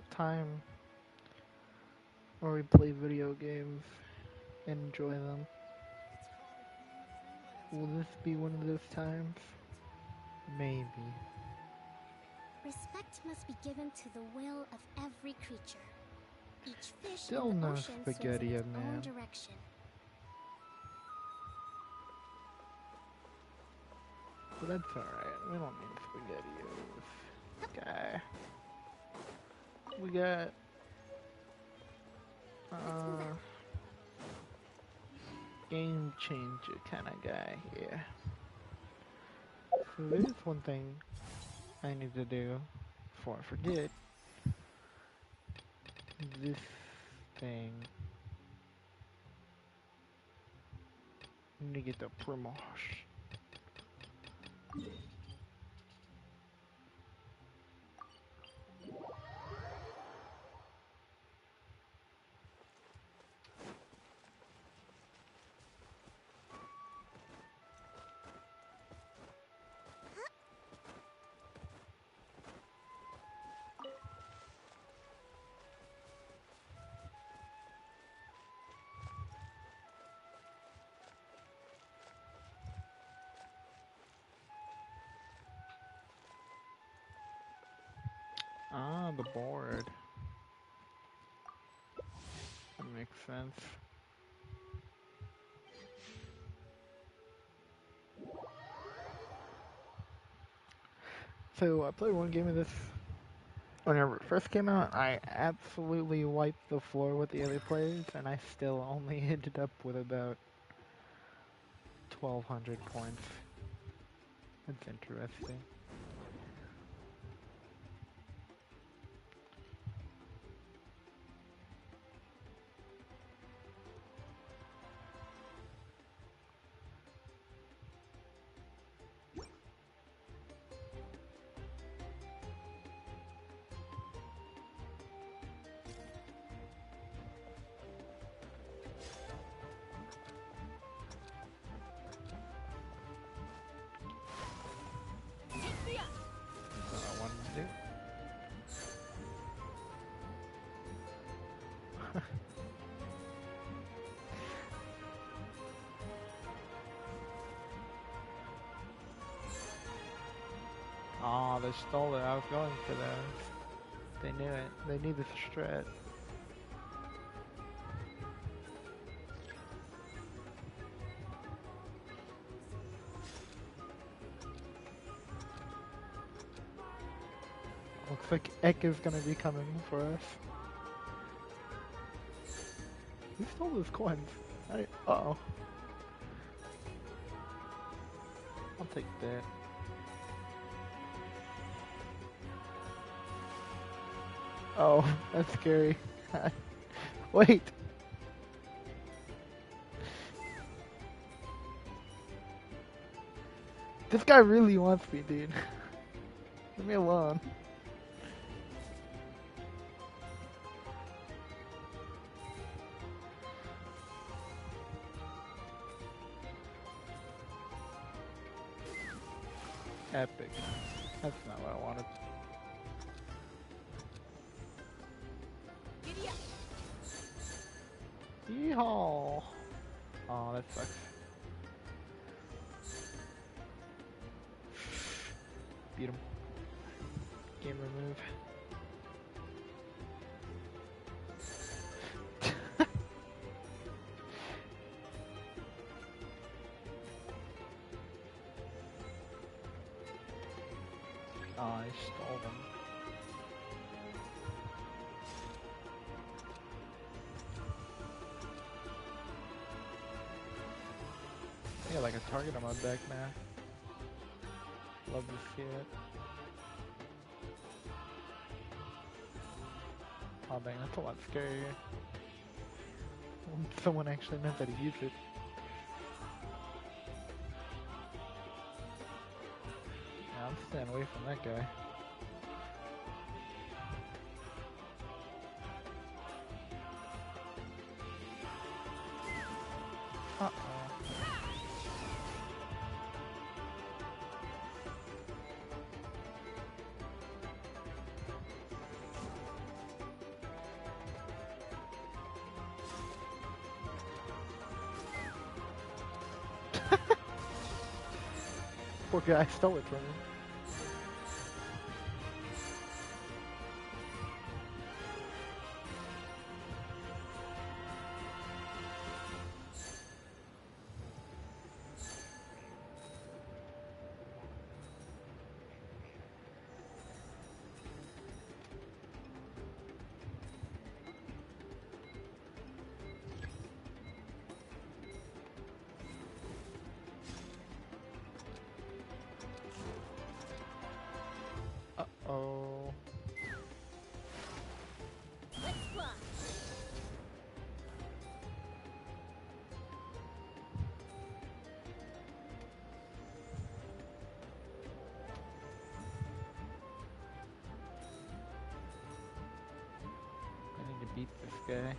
time where we play video games and enjoy them. Will this be one of those times? Maybe. Respect must be given to the will of every creature. Each fish Still in the no ocean spaghetti swims in its in own there. direction. But that's alright. We don't need spaghettios. Okay. We got game changer kind of guy here. So there's one thing I need to do before I forget. This thing. I need to get the Primos. Ah, the board. That makes sense. So I played one game of this whenever it first came out. I absolutely wiped the floor with the other players, and I still only ended up with about 1,200 points. That's interesting. That's what I wanted to do. Aw, they stole it. I was going for those. They knew it. They knew the strat. Looks like Ek is gonna be coming for us. Who stole those coins? Uh-oh. I'll take that. Oh, that's scary. Wait. This guy really wants me, dude. Leave me alone. Epic. That's not what I wanted. Yeehaw! Oh, that sucks. Beat him. Game remove. Oh, I stole them. I got like a target on my back now. Love to see it. Oh dang, that's a lot scarier. When someone actually knows how to use it. Yeah, I'm staying away from that guy. Uh-oh. Poor guy stole it from him. Uh-oh. Let's fly. I need to beat this guy.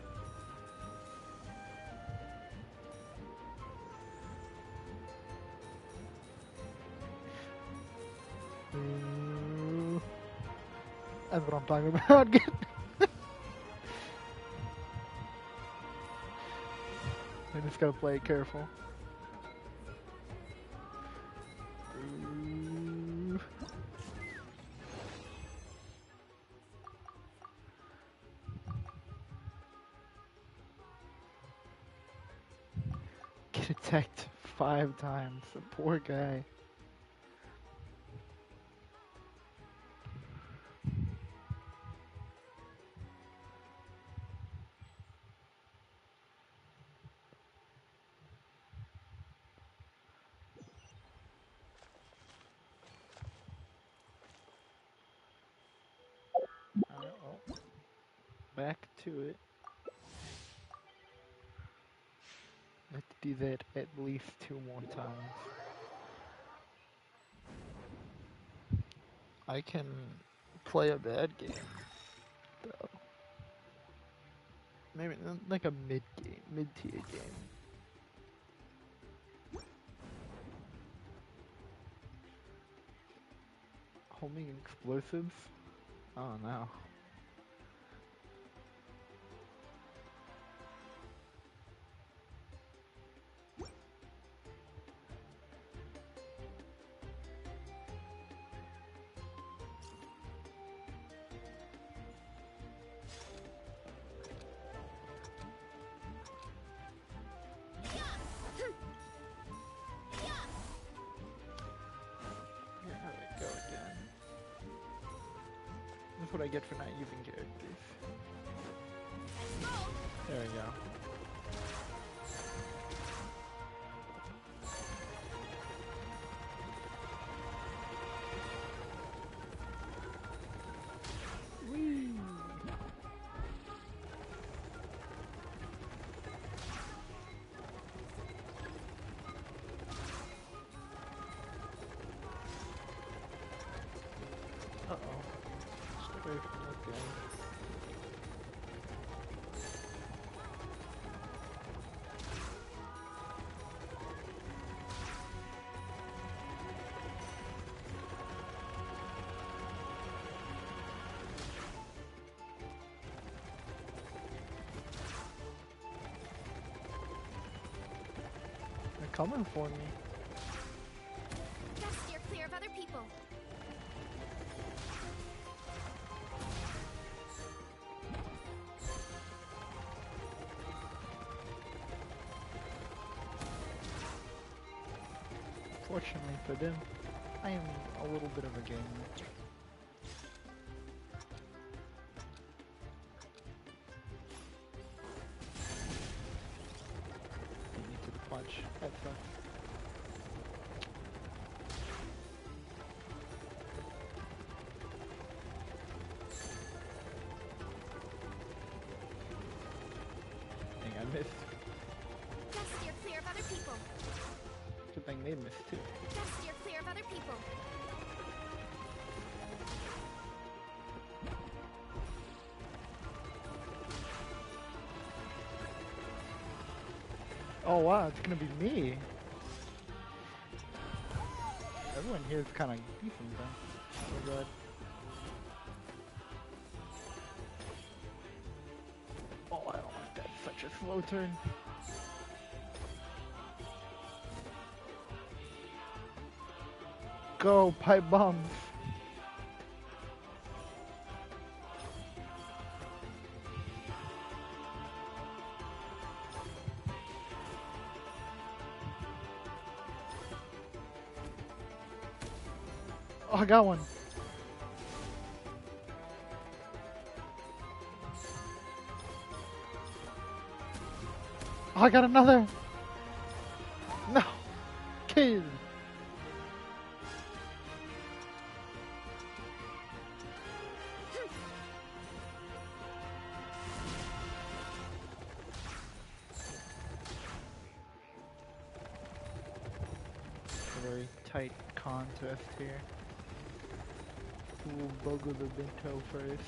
Ooh. That's what I'm talking about. I just gotta play it careful. Ooh. Get attacked 5 times. The poor guy. Alright, well, back to it. I have to do that at least 2 more times. I can play a bad game, though. Maybe like a mid-tier game. Homing explosives? Oh no. Here we go again. This is what I get for not using characters. There we go. Whee! Uh-oh. Stay away from that guy. They're coming for me. Just steer clear of other people. Fortunately for them, I am a little bit of a gamer. Beat me to the punch. That sucks. Dang, I missed. Just steer clear of other people. Good thing they missed too. Just steer clear of other people. Oh wow, it's gonna be me. Everyone here is kind of decent though. Oh god. Oh, I don't like that. Such a slow turn. Go, pipe bombs. Oh, I got one. Oh, I got another. No. Kid. A very tight contest here. Who will buggle the bento first?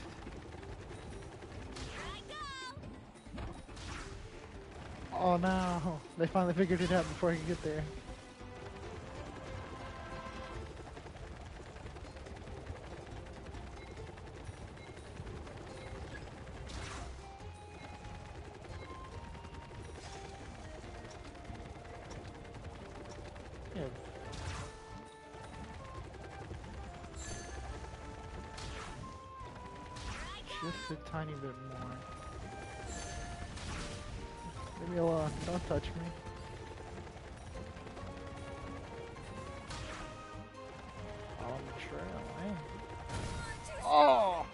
Oh no! They finally figured it out before I could get there. Yeah. Just a tiny bit more. Leave me alone. Don't touch me. On the trail, eh? Oh!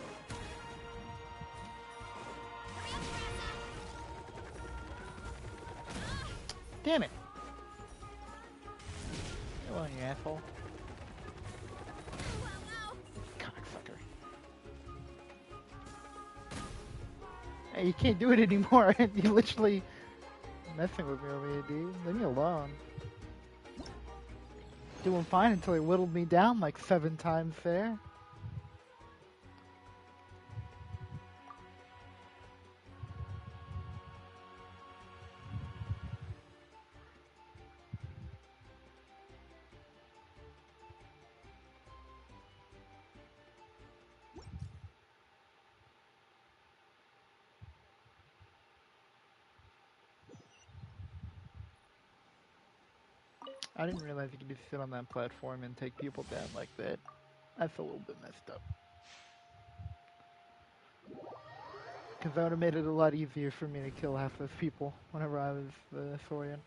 Damn it! Come on, you asshole. Cocksucker. Hey, you can't do it anymore. You literally messing with me over here, dude. Leave me alone. Doing fine until he whittled me down like 7 times there. I didn't realize you could just sit on that platform and take people down like that. That's a little bit messed up. Because that would have made it a lot easier for me to kill half those people whenever I was the Saurian.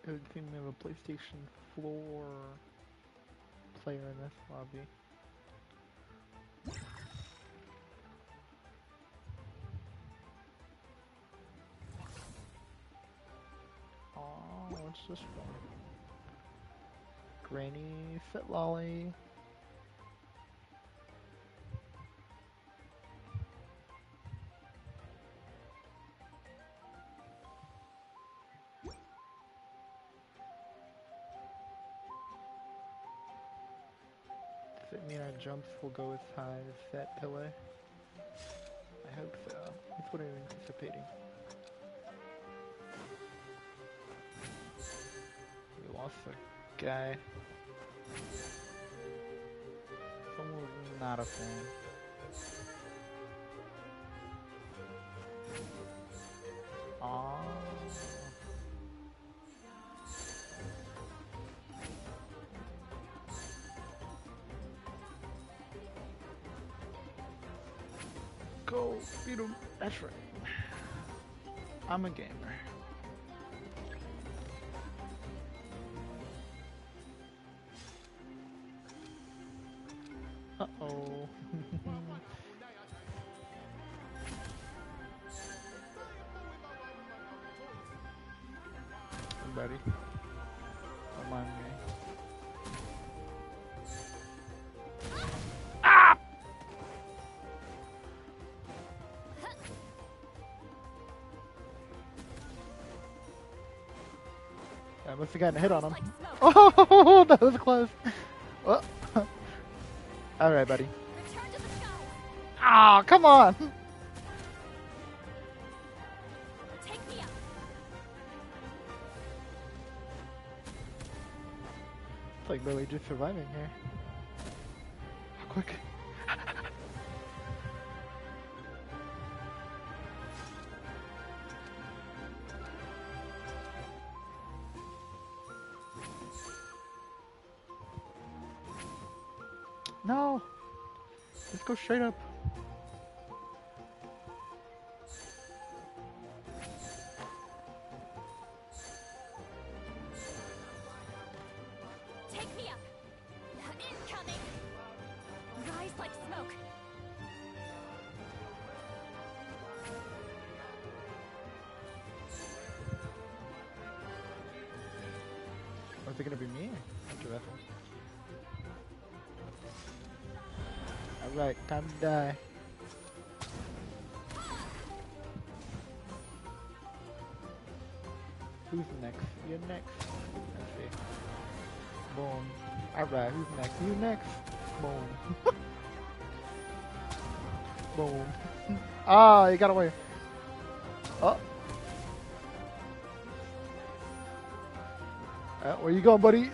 Good thing we have a PlayStation 4 player in this lobby. Oh, what's this one? Granny Fit Lolly. Does it mean our jumps will go as high as that pillar? I hope so. That's what I'm anticipating. We lost a guy. Someone was not a fan. Aww. Go beat him. That's right. I'm a gamer. Uh-oh. Buddy. Don't mind me. Ah! I must have gotten a hit on him. Like smoke. Oh, that was close. Oh. Alright, buddy. Return to the skies. Ah, come on. Take me up. It's like literally just surviving here. Quick. No. Let's go straight up. Take me up. Incoming. Rise like smoke. Or is it gonna be me? Alright, time to die. Who's next? You're next. Let's see. Boom. Alright, who's next? You next. Boom. Boom. Ah, you got away. Oh. Where you going, buddy?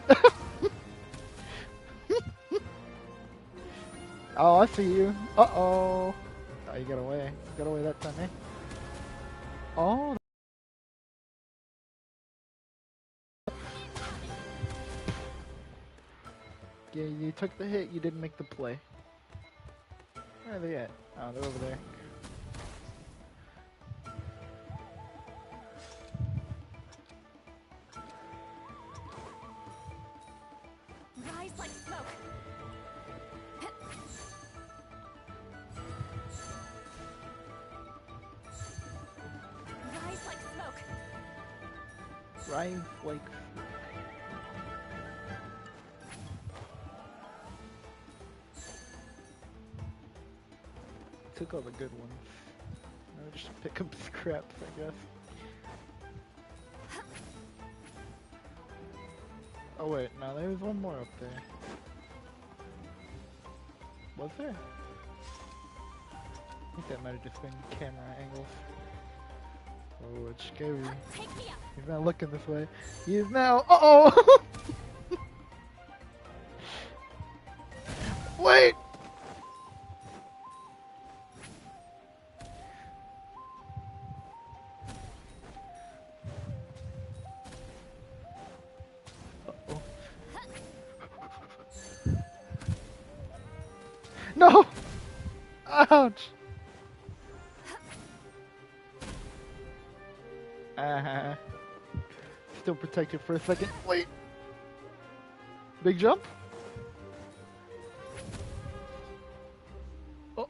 Oh, I see you. Uh-oh. Oh, you got away. You got away that time, eh? Oh. Yeah, you took the hit, you didn't make the play. Where are they at? Oh, they're over there. Rise like smoke. Rise like smoke. Rise like... Took all the good ones. Now just pick up scraps, I guess. Oh wait, no, there was one more up there. Was there? I think that might have just been camera angles. Oh, it's scary. Take me up. He's not looking this way. He is now. Uh-oh! Wait! Uh-oh. No! Ouch! Still protected for a second. Wait! Big jump? Oh!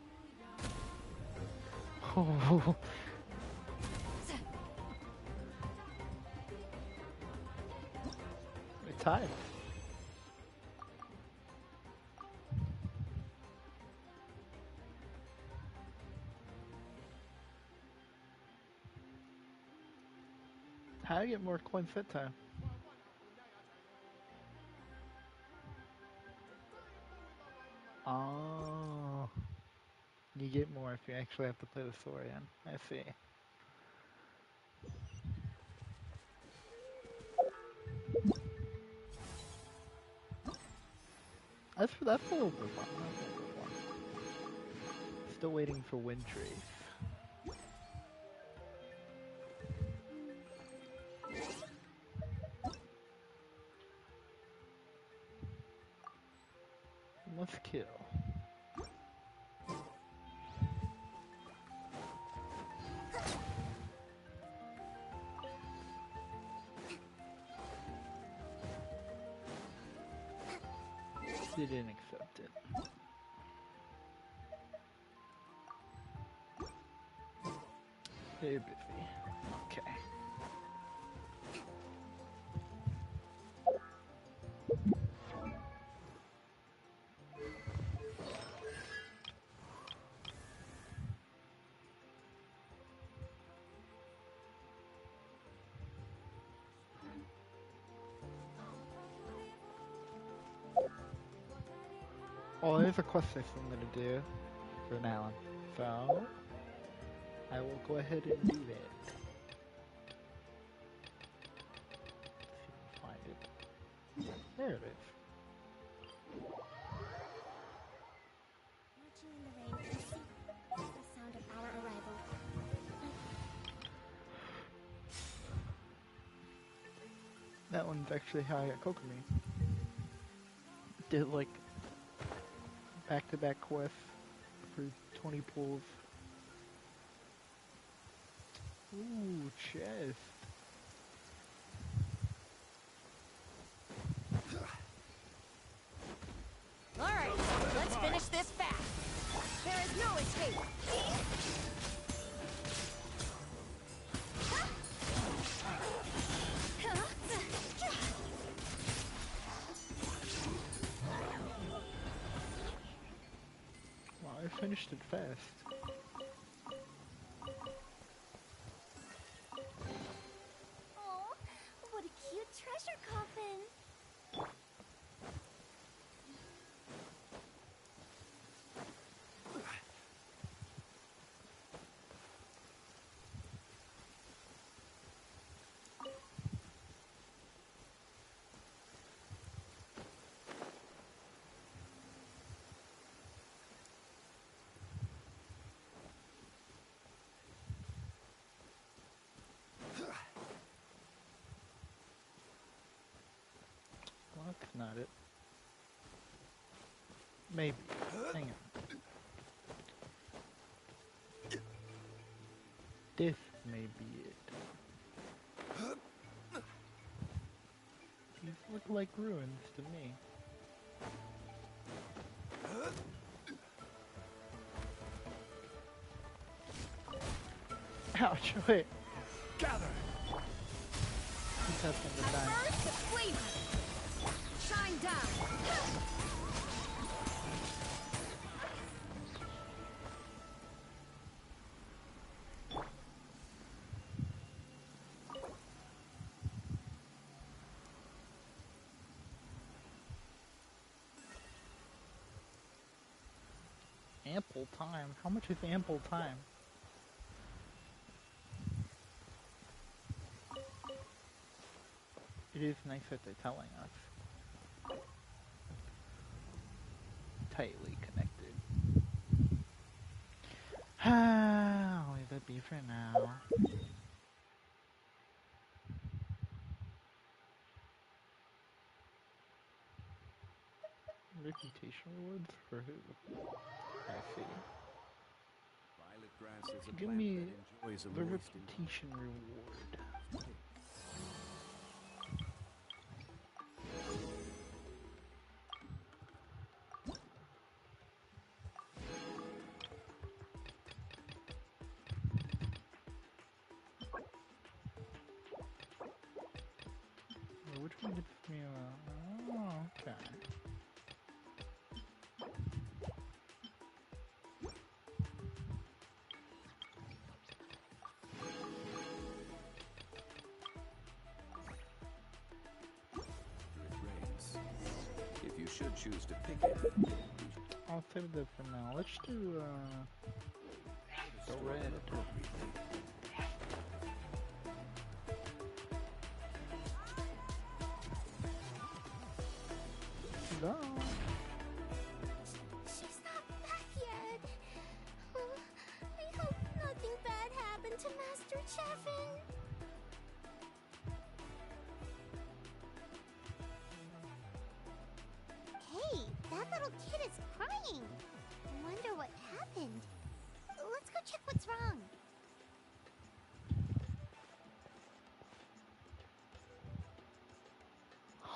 Oh! It's tied. How do I get more coins that time? Oh. You get more if you actually have to play the story in. I see. That's a little bit fun. That's a little bit fun. Still waiting for wind trees. Let's kill. They didn't accept it. They're busy. Okay. Oh, there's a quest list I'm gonna do for now. So I will go ahead and do that. See if I can find it. There it is. Marching in the rain to the sea. The sound of our arrival. That one's actually how I got Kokomi. Did like back-to-back quests for 20 pulls. Ooh, chest. Alright, let's finish this fast. There is no escape. Wow, I finished it fast. Oh, what a cute treasure coffin. Well, that's not it. Maybe. Hang on. This may be it. These look like ruins to me. Ouch, wait. Gather! He's having the time. First, the flavor. Shine down. Ample time? How much is ample time? It is nice that they're telling us. Tightly connected. I'll leave that be for now. Reputation rewards for who? I see. Violet grass is a Give plant me that enjoys a the moist reputation reward. Which one gives me a... Oh, okay. it rains. If you should choose to pick it, I'll save that for now. Let's do, the red. No. She's not back yet. Oh, I hope nothing bad happened to Master Cheffin. Hey, that little kid is crying. Wonder what happened. Let's go check what's wrong.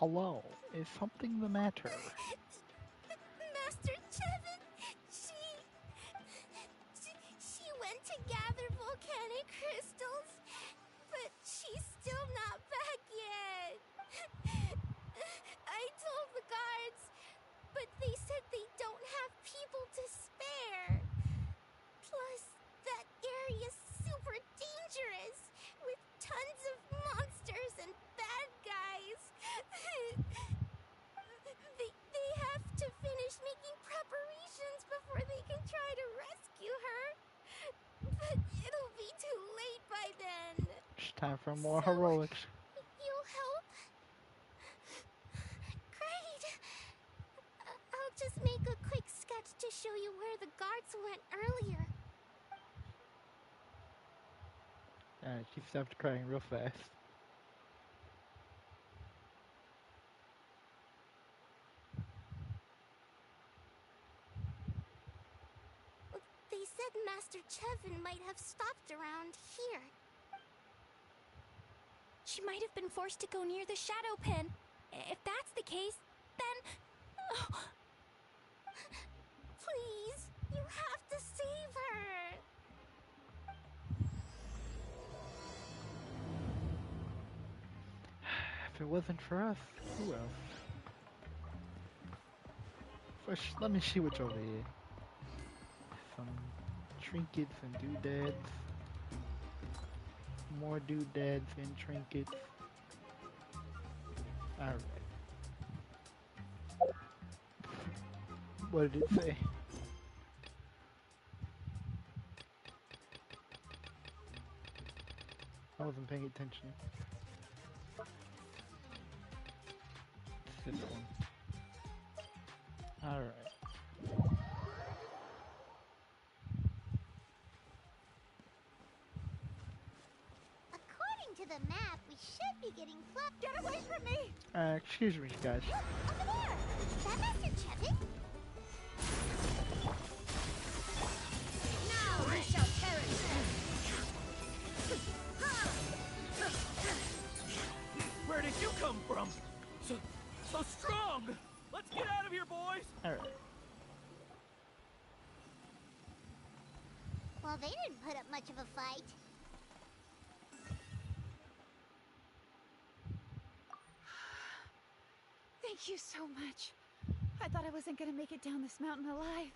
Hello, is something the matter? Master Chevin, she went to gather volcanic crystals, but she's still not back yet. I told the guards, but they said they don't have people to spare. Plus, that area's super dangerous, with tons of monsters and bad guys. They have to finish making preparations Time for more So, heroics. you'll help? Great! I'll just make a quick sketch to show you where the guards went earlier. Alright, she stopped crying real fast. They said Master Chevin might have stopped around here. She might have been forced to go near the shadow pin. If that's the case, then... Oh. Please, you have to save her. If it wasn't for us, who else? First, let me see what's over here. Some trinkets and doodads. More doodads and trinkets. Alright. What did it say? I wasn't paying attention. It's this one. Alright. According to the map, we should be getting close. Get away from me! Excuse me, guys. Over there! Is that Master Chevin? Now we shall perish! Where did you come from? So strong! Let's get out of here, boys! Alright. Well, they didn't put up much of a fight. Thank you so much. I thought I wasn't gonna make it down this mountain alive.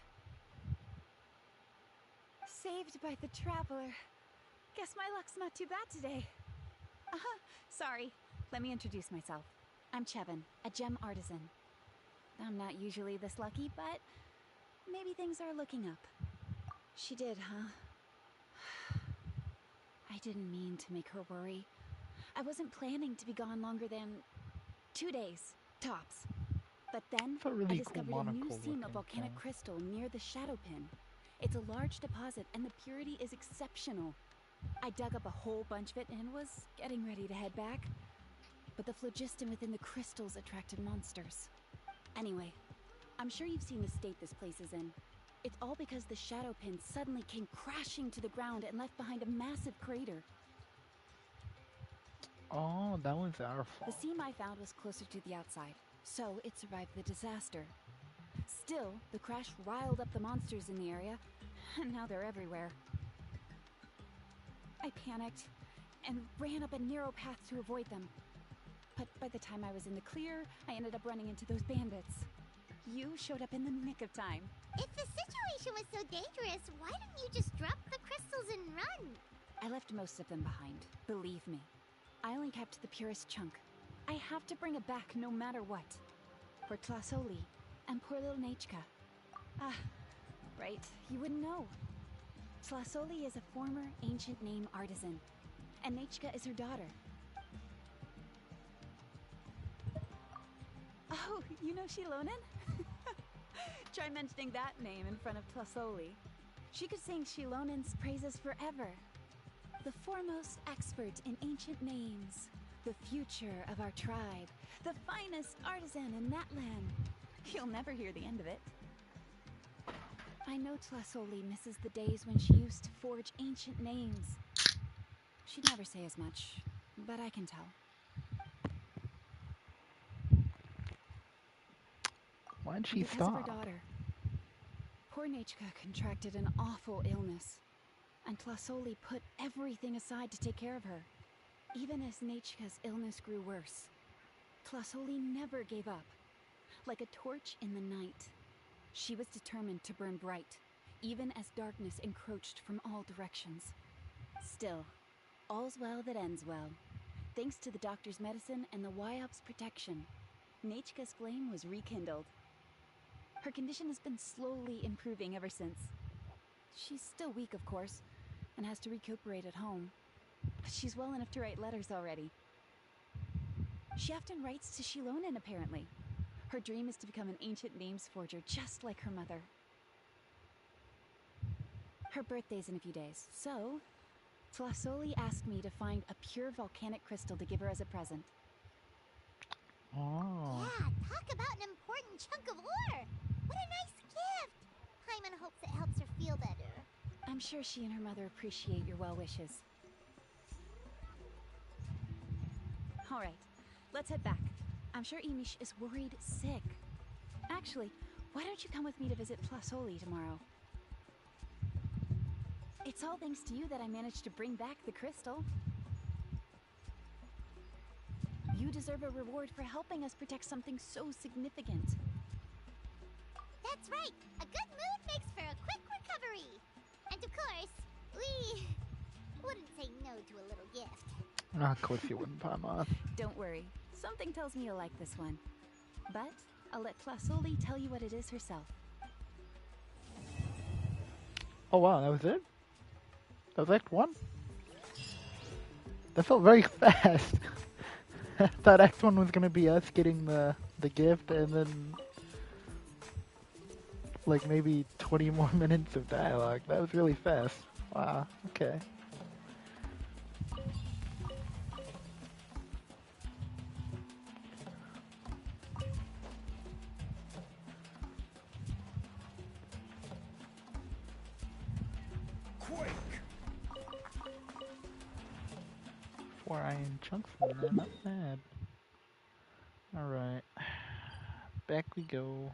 Saved by the Traveler. Guess my luck's not too bad today. Sorry. Let me introduce myself. I'm Chevin, a gem artisan. I'm not usually this lucky, but maybe things are looking up. She did, huh? I didn't mean to make her worry. I wasn't planning to be gone longer than 2 days, tops. But then, That's a really I discovered cool a new monocle seam looking of volcanic thing. crystal near the shadow pin. It's a large deposit, and the purity is exceptional. I dug up a whole bunch of it and was getting ready to head back. But the phlogiston within the crystals attracted monsters. Anyway, I'm sure you've seen the state this place is in. It's all because the shadow pin suddenly came crashing to the ground and left behind a massive crater. Oh, that one's our The fault. seam I found was closer to the outside, so it survived the disaster. Still, the crash riled up the monsters in the area, and now they're everywhere. I panicked and ran up a narrow path to avoid them. But by the time I was in the clear, I ended up running into those bandits. You showed up in the nick of time. If the situation was so dangerous, why didn't you just drop the crystals and run? I left most of them behind, believe me. I only kept the purest chunk. I have to bring it back no matter what. For Tlasoli and poor little Nechka. Ah, right, you wouldn't know. Tlasoli is a former ancient name artisan, and Nechka is her daughter. Oh, you know Shilonen? Try mentioning that name in front of Tlasoli. She could sing Shilonen's praises forever. The foremost expert in ancient names, the future of our tribe, the finest artisan in that land. You'll never hear the end of it. I know Tlasoli misses the days when she used to forge ancient names. She'd never say as much, but I can tell. Why'd she Because of her stop? daughter. Poor Nechka contracted an awful illness, and Tlasoli put everything aside to take care of her. Even as Nechka's illness grew worse, Tlasoli never gave up. Like a torch in the night, she was determined to burn bright, even as darkness encroached from all directions. Still, all's well that ends well. Thanks to the doctor's medicine and the YIPPEE's protection, Nechka's flame was rekindled. Her condition has been slowly improving ever since. She's still weak, of course, and has to recuperate at home. but she's well enough to write letters already. She often writes to Shilonen, apparently. Her dream is to become an ancient names forger, just like her mother. Her birthday's in a few days, so Flasoli asked me to find a pure volcanic crystal to give her as a present. Oh. Yeah, talk about an important chunk of ore! What a nice gift! Paimon hopes it helps her feel better. I'm sure she and her mother appreciate your well wishes. All right, let's head back. I'm sure Imish is worried sick. Actually, why don't you come with me to visit Flasoli tomorrow? It's all thanks to you that I managed to bring back the crystal. You deserve a reward for helping us protect something so significant. That's right! A good mood makes for a quick recovery! And of course, we wouldn't say no to a little gift. Of course you wouldn't, Paimon. Don't worry, something tells me you'll like this one. But I'll let Flasoli tell you what it is herself. Oh wow, that was it? That was Act 1? That felt very fast. I thought Act 1 was gonna be us getting the gift and then like maybe 20 more minutes of dialogue. That was really fast. Wow, okay. Quake! 4 iron chunks in there, not bad. Alright. Back we go.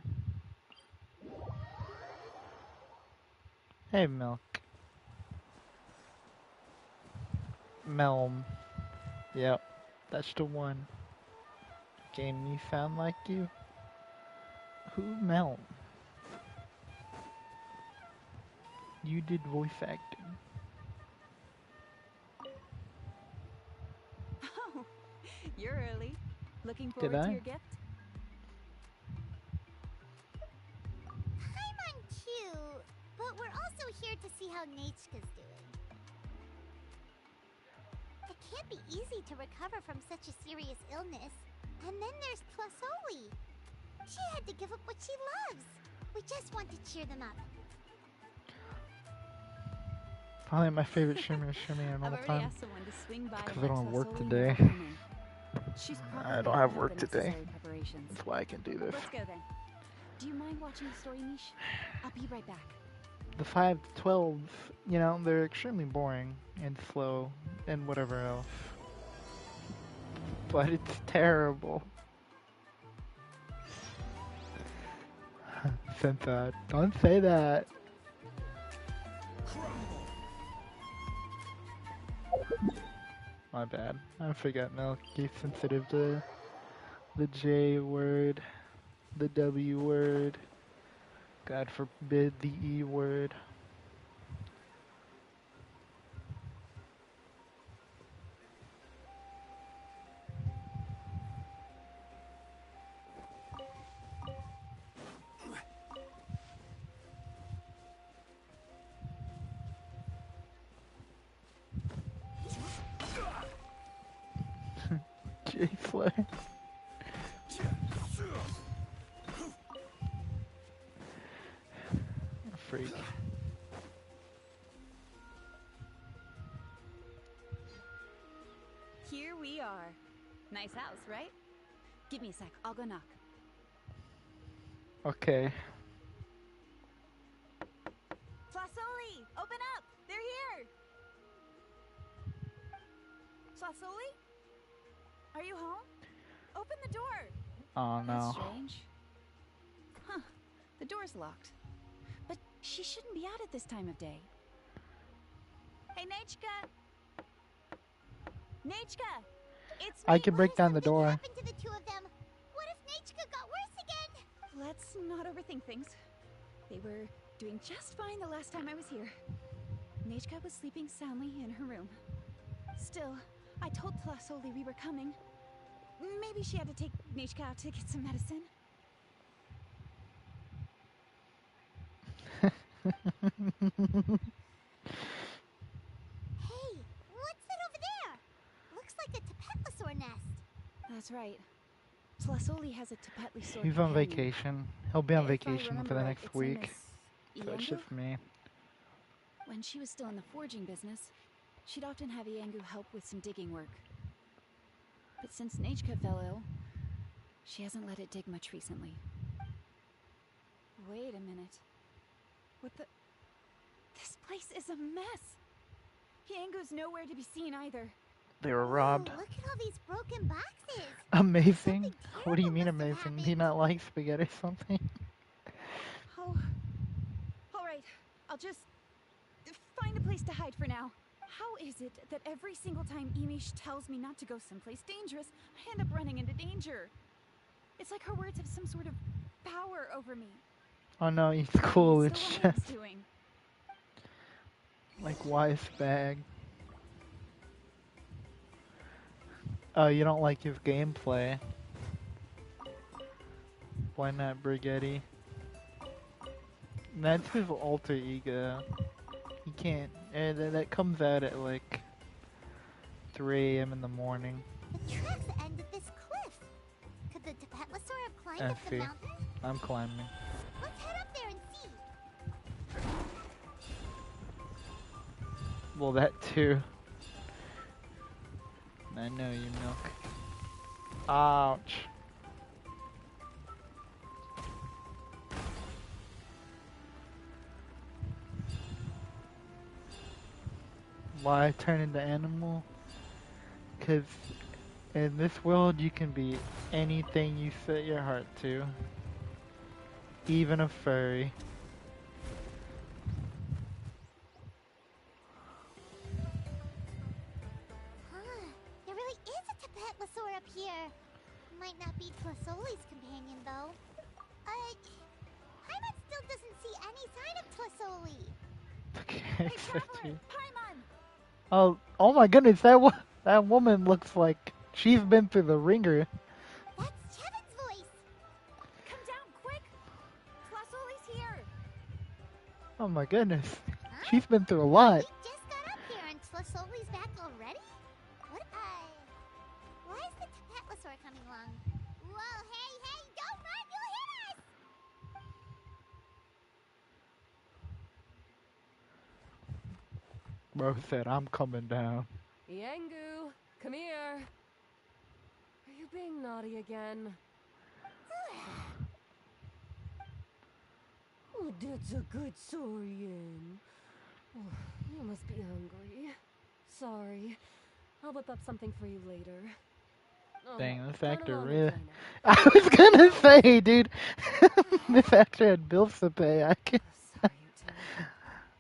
Hey, Milk. Melm. Yep, that's the one. Game me sound like you? Who Melm? You did voice acting. Oh, you're early. Looking Did forward to I? your gift? Paimon too, but we're also here to see how Nechka's doing. It can't be easy to recover from such a serious illness. And then there's Flasoli. She had to give up what she loves. We just want to cheer them up. Probably my favorite shimmy shimmy in all I've the already time. asked someone to swing by Because and I let don't have work Flasoli today. know we're coming. She's I probably don't have got work the today. necessary preparations. That's why I can do this. Let's go then. Do you mind watching the story, Niche? I'll be right back. The 5 to 12s, you know, they're extremely boring and slow and whatever else. But it's terrible. Sensa, don't say that. My bad. I forgot Milk. He's sensitive to the J word, the W word, God forbid the E word. J slur. Freak. Here we are. Nice house, right? Give me a sec. I'll go knock. Okay. Flasoli! Open up! They're here! Flasoli? Are you home? Open the door! Oh That's no. strange. Huh. The door's locked. But she shouldn't be out at this time of day. Hey, Nechka! Nechka! It's I me! can break down the Something door. happened to the two of them. What if Nechka got worse again? Let's not overthink things. They were doing just fine the last time I was here. Nechka was sleeping soundly in her room. Still, I told Flasoli we were coming. Maybe she had to take Nechka out to get some medicine. Hey, what's that over right. Tlasoli has a Tepetli sword He's on companion. vacation. He'll be on If I vacation for remember the right, next its name week. is So it's Iengu? just me. When she was still in the forging business, she'd often have Iengu help with some digging work. But since Nachka fell ill, she hasn't let it dig much recently. Wait a minute. What the... This place is a mess! Iengu's nowhere to be seen either. They were Whoa, robbed. look at all these broken boxes. Amazing? Something What do you terrible mean must have amazing? Do you happened. not like spaghetti or something? Oh... Alright, I'll just... find a place to hide for now. How is it that every single time Emish tells me not to go someplace dangerous, I end up running into danger? It's like her words have some sort of power over me. Oh no, he's Maybe cool. it's It's still what just Nate's doing. like wise bag. Oh, you don't like his gameplay. Why not, Brigetti? That's his alter ego. He can't. That comes out at like 3 a.m. in the morning. The tracks end at this cliff. Could the Tepetlosaur have climbed I up the see. mountain? I'm climbing. Let's head up there and see. Well, that too. I know you, Milk. Ouch. Why turn into animal? Because in this world you can be anything you set your heart to. Even a furry. Huh. There really is a Tepetlosaur up here. Might not be Tlasoli's companion, though. Paimon still doesn't see any sign of Tlasoli. Hey, Traveler! Paimon! Oh my goodness, that woman looks like she's been through the ringer. That's Chevin's voice. Come down, quick! Tlasoli's here! Oh my goodness. Huh? She's been through a lot. We just got up here and Tlasoli's back already? What, why is the Tepetlosaur coming along? Whoa, hey, don't run, you'll hit us! Bro said, I'm coming down. Iengu, come here. Are you being naughty again? Oh, that's a good saurian. Oh, you must be hungry. Sorry. I'll whip up something for you later. Oh, Dang, this run actor along and really... play now. I was gonna say, dude. This actor had bills to pay. I can... Sorry, you two.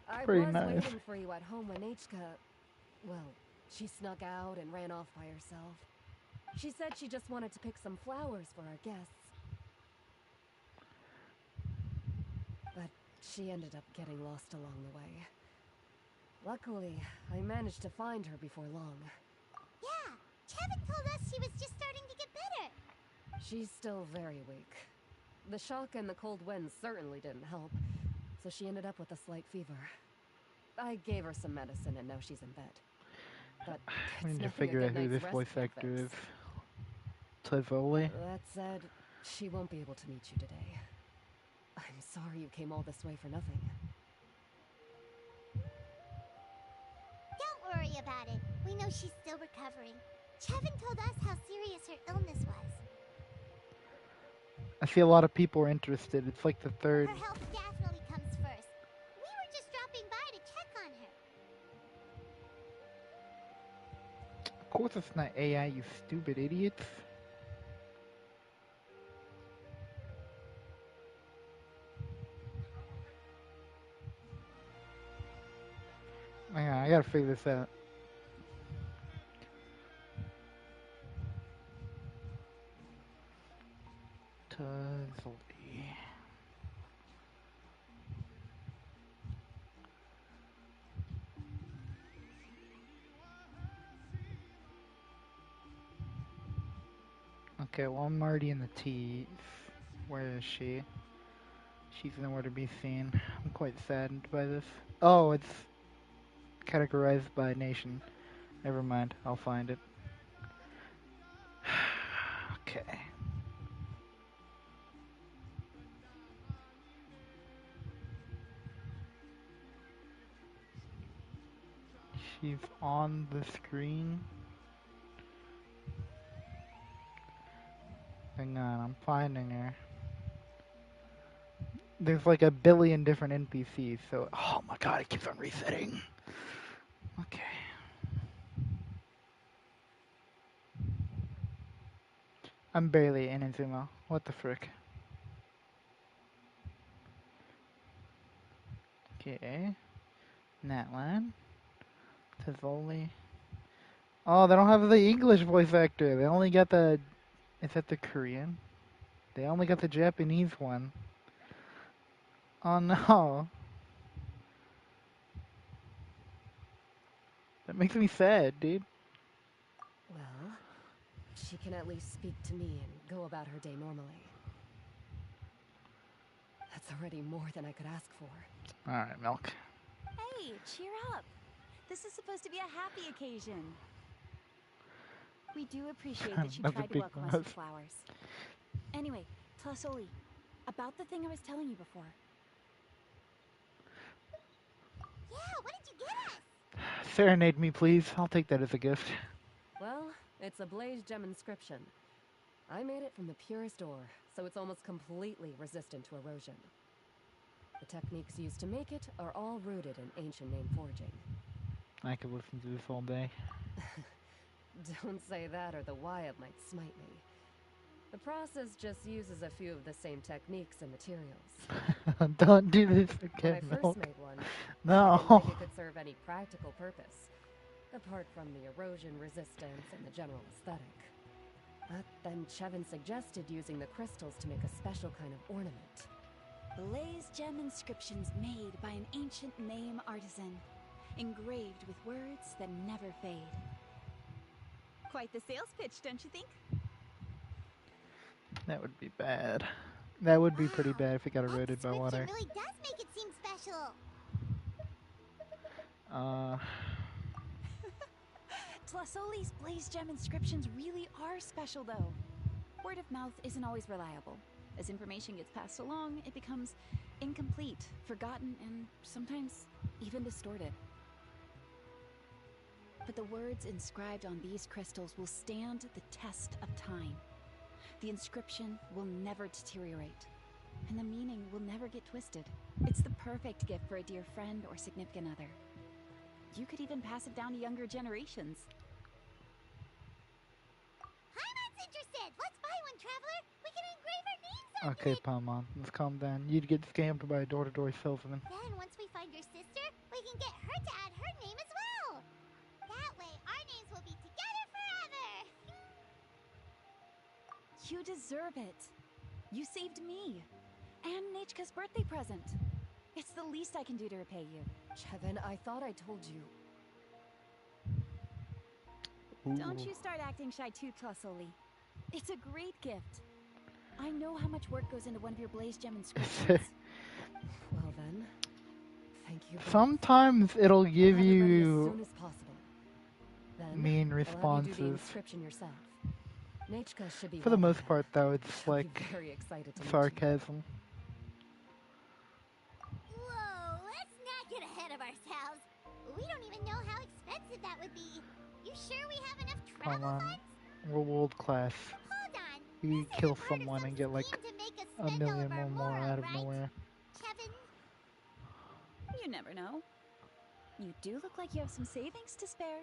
I Pretty was nice. waiting for you at home when Hka... Well, she snuck out and ran off by herself. She said she just wanted to pick some flowers for our guests. But she ended up getting lost along the way. Luckily, I managed to find her before long. Yeah, Chevin told us she was just starting to get better. She's still very weak. The shock and the cold winds certainly didn't help, so she ended up with a slight fever. I gave her some medicine and now she's in bed. But I need it's to nothing a figure out good who night's this rest voice can't actor fix. is. Tivoli? That said, she won't be able to meet you today. I'm sorry you came all this way for nothing. Don't worry about it. We know she's still recovering. Chevin told us how serious her illness was. I see a lot of people are interested. It's like the third. Her health definitely comes first. We were just dropping by to check on her. Of course it's not AI, you stupid idiots. Hang on, I gotta figure this out. Tivoli. Okay, well I'm already in the T's. Where is she? She's nowhere to be seen. I'm quite saddened by this. Oh, it's categorized by nation. Never mind, I'll find it. She's on the screen. Hang on, I'm finding her. There's like a billion different NPCs, so oh my god, it keeps on resetting. Okay. I'm barely in Inazuma. What the frick? Okay. Natlan. Tivoli. Oh, they don't have the English voice actor. They only got the... Is that the Korean? They only got the Japanese one. Oh no. That makes me sad, dude. Well, she can at least speak to me and go about her day normally. That's already more than I could ask for. Alright, Milk. Hey, cheer up. This is supposed to be a happy occasion. We do appreciate that you That's a tried to big welcome us mouth. with flowers. Anyway, Tlasoli, about the thing I was telling you before. Yeah, what did you get us? Serenade me, please. I'll take that as a gift. Well, it's a blaze gem inscription. I made it from the purest ore, so it's almost completely resistant to erosion. The techniques used to make it are all rooted in ancient name forging. I could listen to this all day. Don't say that or the Wyatt might smite me. The process just uses a few of the same techniques and materials. Don't do this When again, I first Milk. made one, I No. didn't think it could serve any practical purpose, apart from the erosion resistance and the general aesthetic. But then Chevin suggested using the crystals to make a special kind of ornament. Blaze gem inscriptions made by an ancient name artisan, engraved with words that never fade. Quite the sales pitch, don't you think? That would be bad. That would be pretty Wow, bad if it got that eroded by description water. really does make it seem special. Tlasoli's blaze gem inscriptions really are special, though. Word of mouth isn't always reliable. As information gets passed along, it becomes incomplete, forgotten, and sometimes even distorted. But the words inscribed on these crystals will stand the test of time. The inscription will never deteriorate, and the meaning will never get twisted. It's the perfect gift for a dear friend or significant other. You could even pass it down to younger generations. Paimon's interested. Let's buy one, traveler. We can engrave our names on Okay, it. Paimon, let's calm down. You'd get scammed by a door-to-door salesman. Then once we find your sister, we can get her to add her name as well. That way, our names will be together forever. You deserve it. You saved me. And Nechka's birthday present. It's the least I can do to repay you. Chevin, I thought I told you. Don't you start acting shy too, Tlasoli. It's a great gift. I know how much work goes into one of your blaze gem inscriptions. Well then, thank you. both. Sometimes it'll give Have it ready as you soon as possible. Then, mean I'll have you do the responses. inscription yourself. Nechka should be For the well most ahead. part, though, it's She'll be like very excited to meet you. sarcasm. Whoa, let's not get ahead of ourselves. We don't even know how expensive that would be. You sure we have enough travel Paimon, funds? we're world class. Hold on. You This kill isn't part of someone some and get like scheme to make us a spend all million of our more mora, out of right? nowhere. Kevin? You never know. You do look like you have some savings to spare.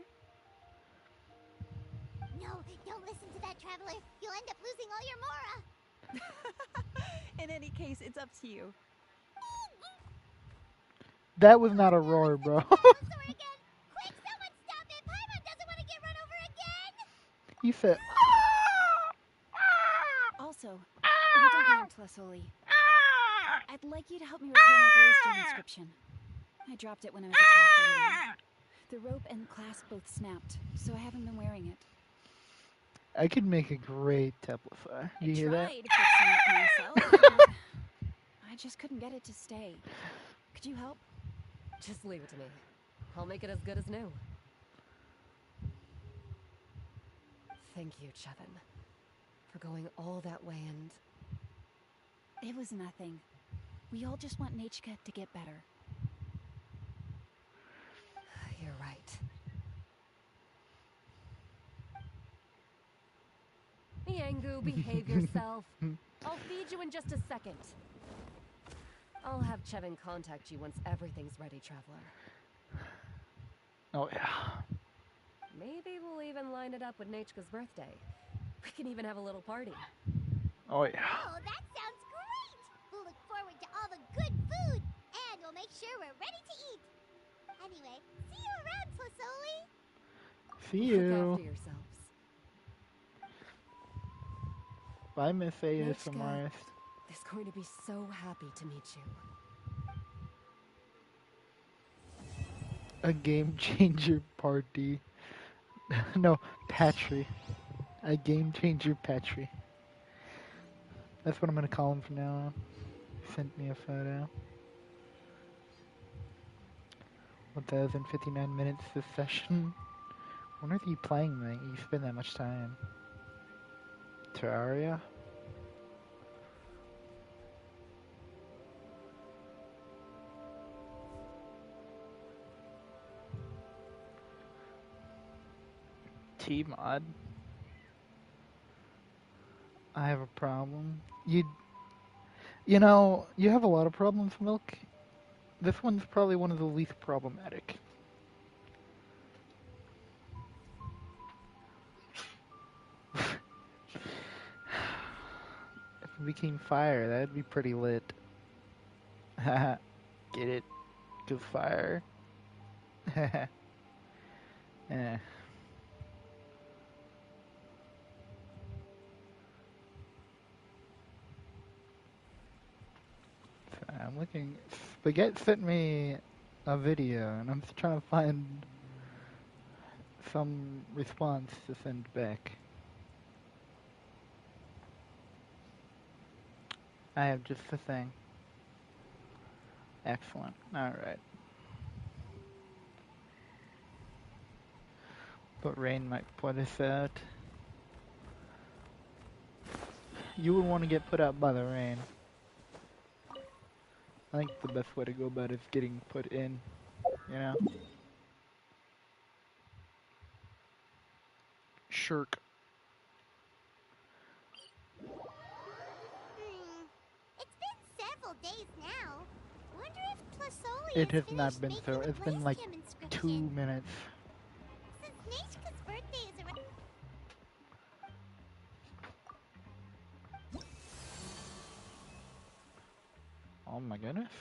No, don't listen to that, traveler. You'll end up losing all your mora. In any case, it's up to you. That was not a roar, bro. Dinosaur again! Quick, someone stop it! Paimon doesn't want to get run over again! He said, Also, if you don't mind, Tlasoli, I'd like you to help me repair my blaze gem inscription. I dropped it when I was attacked earlier. The rope and clasp both snapped, so I haven't been wearing it. I could make a great Teplify. You hear that? I tried fixing it myself, but I just couldn't get it to stay. Could you help? Just leave it to me. I'll make it as good as new. Thank you, Chevin, for going all that way and... It was nothing. We all just want Nechka to get better. You're right. Rangu, behave yourself. I'll feed you in just a second. I'll have Chevin contact you once everything's ready, Traveler. Oh yeah. Maybe we'll even line it up with Nechka's birthday. We can even have a little party. Oh yeah. Oh, that sounds great! We'll look forward to all the good food, and we'll make sure we're ready to eat. Anyway, see you around, Plasoli. See Look you. after yourselves. Bye, Miss Nechka ASMRist. is going to be so happy to meet you. A game changer party. No, Patry. A game changer Patry. That's what I'm gonna call him from now on. Sent me a photo. 1,059 minutes this session. I wonder if you playing that you spend that much time. Terraria? T-mod? I have a problem. You know, you have a lot of problems, Milk. This one's probably one of the least problematic. If it became fire, that'd be pretty lit. Haha. Get it? 'Cause fire. Eh. I'm looking. Spaghetti sent me a video, and I'm trying to find some response to send back. I have just the thing. Excellent. Alright. But rain might put us out. You would want to get put out by the rain. I think the best way to go about it is getting put in, you know? Shirk. It's been several days now. Wonder if Plasoli It has finished not been making so. the It's been place like cam 2 inscription. minutes. Since Nechka's birthday is around. Oh my goodness.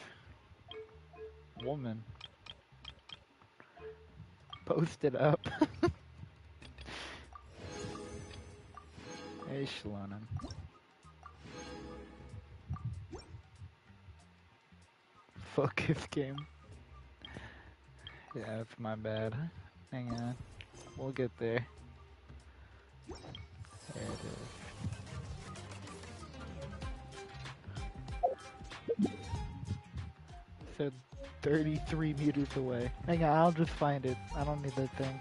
Woman. Post it up. Hey, Shalonen. Fuck this game. Yeah, that's my bad. Hang on. We'll get there. There it is. Said 33 meters away. Hang on, I'll just find it. I don't need that thing.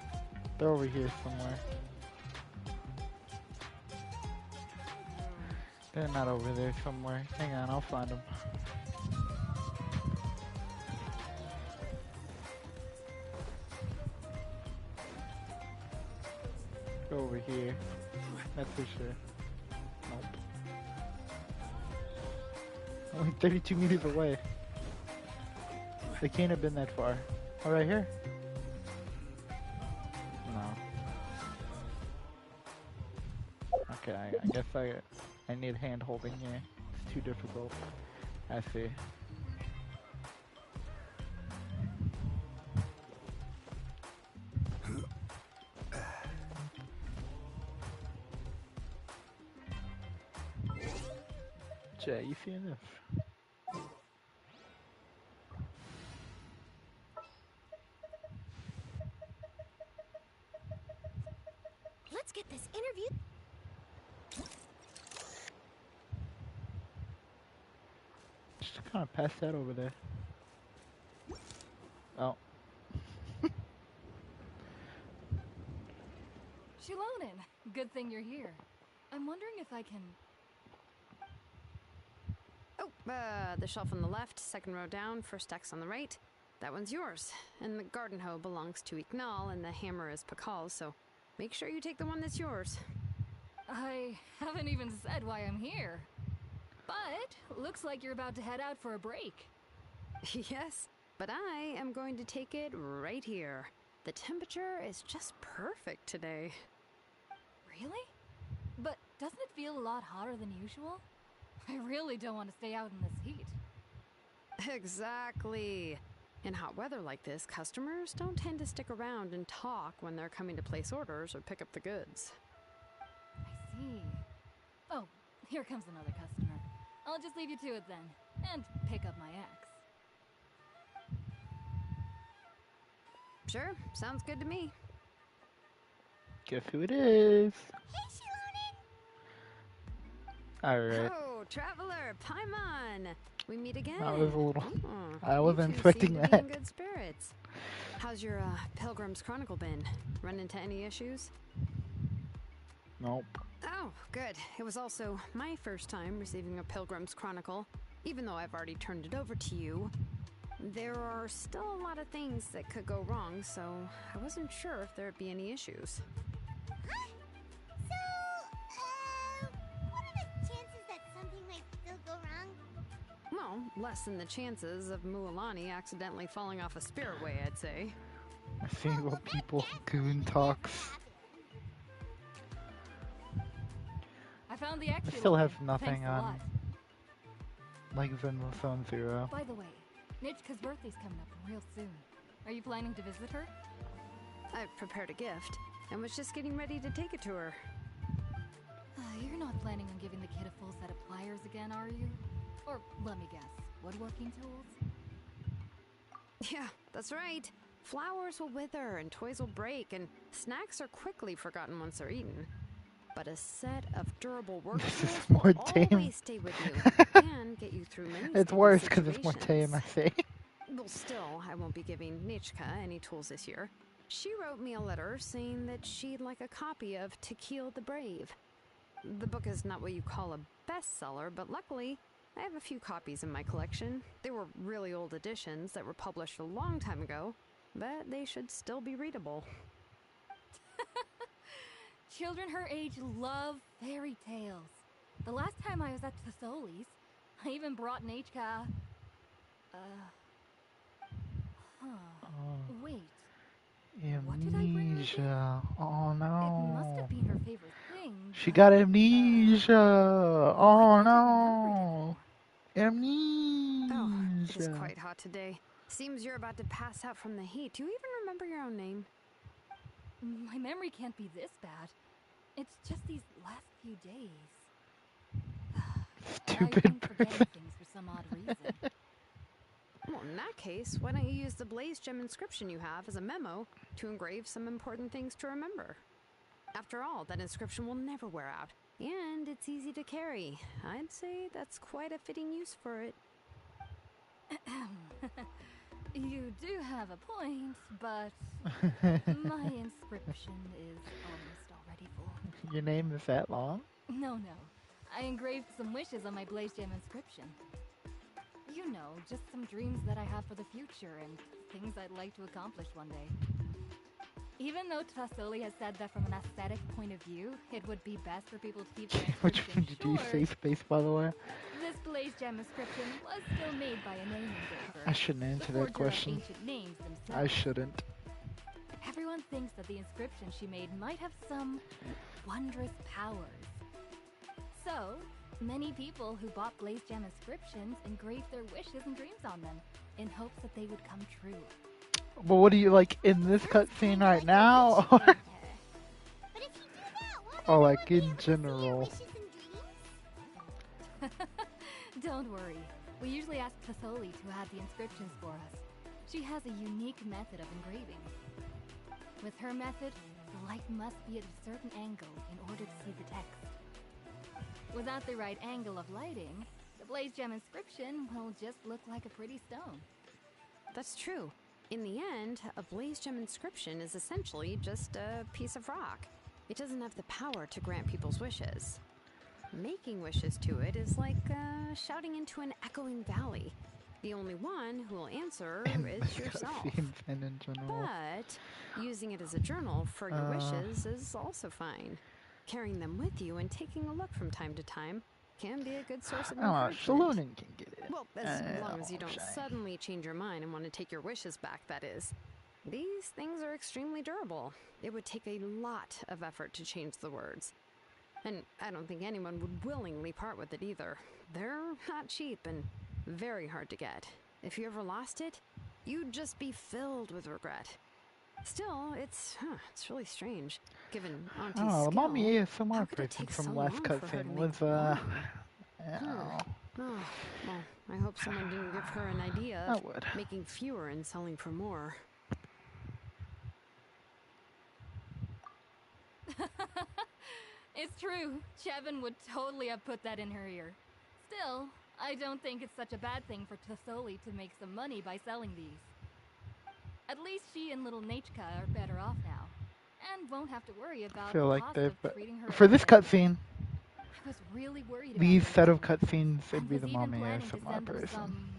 They're over here somewhere. They're not over there somewhere. Hang on, I'll find them. Go over here. That's for sure. Nope. Only 32 meters away. They can't have been that far. Oh, right here? No. Okay, I guess I need hand holding here. It's too difficult. I see. Jay, you seeing this? Let's get this interview. Just kind of pass that over there. Oh. Shilonen, good thing you're here. I'm wondering if I can... Oh, the shelf on the left, second row down, first X on the right. That one's yours. And the garden hoe belongs to Iqnal, and the hammer is Pakal's, so make sure you take the one that's yours. I haven't even said why I'm here. But looks like you're about to head out for a break. Yes, but I am going to take it right here. The temperature is just perfect today. Really? But doesn't it feel a lot hotter than usual? I really don't want to stay out in this heat. Exactly. In hot weather like this, customers don't tend to stick around and talk when they're coming to place orders or pick up the goods. I see. Oh, here comes another customer. I'll just leave you to it then, and pick up my axe. Sure, sounds good to me. Guess who it is? Hey, Shilonen! Alright. Oh, Traveler, Paimon! We meet again. That was a little... Oh, I wasn't you two expecting seem to be that. in good spirits. How's your Pilgrim's Chronicle been? Run into any issues? Nope. Oh, good. It was also my first time receiving a Pilgrim's Chronicle. Even though I've already turned it over to you, there are still a lot of things that could go wrong, so I wasn't sure if there'd be any issues. Huh? So, what are the chances that something might still go wrong? Well, less than the chances of Mualani accidentally falling off a spirit way, I'd say. I see what people goon talks. I found the I extra still one. have nothing Thanks a on lot. like Zone Zero. By the way, Nichka's birthday's coming up real soon. Are you planning to visit her? I've prepared a gift and was just getting ready to take it to her. You're not planning on giving the kid a full set of pliers again, are you? Or, let me guess, woodworking tools? Yeah, that's right. Flowers will wither and toys will break and snacks are quickly forgotten once they're eaten. But a set of durable work This tools is more will tame. always stay with you and get you through many It's sticky worse because it's more situations. tame, I say. Well, still, I won't be giving Nichka any tools this year. She wrote me a letter saying that she'd like a copy of To Kill the Brave. The book is not what you call a bestseller, but luckily, I have a few copies in my collection. They were really old editions that were published a long time ago, but they should still be readable. Children her age love fairy tales. The last time I was at Thesoli's, I even brought Nichka... Wait. What did I bring her again? Amnesia. Oh It must no. have been her favorite thing. She but, got amnesia. Oh why can't I no. Oh, it is Amnesia. quite hot today. Seems you're about to pass out from the heat. Do you even remember your own name? My memory can't be this bad. It's just these last few days. Stupid I've been person. forgetting things for some odd reason. Well, in that case, why don't you use the Blaze Gem inscription you have as a memo to engrave some important things to remember? After all, that inscription will never wear out, and it's easy to carry. I'd say that's quite a fitting use for it. You do have a point, but my inscription is almost already full. Your name is that long? No. I engraved some wishes on my Blaze Gem inscription. You know, just some dreams that I have for the future and things I'd like to accomplish one day. Even though Thesoli has said that from an aesthetic point of view, it would be best for people to keep their Which inscription one did you short, say space, by the way? this Blaze Gem inscription was still made by a name engraver. I shouldn't answer the that forger of question. ancient names themselves. I shouldn't. Everyone thinks that the inscription she made might have some wondrous powers. So, many people who bought Blaze Gem inscriptions engraved their wishes and dreams on them, in hopes that they would come true. But what do you like in this cutscene right now? Or, But if you do that, won't or like everyone be in able to see your general? wishes and dreams? Don't worry. We usually ask Thesoli to add the inscriptions for us. She has a unique method of engraving. With her method, the light must be at a certain angle in order to see the text. Without the right angle of lighting, the Blaze Gem inscription will just look like a pretty stone. That's true. In the end, a Blaze Gem inscription is essentially just a piece of rock. It doesn't have the power to grant people's wishes. Making wishes to it is like shouting into an echoing valley. The only one who will answer is yourself. Cutscenes and in general. But using it as a journal for your wishes is also fine. carrying them with you and taking a look from time to time can be a good source of Oh, encouragement. Salonin can get it. Well, as long as you don't shame. suddenly change your mind and want to take your wishes back, that is. These things are extremely durable. It would take a lot of effort to change the words. And I don't think anyone would willingly part with it either. They're not cheap and very hard to get. If you ever lost it, you'd just be filled with regret. Still, it's really strange, given Auntie's Oh, the skill. mommy How ASMR could it person take from so last long for her to cutscene make was, one? oh, Oh, well, I hope someone didn't give her an idea I of would. making fewer and selling for more. It's true. Chevin would totally have put that in her ear. Still, I don't think it's such a bad thing for Tatholi to make some money by selling these. At least she and little Nachka are better off now, and won't have to worry about I feel the like cost they've... of treating her For this every day. cutscene, I was really worried about these her set of originally, cutscenes, it'd and be was the even mommy planning to ASMR send them person. some...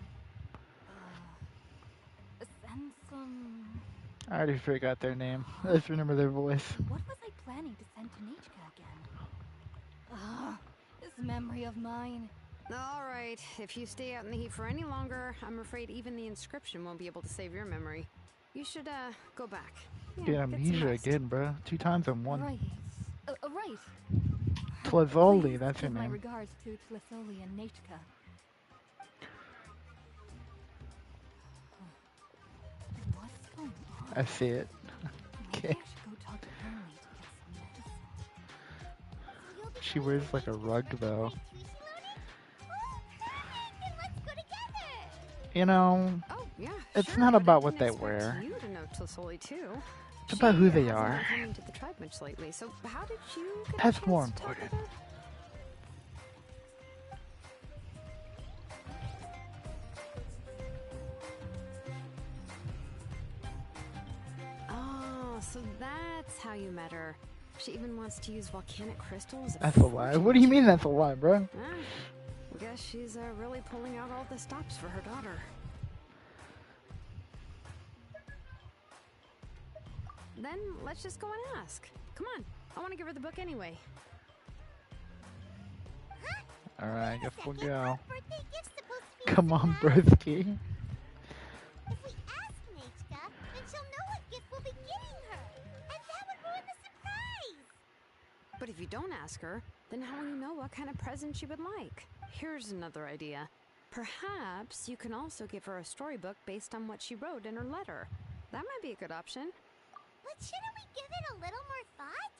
I already forgot their name. I just remember their voice. What was I planning to send to Nachka again? This memory of mine. All right, if you stay out in the heat for any longer, I'm afraid even the inscription won't be able to save your memory. You should, go back. Yeah, Get get some amnesia rest. again, bro. 2 times in one. Right. Right. Tlazoli, Please that's her give my name. regards to Tlazoli and Nachka. What's going on? I see it. Maybe Okay. I should go talk to Emily to get some medicine. So you'll be She going wears with like a Nachka rug, for the though. great sushi loading? Oh, perfect! Then let's go together! You know, Oh, yeah, it's sure, not but about I what didn't they expect wear. you to know Tlazoli too. It's about who they She hasn't are. been coming to the tribe much lately, so how did you get a That's chance more to talk with important. her? Oh, so that's how you met her. She even wants to use volcanic crystals. That's a lie. What do you mean that's a lie, bro? I guess she's really pulling out all the stops for her daughter. Then let's just go and ask. Come on, I want to give her the book anyway. Alright, I guess we'll go. What birthday gift's supposed to be a Come on, surprise? broski. If we ask Nachka, then she'll know what gift we'll be getting her. And that would ruin the surprise! But if you don't ask her, then how will you know what kind of present she would like? Here's another idea. Perhaps you can also give her a storybook based on what she wrote in her letter. That might be a good option. But shouldn't we give it a little more thought?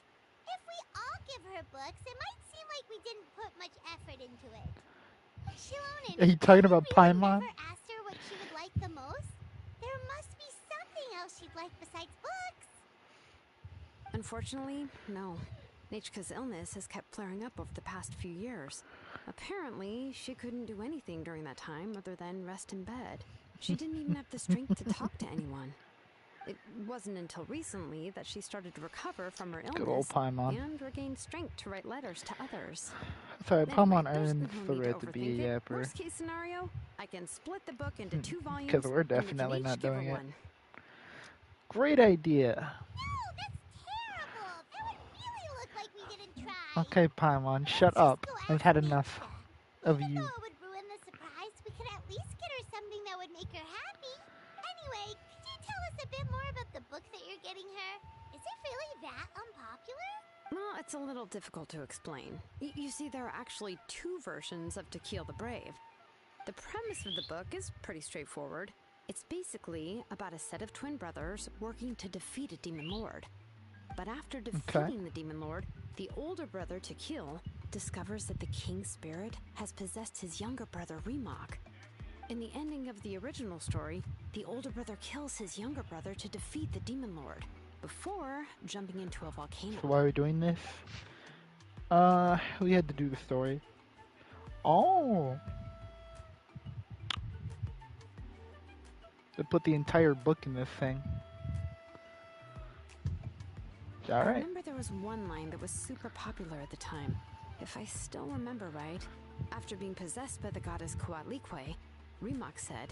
If we all give her books, it might seem like we didn't put much effort into it. Shilonen, Are you talking about we Paimon? never asked her what she would like the most. There must be something else she'd like besides books. Unfortunately, no. Nachka's illness has kept flaring up over the past few years. Apparently, she couldn't do anything during that time other than rest in bed. She didn't even have the strength to talk to anyone. It wasn't until recently that she started to recover from her Good old illness Paimon. and regained strength to write letters to others. Sorry, Anyway, Paimon there's earns no the need to right to be overthink a it. yapper. Worst case scenario, I can split the book into 2 volumes. 'Cause we're and we can definitely each not give her doing it. one. Great idea. No, that's terrible. That would really look like we didn't try. Okay, Paimon, shut Let's up. just go I've ask had enough Nachka. of Even you. though it would ruin the surprise, we could at least get her something that would make her happy. Anyway, could you tell us a bit more about the book that you're getting her? Is it really that unpopular? Well, it's a little difficult to explain. You see, there are actually 2 versions of To Kill the Brave. The premise of the book is pretty straightforward. It's basically about a set of twin brothers working to defeat a demon lord. But after defeating the demon lord, the older brother, To Kill, discovers that the king's spirit has possessed his younger brother, Remok. In the ending of the original story, the older brother kills his younger brother to defeat the demon lord, before jumping into a volcano. So why are we doing this? We had to do the story. Oh! They put the entire book in this thing. I Alright. remember there was one line that was super popular at the time. If I still remember right, after being possessed by the goddess Coatlicue, Remok said,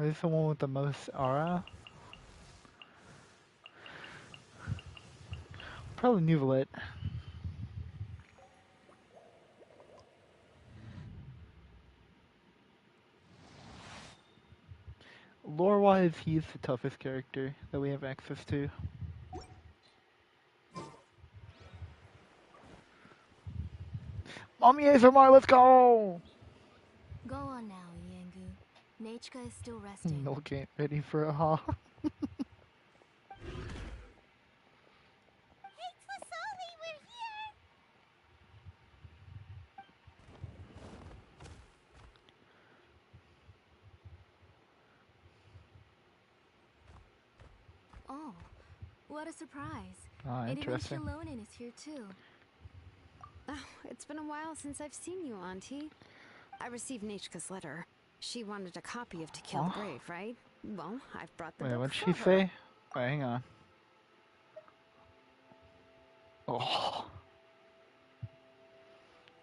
Where's the one with the most aura? Probably Nuvolet. Lore-wise, he's the toughest character that we have access to. Mommy ASMR, let's go! Go on now, Yengu. Nachika is still resting. Milk ain't ready for a haul. Hey, Tlasoli, we're here! Oh, what a surprise. Ah, And even interesting. Shilonen is here too. Oh, it's been a while since I've seen you, Auntie. I received Nachika's letter. She wanted a copy of To Kill the Brave, right? Well, I've brought the Wait, book what'd for she her. say? Wait, hang on. Oh.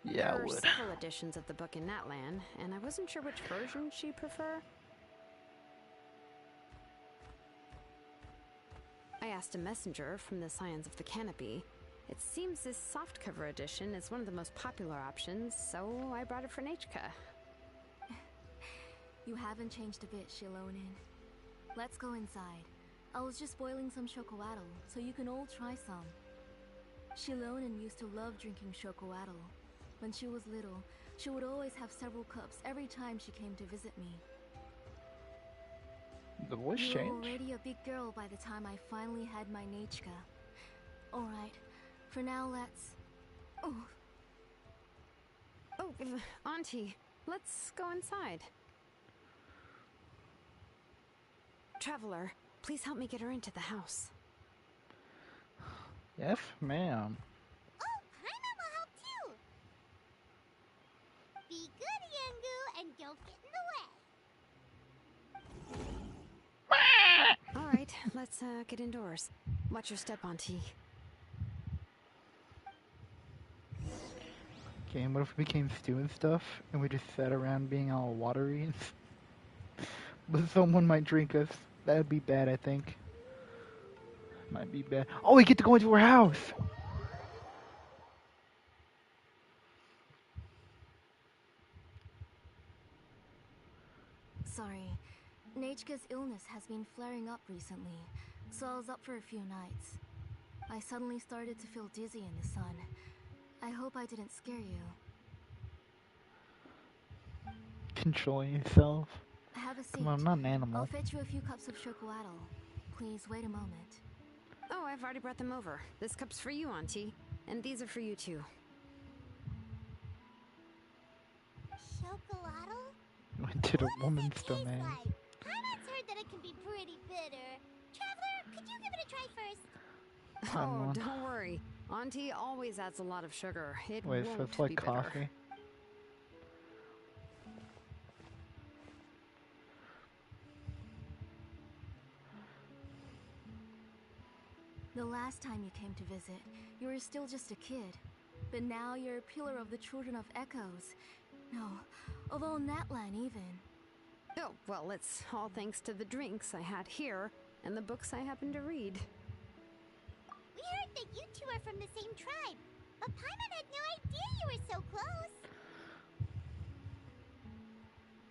Yeah, I There are would. several editions of the book in Natlan, and I wasn't sure which version she'd prefer. I asked a messenger from the Scions of the Canopy. It seems this softcover edition is one of the most popular options, so I brought it for Nachika. You haven't changed a bit, Shilonen. Let's go inside. I was just boiling some chocolatl, so you can all try some. Shilonen used to love drinking chocolatl. When she was little, she would always have several cups every time she came to visit me. The voice You were change. already a big girl by the time I finally had my Nachika. Alright, for now let's... Oh, Auntie, let's go inside. Traveler, please help me get her into the house. Yes, ma'am. Oh, Paimon will help too! Be good, Yengu, and don't get in the way. Alright, let's get indoors. Watch your step, Auntie. Okay, and what if we became stew and stuff, and we just sat around being all watery? But someone might drink us. That would be bad, I think. Might be bad. Oh, we get to go into her house! sorry. Nachika's illness has been flaring up recently, so I was up for a few nights. I suddenly started to feel dizzy in the sun. I hope I didn't scare you. Controlling yourself. Have a seat. Come on, I'm not an animal. I'll fetch you a few cups of chocolatl. Please wait a moment. Oh, I've already brought them over. This cup's for you, Auntie. And these are for you, too. Chocolatl? Went to the What does woman's it taste domain. like? Paimon's heard that it can be pretty bitter. Traveler, could you give it a try first? Fine Oh, one. don't worry. Auntie always adds a lot of sugar. It Wait, won't so it's like be bitter. coffee? The last time you came to visit, you were still just a kid. But now you're a pillar of the Children of Echoes. No, of all Natlan even. Oh, well, it's all thanks to the drinks I had here and the books I happened to read. We heard that you two are from the same tribe, but Paimon had no idea you were so close.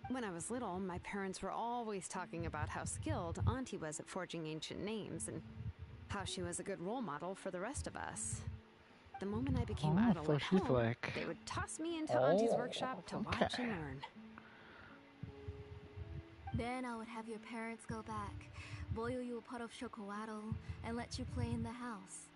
When I was little, my parents were always talking about how skilled Auntie was at forging ancient names and how she was a good role model for the rest of us. The moment I became idle so at she's home, like... they would toss me into Auntie's Oh, workshop to okay. watch and learn. Then I would have your parents go back, boil you a pot of chocolatl, and let you play in the house.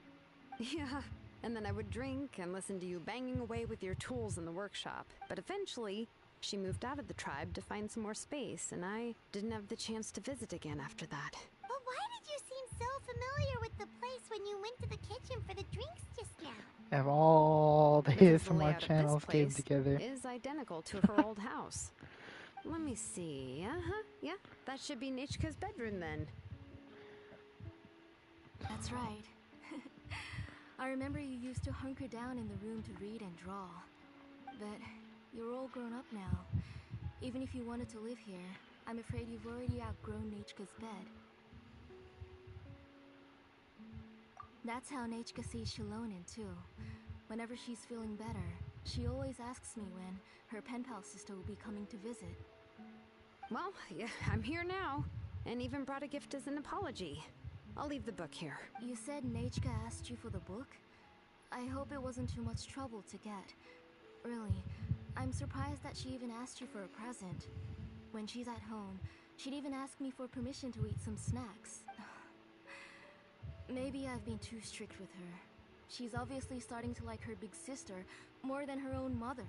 Yeah, and then I would drink and listen to you banging away with your tools in the workshop. But eventually, she moved out of the tribe to find some more space, and I didn't have the chance to visit again after that. But why did you seem so familiar with the place when you went to the kitchen for the drinks just now? Have all the Because the ASMR layout of channels this came place together. is identical to her old house. Let me see. Yeah, that should be Nichka's bedroom then. That's right. I remember you used to hunker down in the room to read and draw. But you're all grown up now. Even if you wanted to live here, I'm afraid you've already outgrown Nechka's bed. That's how Nechka sees Shilonen, too. Whenever she's feeling better, she always asks me when her pen pal sister will be coming to visit. Well, yeah, I'm here now, and even brought a gift as an apology. I'll leave the book here. You said Nechka asked you for the book? I hope it wasn't too much trouble to get. Really, I'm surprised that she even asked you for a present. When she's at home, she'd even ask me for permission to eat some snacks. Maybe I've been too strict with her. She's obviously starting to like her big sister more than her own mother.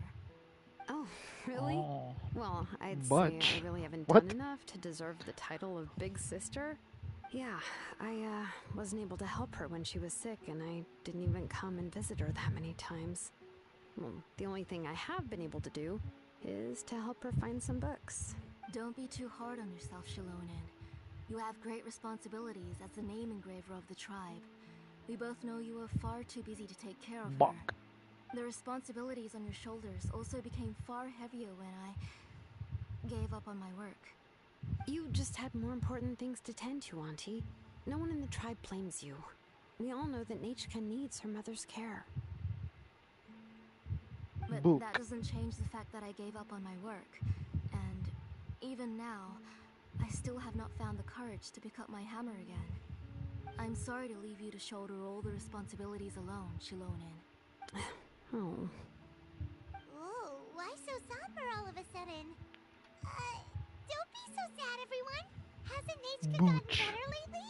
Oh, really? Oh. Well, I'd But say I really haven't what? done enough to deserve the title of Big Sister. Yeah, I wasn't able to help her when she was sick, and I didn't even come and visit her that many times. Well, the only thing I have been able to do is to help her find some books. Don't be too hard on yourself, Shilonen. You have great responsibilities as the name engraver of the tribe. We both know you are far too busy to take care of Bonk. her. The responsibilities on your shoulders also became far heavier when I gave up on my work. You just had more important things to tend to, Auntie. No one in the tribe blames you. We all know that Nechka needs her mother's care. But Book. that doesn't change the fact that I gave up on my work. And even now, I still have not found the courage to pick up my hammer again. I'm sorry to leave you to shoulder all the responsibilities alone, Shilonen. Oh. Ooh, why so somber all of a sudden? Don't be so sad, everyone. Hasn't Nechka gotten Booch. better lately?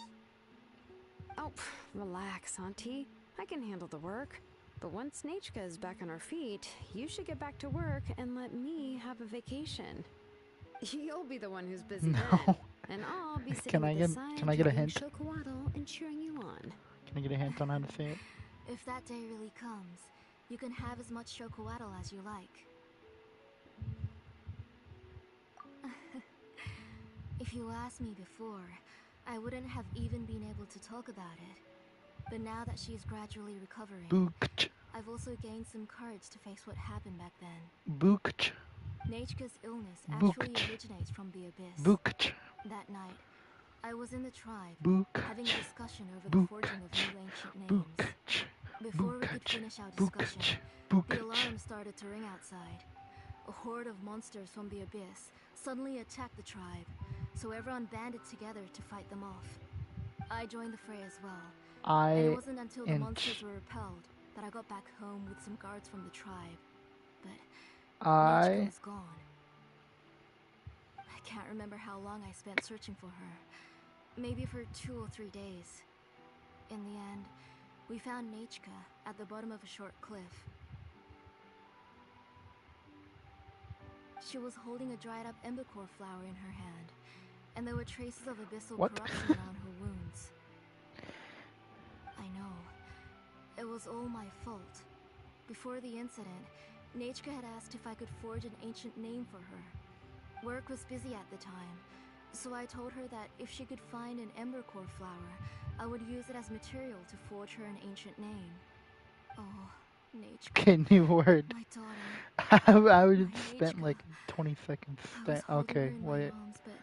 Oh, relax, Auntie. I can handle the work. But once Nechka is back on her feet, you should get back to work and let me have a vacation. You'll be the one who's busy No. then, and I'll be sitting Can I at get- the side can I get a drinking hint? chocowaddle and cheering you on. Can I get a hint on how to say it? If that day really comes, you can have as much chocowaddle as you like. If you asked me before, I wouldn't have even been able to talk about it. But now that she's gradually recovering, Booked. I've also gained some courage to face what happened back then. Booked. Nechka's illness actually Booked. originates from the abyss. Booked. That night, I was in the tribe, Booked. having a discussion over the Booked. forging of new ancient names. Booked. Before we could Booked. finish our discussion, Booked. the alarm started to ring outside. A horde of monsters from the abyss suddenly attacked the tribe, so everyone banded together to fight them off. I joined the fray as well, and it wasn't until the monsters were repelled that I got back home with some guards from the tribe. But Nechka was gone. I can't remember how long I spent searching for her. Maybe for 2 or 3 days. In the end, we found Nechka at the bottom of a short cliff. She was holding a dried up embercore flower in her hand, and there were traces of abyssal corruption around her wounds. I know. It was all my fault. Before the incident, Nechka had asked if I could forge an ancient name for her. Work was busy at the time, so I told her that if she could find an embercore flower, I would use it as material to forge her an ancient name. Oh, Nechka. Can you word? My daughter. I would My spent Nechka. like 20 seconds. I was holding her Okay, in my wait. arms, but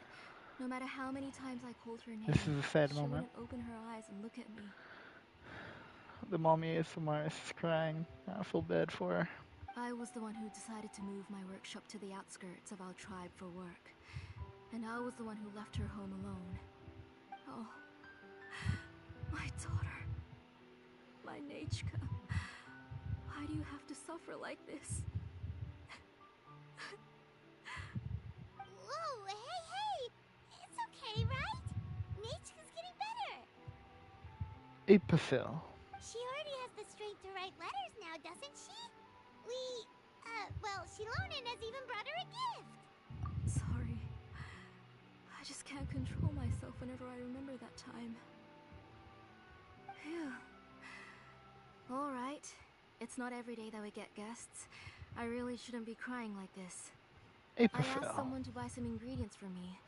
no matter how many times I called her name, This is a sad she moment. wouldn't open her eyes and look at me. The mommy ASMR is crying. I feel bad for her. I was the one who decided to move my workshop to the outskirts of our tribe for work. And I was the one who left her home alone. Oh, my daughter. My Nechka. Why do you have to suffer like this? Whoa, hey! It's okay, right? Nechka's getting better. YIPPEE. She already has the strength to write letters now, doesn't she? Well, Shilonen has even brought her a gift. Sorry. I just can't control myself whenever I remember that time. Phew. Alright. It's not every day that we get guests. I really shouldn't be crying like this. I asked YIPPEE. someone to buy some ingredients for me.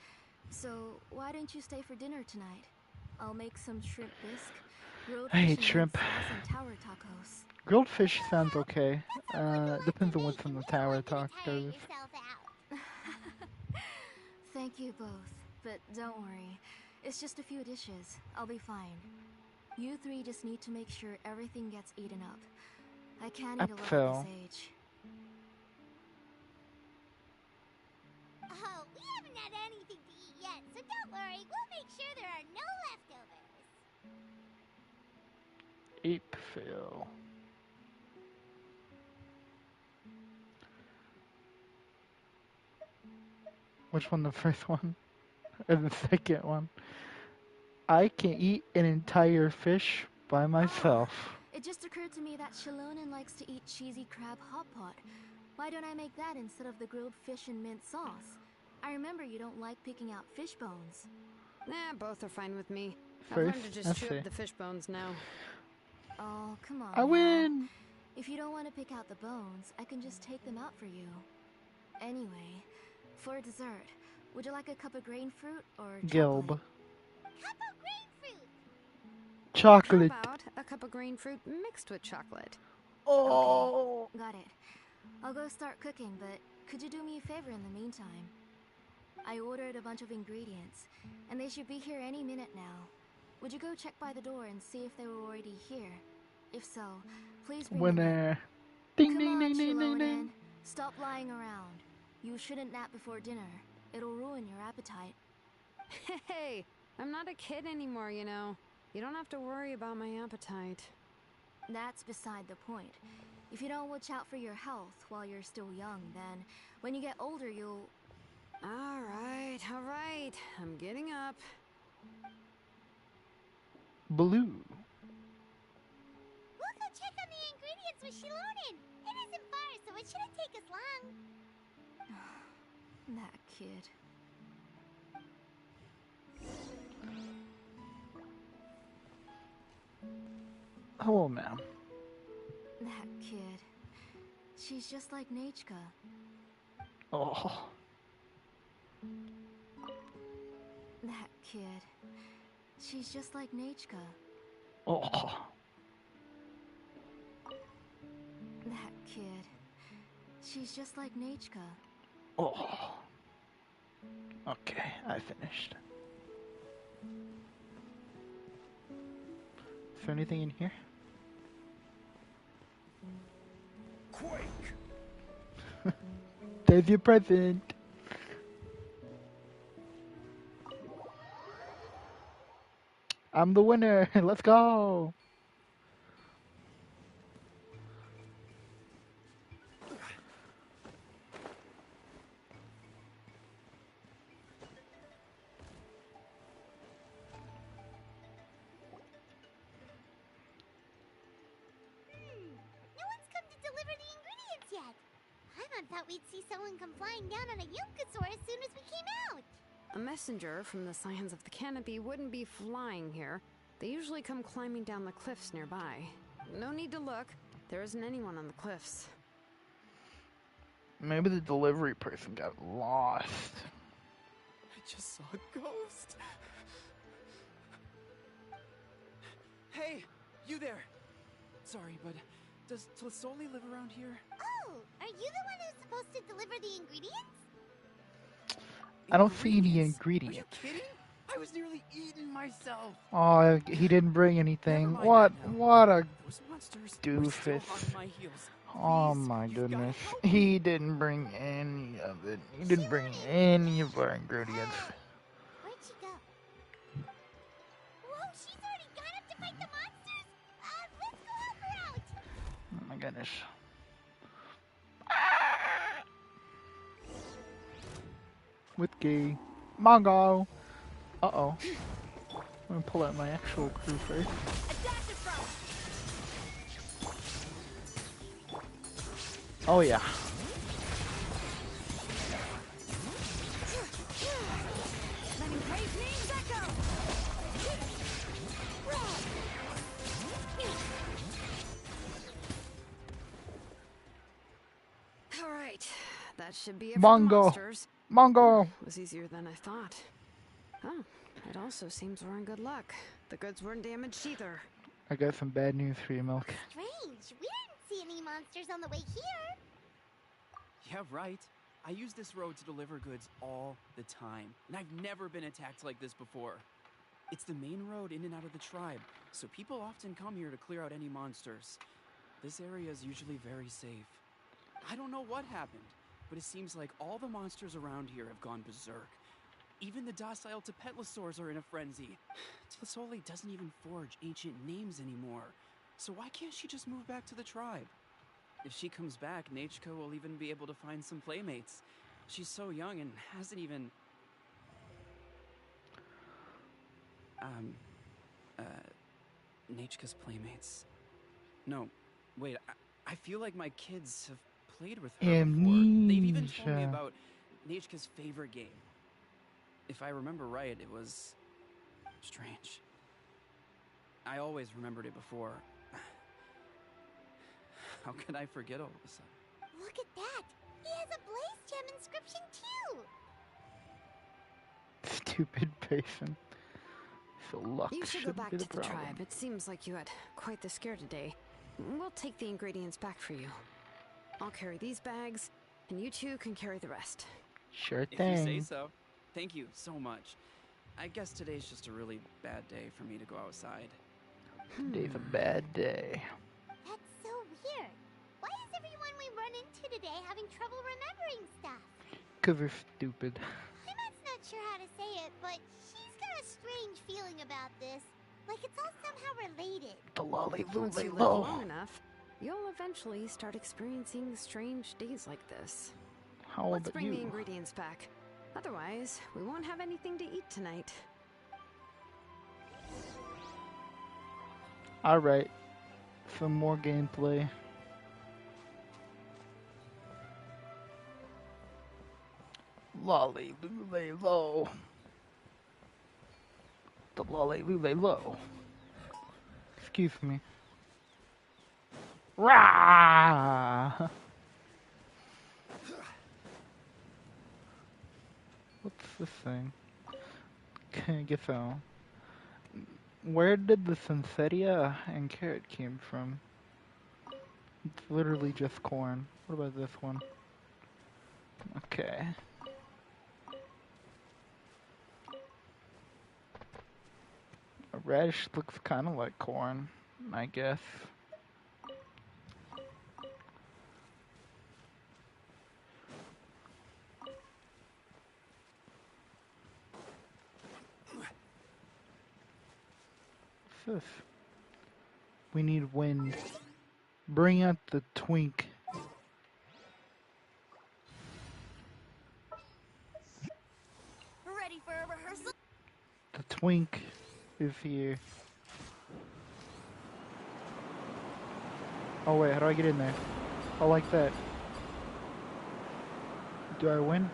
So, why don't you stay for dinner tonight? I'll make some shrimp bisque, grilled I fish hate and shrimp. red sauce, and tower tacos. Grilled fish sounds okay. Depends on what's in the tower Tire tacos. yourself out. Thank you both, but don't worry. It's just a few dishes. I'll be fine. You three just need to make sure everything gets eaten up. I can't eat a lot at this age. Oh, we haven't had anything to eat yet, so don't worry. We'll make sure there are no leftovers. YIPPEE. Which one, the first one? Or the second one? I can eat an entire fish by myself. It just occurred to me that Shilonen likes to eat cheesy crab hot pot. Why don't I make that instead of the grilled fish and mint sauce? I remember you don't like picking out fish bones. Nah, both are fine with me. I've First, learned to just chew up the fish bones now. Oh, come on. I win! If you don't want to pick out the bones, I can just take them out for you. Anyway, for dessert, would you like a cup of grain fruit or chocolate? Gilb. Cup of grain fruit! Chocolate. How about a cup of grain fruit mixed with chocolate? Oh! Okay, got it. I'll go start cooking, but could you do me a favor in the meantime? I ordered a bunch of ingredients, and they should be here any minute now. Would you go check by the door and see if they were already here? If so, please bring them in. Winner. Ding, Come ding, on, ding, ding, ding, ding. Shilonen. Stop lying around. You shouldn't nap before dinner. It'll ruin your appetite. Hey, I'm not a kid anymore, you know. You don't have to worry about my appetite. That's beside the point. If you don't watch out for your health while you're still young, then when you get older, you'll... All right. I'm getting up. Blue. We'll go check on the ingredients with Shilonen. It isn't far, so it shouldn't take us long. That kid. Hello, ma'am. That kid. She's just like Nachka. Oh. That kid. She's just like Nachka. Oh. That kid. She's just like Nachka. Oh. Okay, I finished. Is there anything in here? Quake! There's your present. I'm the winner. Let's go. No one's come to deliver the ingredients yet. Paimon thought we'd see someone come flying down on a Yunkasaur as soon as we came out. A messenger from the Scions of the Canopy wouldn't be flying here. They usually come climbing down the cliffs nearby. No need to look. There isn't anyone on the cliffs. Maybe the delivery person got lost. I just saw a ghost. Hey, you there. Sorry, but does Tlasoli live around here? Oh, are you the one who's supposed to deliver the ingredients? I don't see any Are you ingredients. kidding? I was nearly eating myself. Oh, he didn't bring anything. Never mind What? that now. What a Those monsters are still doofus. on my heels. Oh Please, my you've gotta goodness. help me. He didn't bring any of it. He didn't bring any of our ingredients. Where'd she go? Whoa, she's already gone up to fight the monsters? Let's go help her out. Oh my goodness. With gay. Mongo! Uh-oh. I'm gonna pull out my actual crew first. Oh yeah. Letting praise names echo! All right. That should be it for the Mongo! monsters. Mongo! It was easier than I thought. Oh, it also seems we're in good luck. The goods weren't damaged either. I got some bad news for you, Milk. Strange. We didn't see any monsters on the way here. Yeah, right. I use this road to deliver goods all the time, and I've never been attacked like this before. It's the main road in and out of the tribe, so people often come here to clear out any monsters. This area is usually very safe. I don't know what happened, but it seems like all the monsters around here have gone berserk. Even the docile Tepetlosaurs are in a frenzy. Tlisoli doesn't even forge ancient names anymore, so why can't she just move back to the tribe? If she comes back, Nachka will even be able to find some playmates. She's so young and hasn't even... Nachka's playmates. No, wait, I feel like my kids have played with her before. They've even told me Amnesia. about Nachka's favorite game. If I remember right, it was... strange. I always remembered it before. How could I forget all of a sudden? Look at that! He has a Blaze Gem inscription too! Stupid patient. So luck You should go shouldn't back be the to the problem. tribe. It seems like you had quite the scare today. We'll take the ingredients back for you. I'll carry these bags, and you two can carry the rest. Sure If you say thing. so. Thank you so much. I guess today's just a really bad day for me to go outside. Today's a bad day. That's so weird. Why is everyone we run into today having trouble remembering stuff? 'Cause they're stupid. Heimat's not sure how to say it, but she's got a strange feeling about this. Like it's all somehow related. The lolly Once you live low. long enough, you'll eventually start experiencing strange days like this. How old Let's are bring the you? ingredients back. Otherwise, we won't have anything to eat tonight. Alright. Some more gameplay. Lolly lule low. The lolly lule low. Excuse me. Rah! What's this thing? Can't get so. Where did the Synthetia and carrot came from? It's literally just corn. What about this one? Okay. A radish looks kind of like corn, I guess. What's this? We need wind. Bring out the twink. Ready for a rehearsal? The twink is here. Oh wait, how do I get in there? Oh, like that. Do I win?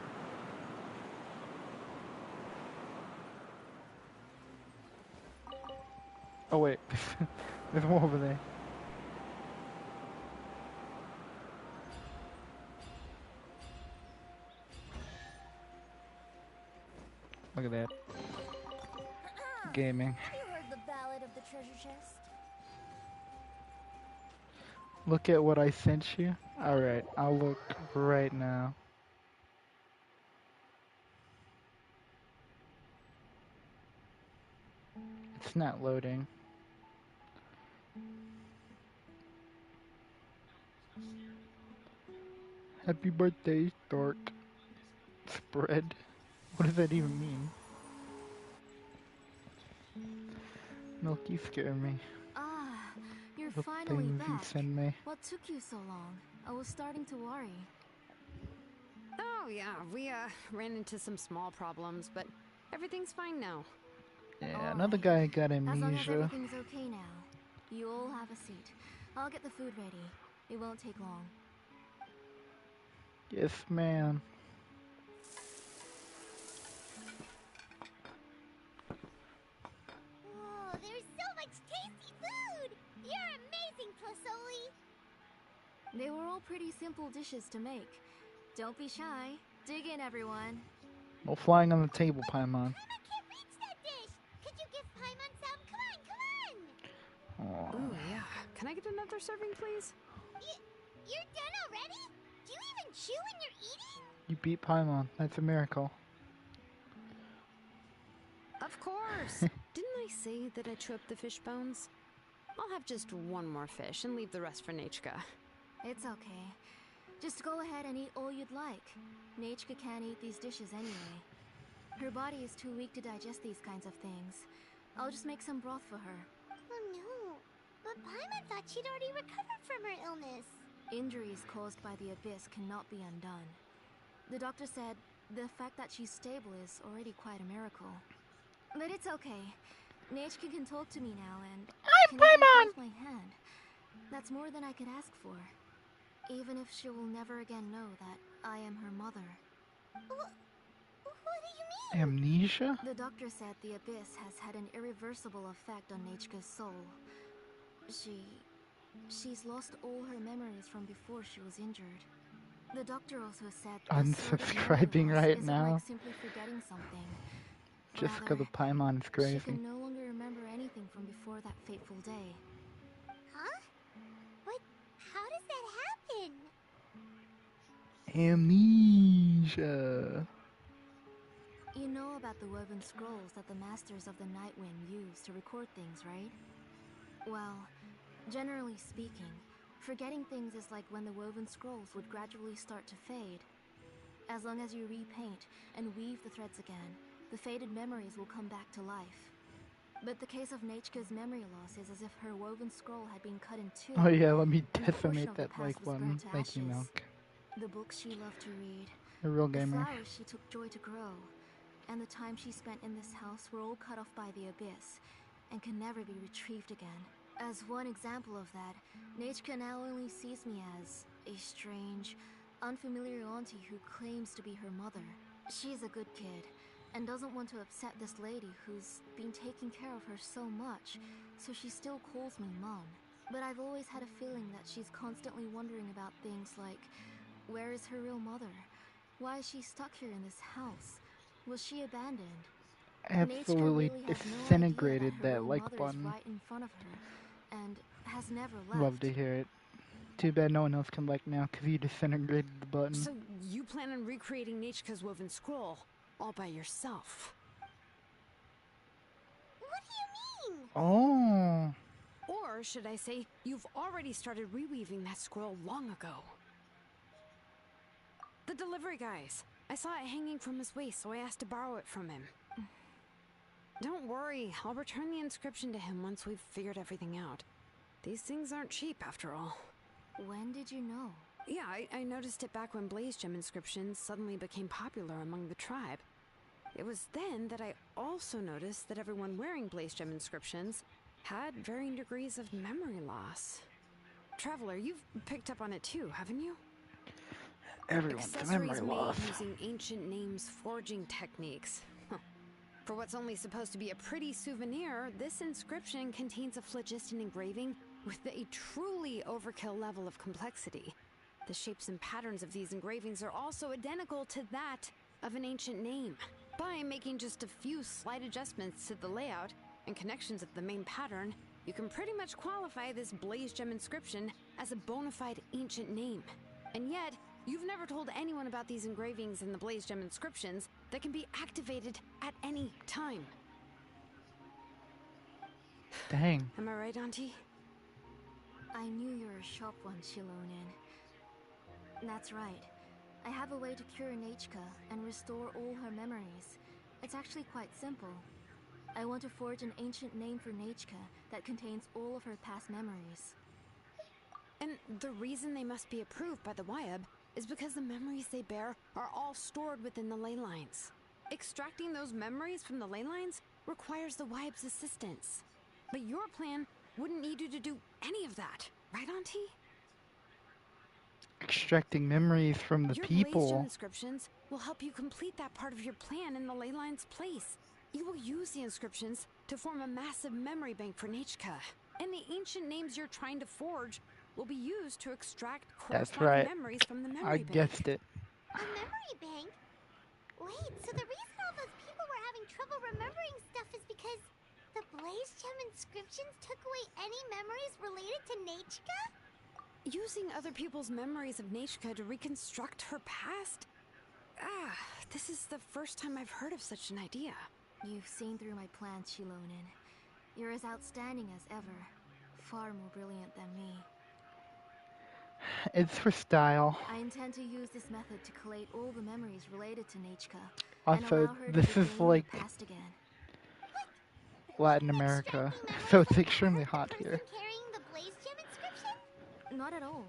Oh wait, there's more over there. Look at that. Gaming. Have you heard the ballad of the treasure chest? Look at what I sent you. Alright, I'll look right now. It's not loading. Happy birthday, Stork. Spread. What does that even mean? Milky scared me. Ah, you're The finally things you back. send me. What took you so long? I was starting to worry. Oh yeah, we ran into some small problems, but everything's fine now. Yeah, another guy got As long as amnesia. everything's okay now, you all have a seat. I'll get the food ready. It won't take long. Yes, ma'am. Oh, there's so much tasty food! You're amazing, Tlisoli! They were all pretty simple dishes to make. Don't be shy. Dig in, everyone. No flying on the table, Paimon. Paimon can't reach that dish! Could you give Paimon some? Come on, come on! Aw. Ooh, yeah. Can I get another serving, please? You're done already? Do you even chew when you're eating? You beat Paimon. That's a miracle. Of course! Didn't I say that I chew up the fish bones? I'll have just one more fish and leave the rest for Nechka. It's okay. Just go ahead and eat all you'd like. Nechka can't eat these dishes anyway. Her body is too weak to digest these kinds of things. I'll just make some broth for her. Oh no, but Paimon thought she'd already recovered from her illness. Injuries caused by the abyss cannot be undone. The doctor said the fact that she's stable is already quite a miracle. But it's okay. Nechka can talk to me now and can even hold my hand. That's more than I could ask for. Even if she will never again know that I am her mother. What do you mean? Amnesia? The doctor said the abyss has had an irreversible effect on Nechka's soul. She's lost all her memories from before she was injured. The doctor also said unsubscribing right now. like simply forgetting something. Just because the Paimon is She crazy. can no longer remember anything from before that fateful day. Huh? But how does that happen? Amnesia. You know about the woven scrolls that the Masters of the Night Wind use to record things, right? Well, generally speaking, forgetting things is like when the woven scrolls would gradually start to fade. As long as you repaint and weave the threads again, the faded memories will come back to life. But the case of Nechka's memory loss is as if her woven scroll had been cut in two. Oh yeah, let me and a portion decimate of the that past like was one burned to thank you ashes. milk. The books she loved to read, A real the gamer. flowers she took joy to grow, and the time she spent in this house were all cut off by the abyss, and can never be retrieved again. As one example of that, Nechka now only sees me as a strange, unfamiliar auntie who claims to be her mother. She's a good kid, and doesn't want to upset this lady who's been taking care of her so much, so she still calls me Mom. But I've always had a feeling that she's constantly wondering about things like, where is her real mother? Why is she stuck here in this house? Was she abandoned? Absolutely really disintegrated that like button. Right in front of her, and has never left. Love to hear it. Too bad no one else can like now because you disintegrated the button. So you plan on recreating Nechka's woven scroll all by yourself? What do you mean? Oh. Or should I say, you've already started reweaving that scroll long ago. The delivery guys. I saw it hanging from his waist, so I asked to borrow it from him. Don't worry, I'll return the inscription to him once we've figured everything out. These things aren't cheap, after all. When did you know? Yeah, I noticed it back when Blaze Gem inscriptions suddenly became popular among the tribe. It was then that I also noticed that everyone wearing Blaze Gem inscriptions had varying degrees of memory loss. Traveler, you've picked up on it too, haven't you? Everyone's memory Accessories loss. made using ancient names forging techniques. For what's only supposed to be a pretty souvenir, this inscription contains a phlogiston engraving with a truly overkill level of complexity. The shapes and patterns of these engravings are also identical to that of an ancient name. By making just a few slight adjustments to the layout and connections of the main pattern, you can pretty much qualify this Blaze Gem inscription as a bona fide ancient name. And yet, you've never told anyone about these engravings and the Blaze Gem inscriptions that can be activated at any time. Dang. Am I right, Auntie? I knew you were a sharp one, Shilonin. That's right. I have a way to cure Nechka and restore all her memories. It's actually quite simple. I want to forge an ancient name for Nechka that contains all of her past memories. And the reason they must be approved by the YIPPEE is because the memories they bear are all stored within the ley lines. Extracting those memories from the ley lines requires the YIPPEE's assistance. But your plan wouldn't need you to do any of that, right, Auntie? Extracting memories from the Your Blaze Gem people. inscriptions will help you complete that part of your plan in the ley line's place. You will use the inscriptions to form a massive memory bank for Nechka. And the ancient names you're trying to forge will be used to extract corresponding memories from the memory I bank. guessed it. A memory bank? Wait, so the reason all those people were having trouble remembering stuff is because the Blaze Gem inscriptions took away any memories related to Nechka? Using other people's memories of Nechka to reconstruct her past This is the first time I've heard of such an idea. You've seen through my plans, Shilonin. You're as outstanding as ever. Far more brilliant than me. It's for style. I intend to use this method to collate all the memories related to Nechka and Also, allow her to this is regain like her past again. Latin America, so it's extremely hot here. Carrying the Blaze Gem inscription? Not at all.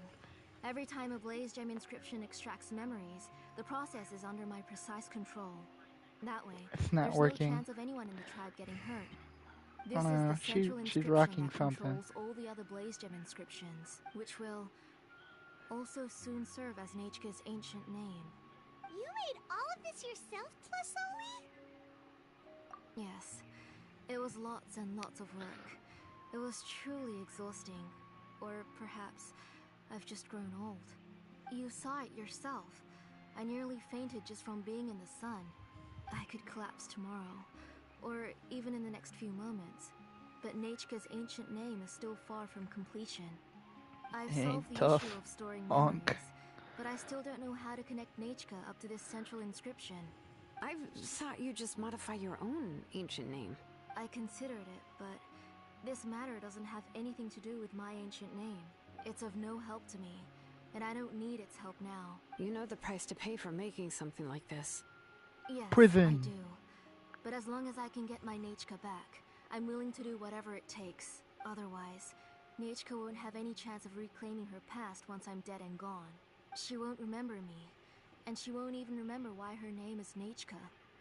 Every time a Blaze Gem inscription extracts memories, the process is under my precise control. That way, It's not there's working. no chance of anyone in the tribe getting hurt. This I don't is know, the central she's inscription rocking that something. controls all the other Blaze Gem inscriptions, which will also soon serve as Nechka's ancient name. You made all of this yourself, Tlasoli? Yes, it was lots and lots of work. It was truly exhausting. Or perhaps I've just grown old. You saw it yourself. I nearly fainted just from being in the sun. I could collapse tomorrow, or even in the next few moments. But Nechka's ancient name is still far from completion. I've Hey, solved the tough issue of storing onk. memories, but I still don't know how to connect Nechka up to this central inscription. I thought you just modify your own ancient name. I considered it, but this matter doesn't have anything to do with my ancient name. It's of no help to me, and I don't need its help now. You know the price to pay for making something like this. Yes, Prison. I do. But as long as I can get my Nechka back, I'm willing to do whatever it takes. Otherwise, Nechka won't have any chance of reclaiming her past once I'm dead and gone. She won't remember me, and she won't even remember why her name is Nechka.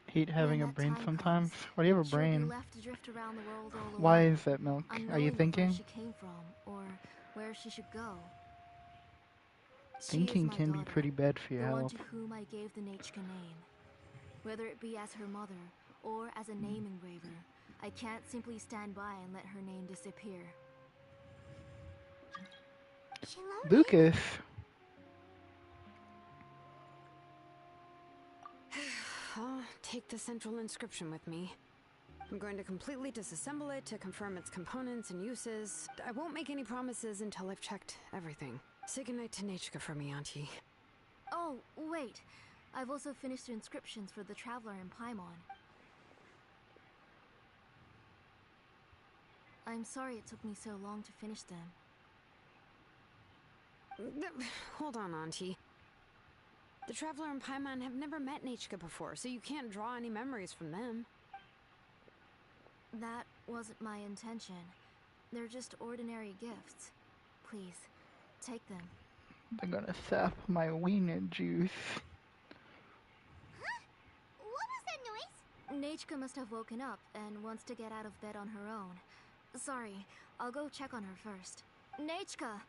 Hate having a When that brain time sometimes. comes, Why do you have a she'll be brain? left to drift around the world all alone. Why is that, Milk? Are Unknowing you of thinking? where she came from, or where she should go. She Thinking is my can be daughter, pretty bad for your the one health. to whom I gave the Nechka name. Whether it be as her mother, or as a name engraver, I can't simply stand by and let her name disappear. Shilonin? Lucas. I'll take the central inscription with me. I'm going to completely disassemble it to confirm its components and uses. I won't make any promises until I've checked everything. Say goodnight to Nechka for me, Auntie. Oh, wait. I've also finished the inscriptions for the Traveler in Paimon. I'm sorry it took me so long to finish them. Hold on, Auntie. The Traveler and Paimon have never met Nechka before, so you can't draw any memories from them. That wasn't my intention. They're just ordinary gifts. Please, take them. They're gonna sap my wiener juice. Huh? What was that noise? Nechka must have woken up and wants to get out of bed on her own. Sorry, I'll go check on her first. Nechka,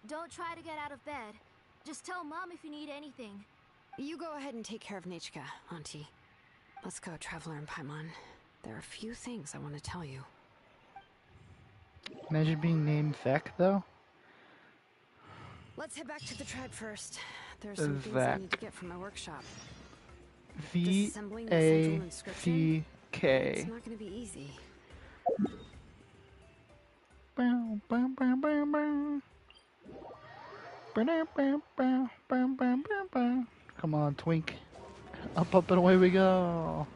don't try to get out of bed. Just tell Mom if you need anything. You go ahead and take care of Nechka, Auntie. Let's go, Traveler and Paimon. There are a few things I want to tell you. Imagine being named Zach, though. Let's head back to the tribe first. There's some things I need to get from my workshop. Disassembling the central inscription? V-A-C-K. It's not going to be easy. Bow, bow, bow, bow, bow. Bow, bow, bow, bow, bow, bow, bow. Come on, Twink. Up, up, and away we go.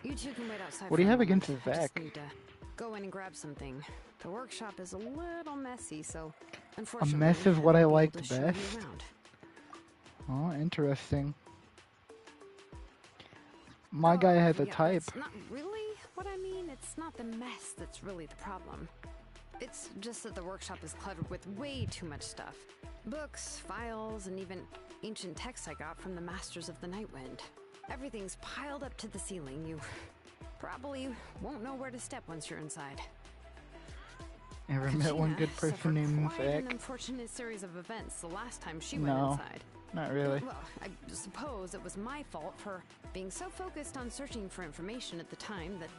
You two can wait outside. What do you for a have moment. against I just Zach? need to go in and grab something. The workshop is a little messy, so A unfortunately, mess is I what I won't be able liked to show you best. around. Oh, interesting. My guy has a Yeah, type. that's not really what I mean. It's not the mess that's really the problem. It's just that the workshop is cluttered with way too much stuff. Books, files, and even ancient texts I got from the Masters of the Nightwind. Everything's piled up to the ceiling. You probably won't know where to step once you're inside. Ever met one Kachina good person suffered named quite an Zach? unfortunate series of events the last time she went No. inside. Not really. Well, I suppose it was my fault for being so focused on searching for information at the time that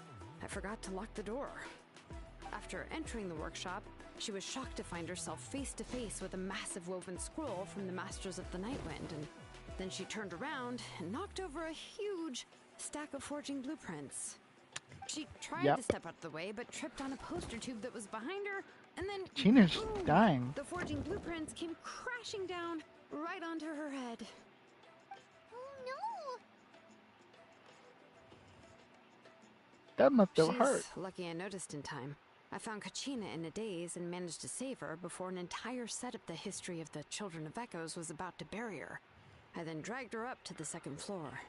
I forgot to lock the door. After entering the workshop, she was shocked to find herself face to face with a massive woven scroll from the Masters of the Nightwind, and then she turned around and knocked over a huge, stack of forging blueprints. She tried Yep. to step out of the way, but tripped on a poster tube that was behind her, and then Gina's boom, dying. the forging blueprints came crashing down right onto her head. Oh no! That must have She's hurt. lucky I noticed in time. I found Kachina in a daze and managed to save her before an entire set of the history of the Children of Echoes was about to bury her. I then dragged her up to the second floor.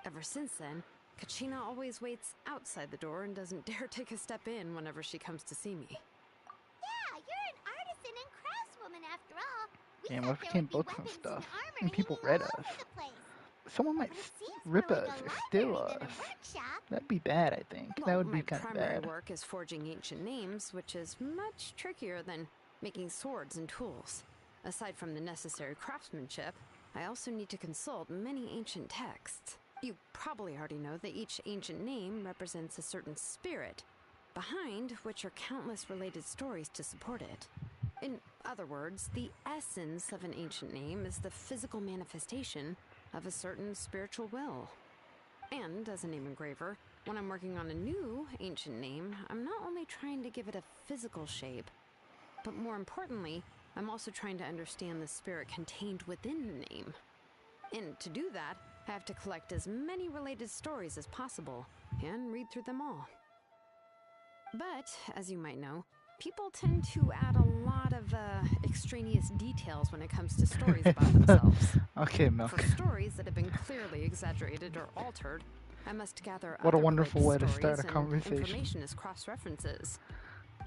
Ever since then, Kachina always waits outside the door and doesn't dare take a step in whenever she comes to see me. Yeah, you're an artisan and craftswoman after all. We Damn, thought what if we there came would be both some weapons stuff? armor And people hanging read all us. over the place. Someone might But it seems rip more like us a or steal library than us. a workshop. That'd be bad, I think. Well, That would my be kind of primary bad. work is forging ancient names, which is much trickier than making swords and tools. Aside from the necessary craftsmanship, I also need to consult many ancient texts. You probably already know that each ancient name represents a certain spirit, behind which are countless related stories to support it. In other words, the essence of an ancient name is the physical manifestation of a certain spiritual will. And as a name engraver, when I'm working on a new ancient name, I'm not only trying to give it a physical shape, but more importantly, I'm also trying to understand the spirit contained within the name. And to do that, I have to collect as many related stories as possible and read through them all. But, as you might know, people tend to add a lot of extraneous details when it comes to stories about themselves. Okay, Milk. For stories that have been clearly exaggerated or altered, I must gather What a other wonderful way related to start a stories and conversation. information as cross-references.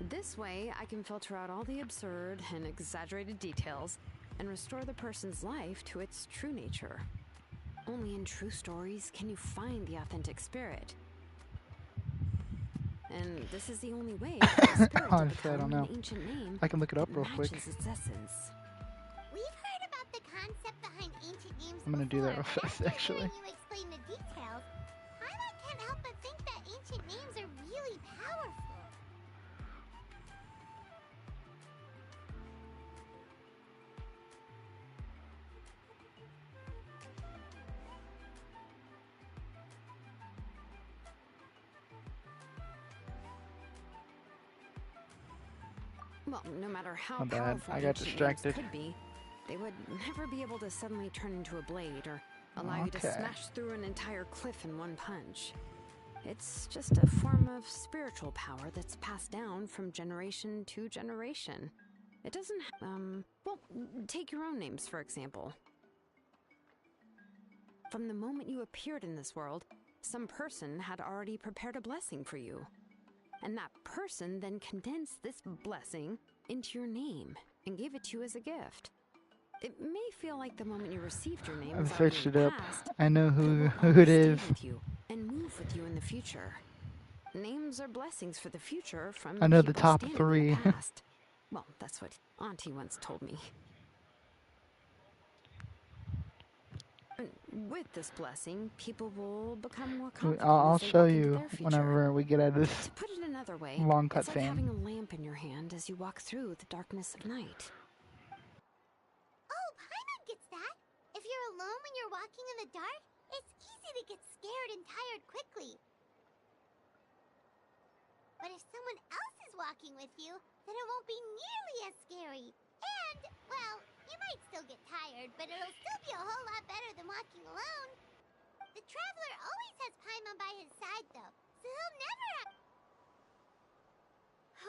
This way, I can filter out all the absurd and exaggerated details and restore the person's life to its true nature. Only in true stories can you find the authentic spirit. And this is the only way for the spirit to Honestly, I become don't know. an ancient name I can look it up that real quick. matches its essence. We've heard about the concept behind ancient names I'm gonna do that before, real but fast, after actually. hearing you explain the details, Paimon can't help but think that ancient names are really powerful. Well, no matter how My bad. powerful I got ancient names distracted. could be, they would never be able to suddenly turn into a blade or allow you to Okay. smash through an entire cliff in one punch. It's just a form of spiritual power that's passed down from generation to generation. It doesn't, well, take your own names, for example. From the moment you appeared in this world, some person had already prepared a blessing for you. And that person then condensed this blessing into your name and gave it to you as a gift. It may feel like the moment you received your name I've is already searched in it the up. past, I know but who will it always is. stay with you and move with you in the future. Names are blessings for the future from I know the people top standing three. in the past. Well, that's what Auntie once told me. And with this blessing, people will become more confident I'll as they show walk into you their future. whenever we get out of this To put it another way, long it's like having cutscene. a lamp in your hand as you walk through the darkness of night. Oh, Paimon gets that. If you're alone when you're walking in the dark, it's easy to get scared and tired quickly. But if someone else is walking with you, then it won't be nearly as scary. And, well, you might still get tired, but it'll still be a whole lot better than walking alone. The Traveler always has Paimon by his side, though, so he'll never have...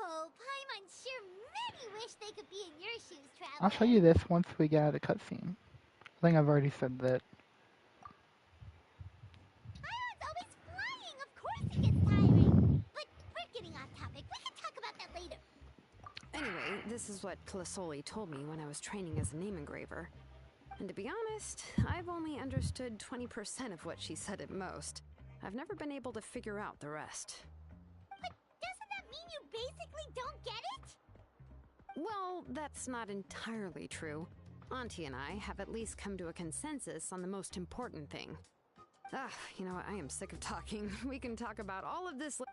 Oh, Paimon sure many wish they could be in your shoes, Traveler. I'll show you this once we get out of the cutscene. I think I've already said that. Paimon's always flying, of course it gets tiring. But we're getting off topic. We can talk about that later. Anyway, this is what Kalasoli told me when I was training as a name engraver. And to be honest, I've only understood 20% of what she said at most. I've never been able to figure out the rest. But doesn't that mean you basically don't get it? Well, that's not entirely true. Auntie and I have at least come to a consensus on the most important thing. You know what? I am sick of talking. We can talk about all of this later.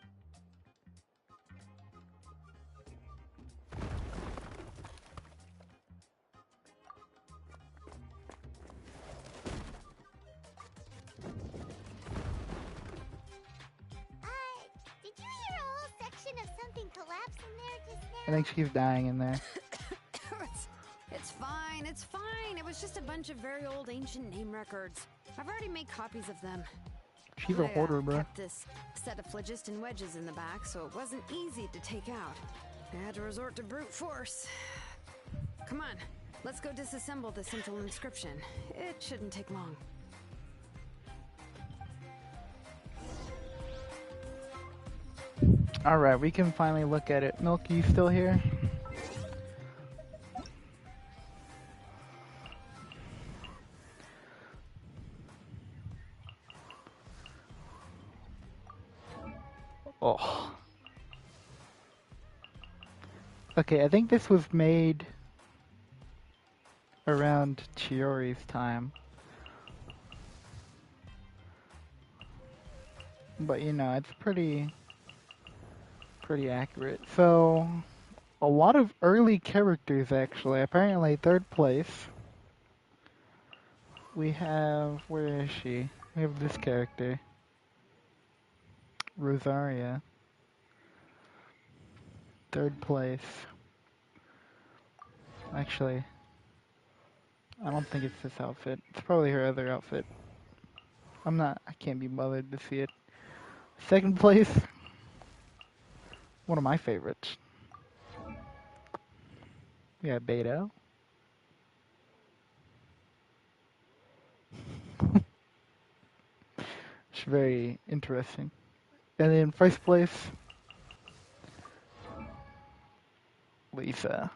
collapse in there just I now? think she's dying in there. It's fine, it's fine. It was just a bunch of very old ancient name records. I've already made copies of them. She's a hoarder, bro. kept this set of phlogiston wedges in the back, so it wasn't easy to take out. I had to resort to brute force. Come on, let's go disassemble the central inscription. It shouldn't take long. Alright, we can finally look at it. Milk, you still here? Oh. Okay, I think this was made around Chiori's time. But you know, it's pretty accurate. So, a lot of early characters actually. Apparently, third place. We have, where is she? We have this character. Rosaria. Third place. Actually, I don't think it's this outfit. It's probably her other outfit. I can't be bothered to see it. Second place. One of my favorites. We got Beto. It's very interesting. And then first place, Lisa.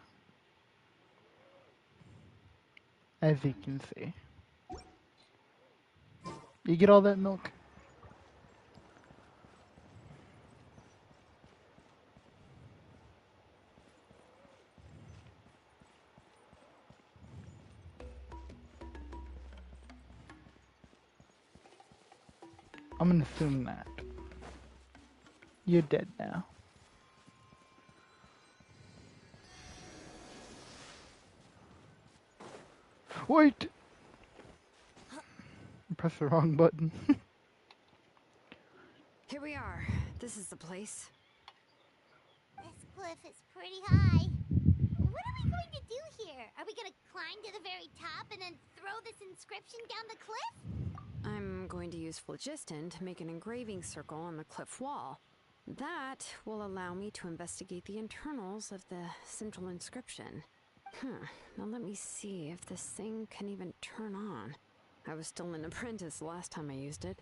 As you can see. You get all that milk? I'm gonna assume that. You're dead now. Wait! Press the wrong button. Here we are. This is the place. This cliff is pretty high. What are we going to do here? Are we going to climb to the very top and then throw this inscription down the cliff? I'm going to use phlogiston to make an engraving circle on the cliff wall. That will allow me to investigate the internals of the central inscription. Now let me see if this thing can even turn on. I was still an apprentice the last time I used it.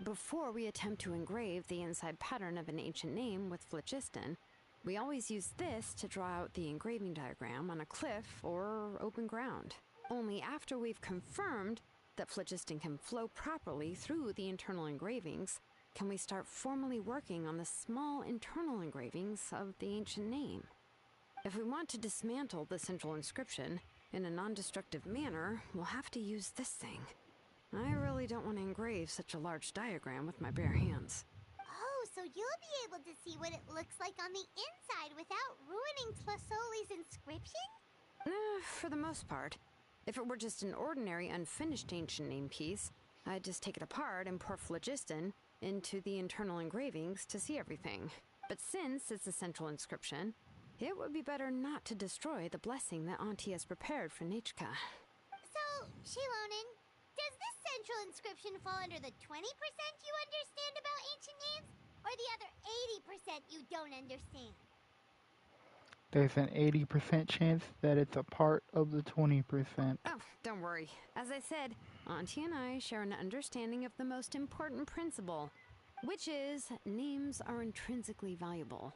Before we attempt to engrave the inside pattern of an ancient name with phlogiston, we always use this to draw out the engraving diagram on a cliff or open ground. Only after we've confirmed that phlogiston can flow properly through the internal engravings, can we start formally working on the small internal engravings of the ancient name. If we want to dismantle the central inscription in a non-destructive manner, we'll have to use this thing. I really don't want to engrave such a large diagram with my bare hands. Oh, so you'll be able to see what it looks like on the inside without ruining Tlasoli's inscription? For the most part. If it were just an ordinary unfinished ancient name piece, I'd just take it apart and pour phlogiston into the internal engravings to see everything. But since it's a central inscription, it would be better not to destroy the blessing that Auntie has prepared for Nechka. So, Shilonen, does this central inscription fall under the 20% you understand about ancient names, or the other 80% you don't understand? There's an 80% chance that it's a part of the 20%. Oh, don't worry. As I said, Auntie and I share an understanding of the most important principle, which is names are intrinsically valuable.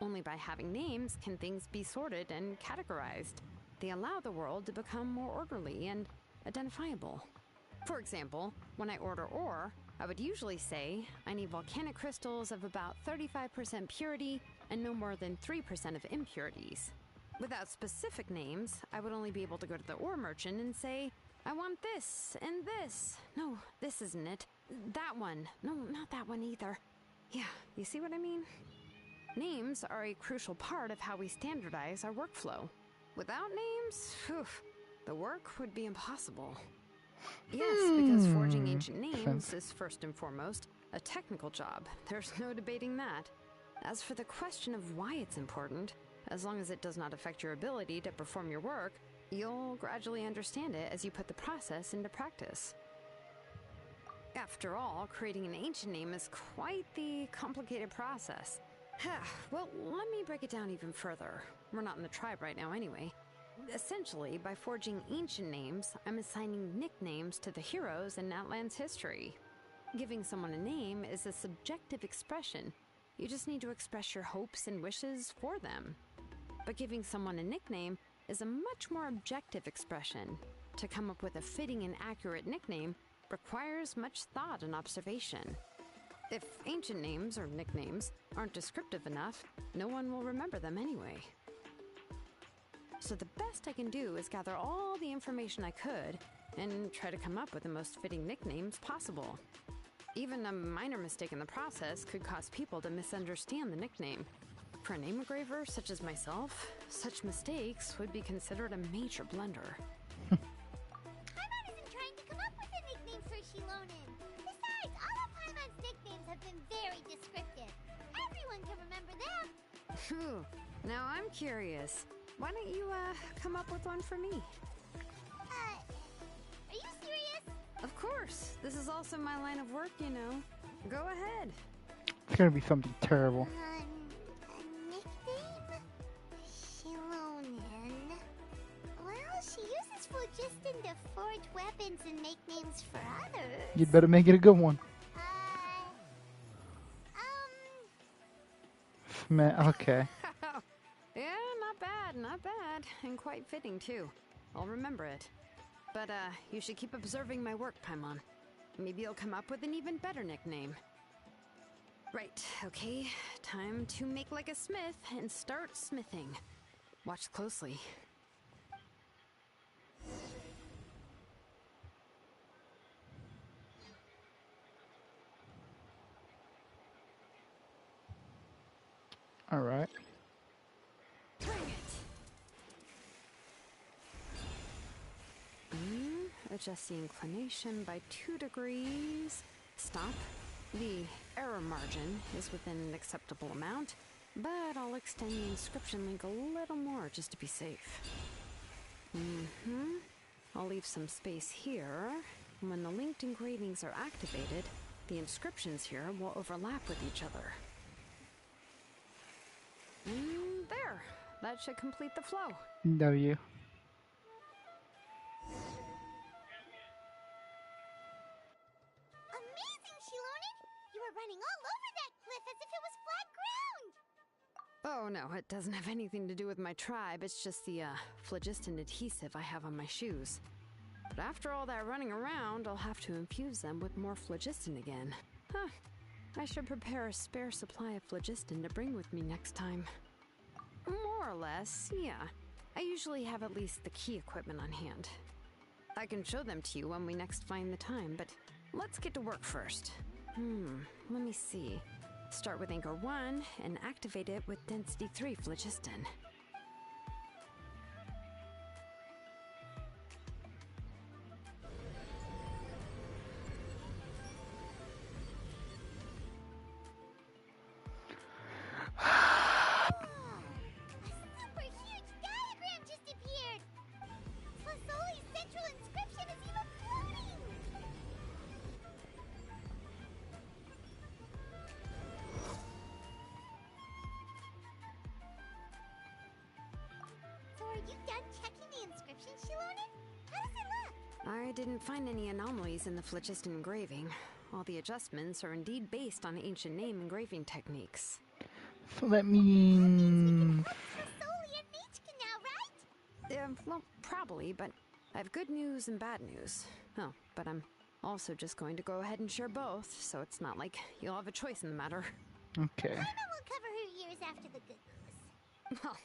Only by having names can things be sorted and categorized. They allow the world to become more orderly and identifiable. For example, when I order ore, I would usually say I need volcanic crystals of about 35% purity and no more than 3% of impurities. Without specific names, I would only be able to go to the ore merchant and say, I want this and this. No, this isn't it. That one. No, not that one either. Yeah, you see what I mean? Names are a crucial part of how we standardize our workflow. Without names, the work would be impossible. Yes, because forging ancient names is first and foremost a technical job. There's no debating that. As for the question of why it's important, as long as it does not affect your ability to perform your work, you'll gradually understand it as you put the process into practice. After all, creating an ancient name is quite the complicated process. Well, let me break it down even further. We're not in the tribe right now anyway. Essentially, by forging ancient names, I'm assigning nicknames to the heroes in Natlan's history. Giving someone a name is a subjective expression. You just need to express your hopes and wishes for them. But giving someone a nickname is a much more objective expression. To come up with a fitting and accurate nickname requires much thought and observation. If ancient names or nicknames aren't descriptive enough, no one will remember them anyway. So the best I can do is gather all the information I could and try to come up with the most fitting nicknames possible. Even a minor mistake in the process could cause people to misunderstand the nickname. For a name engraver such as myself, such mistakes would be considered a major blunder. Paimon isn't trying to come up with a nickname for Shilonen. Besides, all of Paimon's nicknames have been very descriptive. Everyone can remember them. Phew, now I'm curious. Why don't you, come up with one for me? Are you serious? Of course. This is also my line of work, you know. Go ahead. It's gonna be something terrible. A nickname? Shilonen. Well, she uses phlogiston to forge weapons and make names for others. You'd better make it a good one. Okay. Yeah, not bad. And quite fitting, too. I'll remember it. But, you should keep observing my work, Paimon. Maybe you'll come up with an even better nickname. Right, okay. Time to make like a smith and start smithing. Watch closely. Alright. Bring it! Adjust the inclination by 2 degrees. Stop. The error margin is within an acceptable amount, but I'll extend the inscription link a little more just to be safe. I'll leave some space here. When the linked engravings are activated, the inscriptions here will overlap with each other. There! That should complete the flow. W. Amazing, Shilonen! You were running all over that cliff as if it was flat ground! Oh no, it doesn't have anything to do with my tribe. It's just the, phlogiston adhesive I have on my shoes. But after all that running around, I'll have to infuse them with more phlogiston again. Huh. I should prepare a spare supply of phlogiston to bring with me next time. More or less, yeah. I usually have at least the key equipment on hand. I can show them to you when we next find the time, but let's get to work first. Let me see. Start with Anchor 1 and activate it with Density 3 phlogiston. Super huge diagram just appeared! Fasoli's central inscription is even floating! So are you done checking the inscription, Shilonen? How does it look? I didn't find any anomalies in the phlogiston engraving. All the adjustments are indeed based on ancient name engraving techniques. So that means... Fasoli and Michka now, right? Well, probably, but I have good news and bad news. Oh, but I'm also just going to go ahead and share both, so it's not like you'll have a choice in the matter. Okay. Paimon will cover her ears after the good news. Well,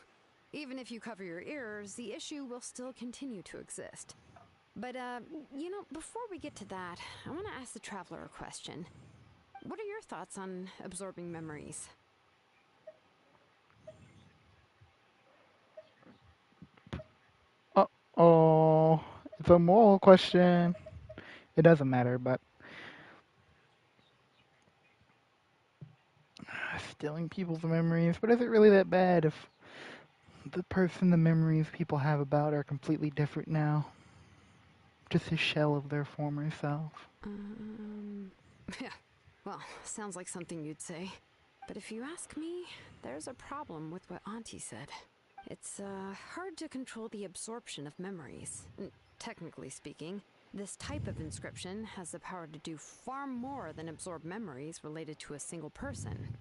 even if you cover your ears, the issue will still continue to exist. But, you know, before we get to that, I want to ask the Traveler a question. What are your thoughts on absorbing memories? Oh, it's a moral question. It doesn't matter, but Stealing people's memories, but is it really that bad if the the memories people have about are completely different now? Just a shell of their former self. Yeah, well, sounds like something you'd say. But if you ask me, there's a problem with what Auntie said. It's hard to control the absorption of memories. Technically speaking, this type of inscription has the power to do far more than absorb memories related to a single person.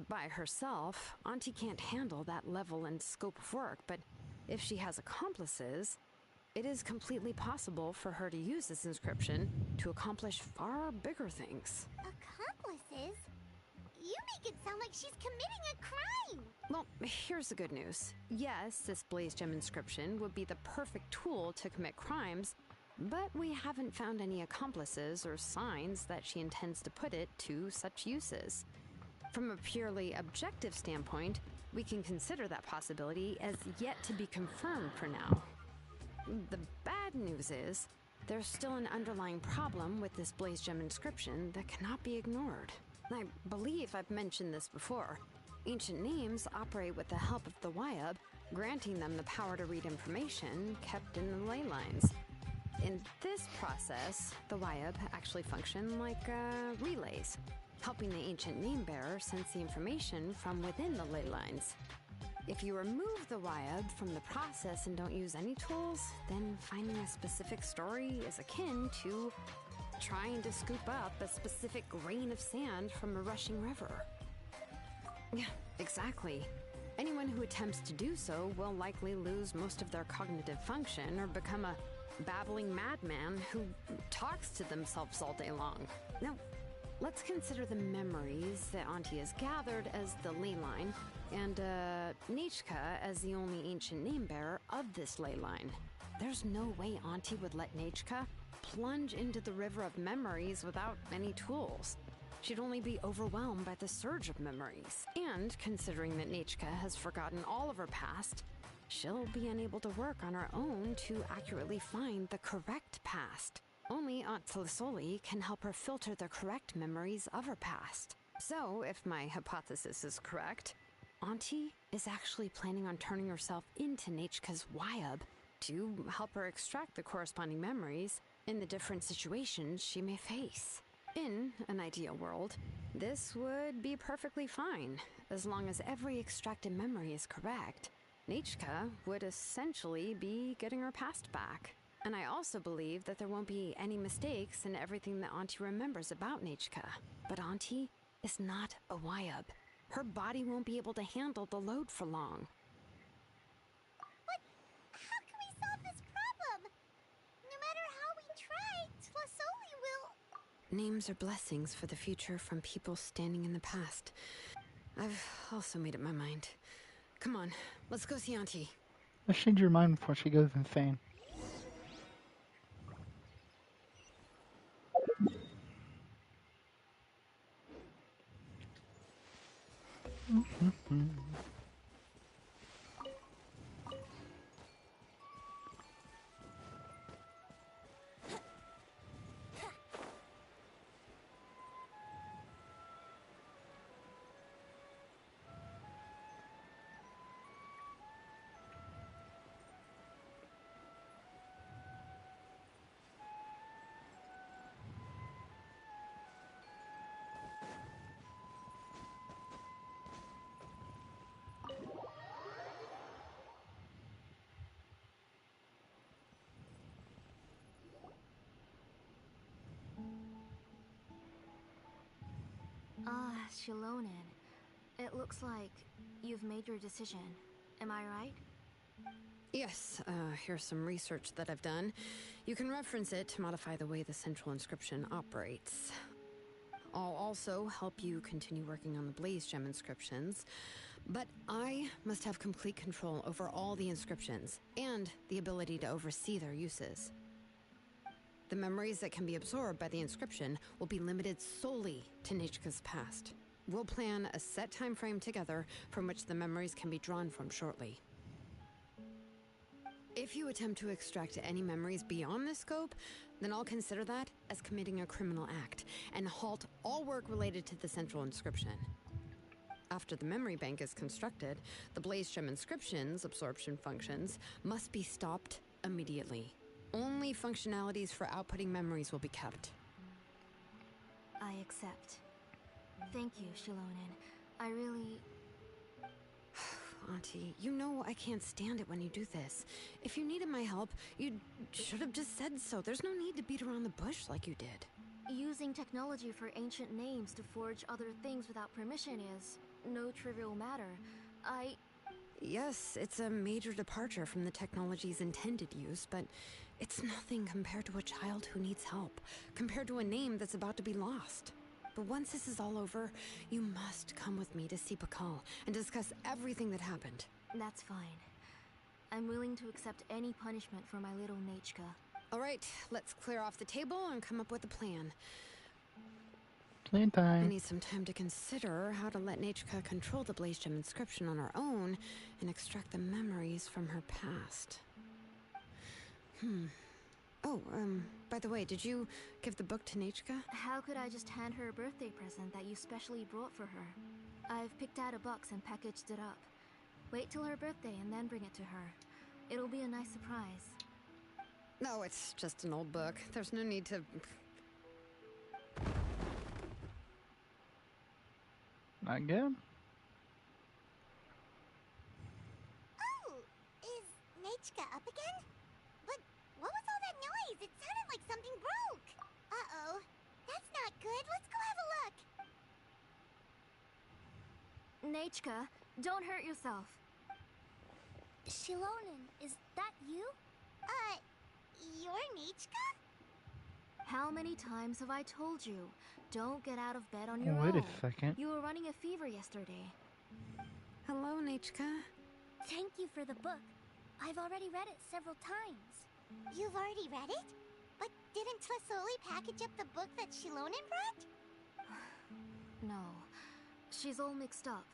By herself, Auntie can't handle that level and scope of work, but if she has accomplices, it is completely possible for her to use this inscription to accomplish far bigger things. Accomplices? You make it sound like she's committing a crime! Well, here's the good news. Yes, this Blaze Gem inscription would be the perfect tool to commit crimes, but we haven't found any accomplices or signs that she intends to put it to such uses. From a purely objective standpoint, we can consider that possibility as yet to be confirmed for now. The bad news is, there's still an underlying problem with this Blaze Gem inscription that cannot be ignored. I believe I've mentioned this before. Ancient names operate with the help of the YIPPEE, granting them the power to read information kept in the ley lines. In this process, the YIPPEE actually function like relays, helping the ancient name bearer sense the information from within the ley lines. If you remove the YIPPEE from the process and don't use any tools, then finding a specific story is akin to trying to scoop up a specific grain of sand from a rushing river. Yeah, exactly. Anyone who attempts to do so will likely lose most of their cognitive function or become a babbling madman who talks to themselves all day long. Now, let's consider the memories that Auntie has gathered as the ley line, and Nechka as the only ancient name bearer of this ley line. There's no way Auntie would let Nechka plunge into the river of memories without any tools. She'd only be overwhelmed by the surge of memories. And considering that Nechka has forgotten all of her past, she'll be unable to work on her own to accurately find the correct past. Only Aunt Tlisoli can help her filter the correct memories of her past. So, if my hypothesis is correct, Auntie is actually planning on turning herself into Nechka's YIPPEE to help her extract the corresponding memories in the different situations she may face. In an ideal world, this would be perfectly fine, as long as every extracted memory is correct. Nechka would essentially be getting her past back. And I also believe that there won't be any mistakes in everything that Auntie remembers about Nechka. But Auntie is not a YIPPEE. Her body won't be able to handle the load for long. But how can we solve this problem? No matter how we try, Tlasoli will... Names are blessings for the future from people standing in the past. I've also made up my mind. Come on, let's go see Auntie. Let's change your mind before she goes insane. Shilonen. It looks like you've made your decision. Am I right? Yes, here's some research that I've done. You can reference it to modify the way the central inscription operates. I'll also help you continue working on the Blaze Gem inscriptions, but I must have complete control over all the inscriptions and the ability to oversee their uses. The memories that can be absorbed by the inscription will be limited solely to Nechka's past. We'll plan a set time frame together from which the memories can be drawn from shortly. If you attempt to extract any memories beyond this scope, then I'll consider that as committing a criminal act and halt all work related to the central inscription. After the memory bank is constructed, the blaze gem inscriptions, absorption functions, must be stopped immediately. Only functionalities for outputting memories will be kept. I accept. Thank you, Shilonen. I really... Auntie, you know I can't stand it when you do this. If you needed my help, you should have just said so. There's no need to beat around the bush like you did. Using technology for ancient names to forge other things without permission is no trivial matter. Yes, it's a major departure from the technology's intended use, but it's nothing compared to a child who needs help, compared to a name that's about to be lost. But once this is all over, you must come with me to see Pakal and discuss everything that happened. That's fine. I'm willing to accept any punishment for my little Nechka. All right, let's clear off the table and come up with a plan. Plan I time. need some time to consider how to let Nechka control the blaze gem inscription on her own and extract the memories from her past. Oh, by the way, did you give the book to Nechka? How could I just hand her a birthday present that you specially brought for her? I've picked out a box and packaged it up. Wait till her birthday and then bring it to her. It'll be a nice surprise. No, it's just an old book. There's no need to... Not good. Oh, is Nechka up again? But what was all that noise? It sounded like something broke. Uh-oh, that's not good. Let's go have a look. Nechka, don't hurt yourself. Shilonen, is that you? You're Nechka? How many times have I told you? Don't get out of bed on your own. Wait a second. You were running a fever yesterday. Hello, Nechka. Thank you for the book. I've already read it several times. You've already read it? But didn't Tlasoli package up the book that Shilonen brought? No. She's all mixed up.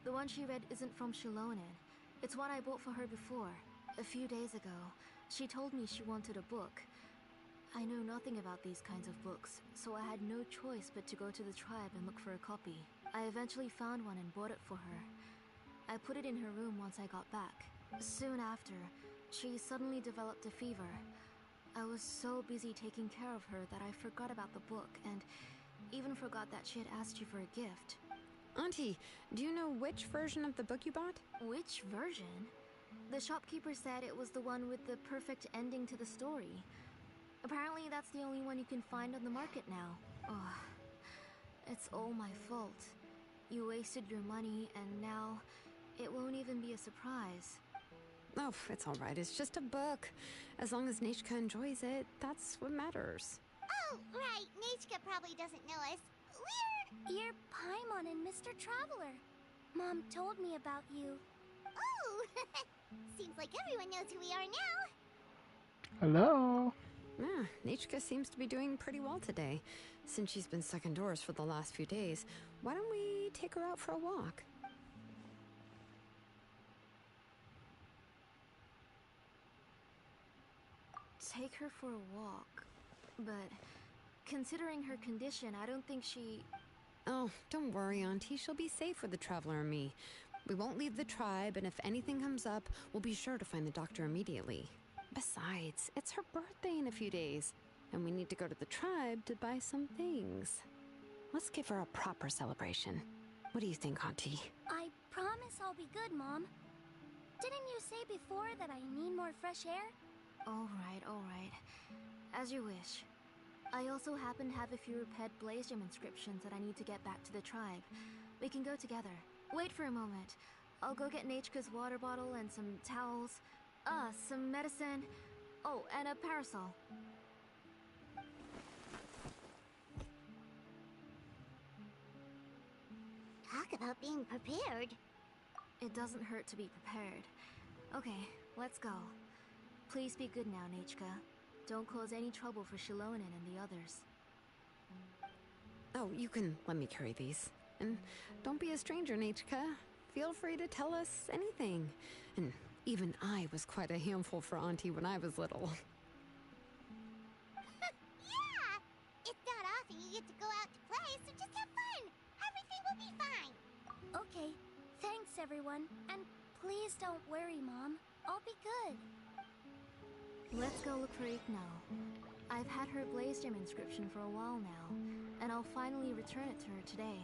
The one she read isn't from Shilonen. It's one I bought for her before. A few days ago, she told me she wanted a book. I know nothing about these kinds of books, so I had no choice but to go to the tribe and look for a copy. I eventually found one and bought it for her. I put it in her room once I got back. Soon after, she suddenly developed a fever. I was so busy taking care of her that I forgot about the book and even forgot that she had asked you for a gift. Auntie, do you know which version of the book you bought? Which version? The shopkeeper said it was the one with the perfect ending to the story. Apparently that's the only one you can find on the market now. Ugh. It's all my fault. You wasted your money and now it won't even be a surprise. Oh, it's all right. It's just a book. As long as Nechka enjoys it, that's what matters. Oh, right. Nechka probably doesn't know us. You're Paimon and Mr. Traveler. Mom told me about you. Oh, seems like everyone knows who we are now. Hello. Yeah, Nechka seems to be doing pretty well today. Since she's been stuck indoors for the last few days, why don't we take her out for a walk? Take her for a walk. But considering her condition, I don't think she... Oh, don't worry, Auntie. She'll be safe with the Traveler and me. We won't leave the tribe, and if anything comes up, we'll be sure to find the doctor immediately. Besides, it's her birthday in a few days, and we need to go to the tribe to buy some things. Let's give her a proper celebration. What do you think, Auntie? I promise I'll be good, Mom. Didn't you say before that I need more fresh air? All right. As you wish. I also happen to have a few repaired blaze gem inscriptions that I need to get back to the tribe. We can go together. Wait for a moment. I'll go get Nechka's water bottle and some towels. Some medicine. Oh, and a parasol. Talk about being prepared. It doesn't hurt to be prepared. Okay, let's go. Please be good now, Nechka. Don't cause any trouble for Shilonen and the others. Oh, you can let me carry these. And don't be a stranger, Nechka. Feel free to tell us anything. And even I was quite a handful for Auntie when I was little. Yeah! It's not often you get to go out to play, so just have fun. Everything will be fine. Okay, everyone. And please don't worry, Mom. I'll be good. Let's go look for Ignal. I've had her Blaze Gem inscription for a while now, and I'll finally return it to her today.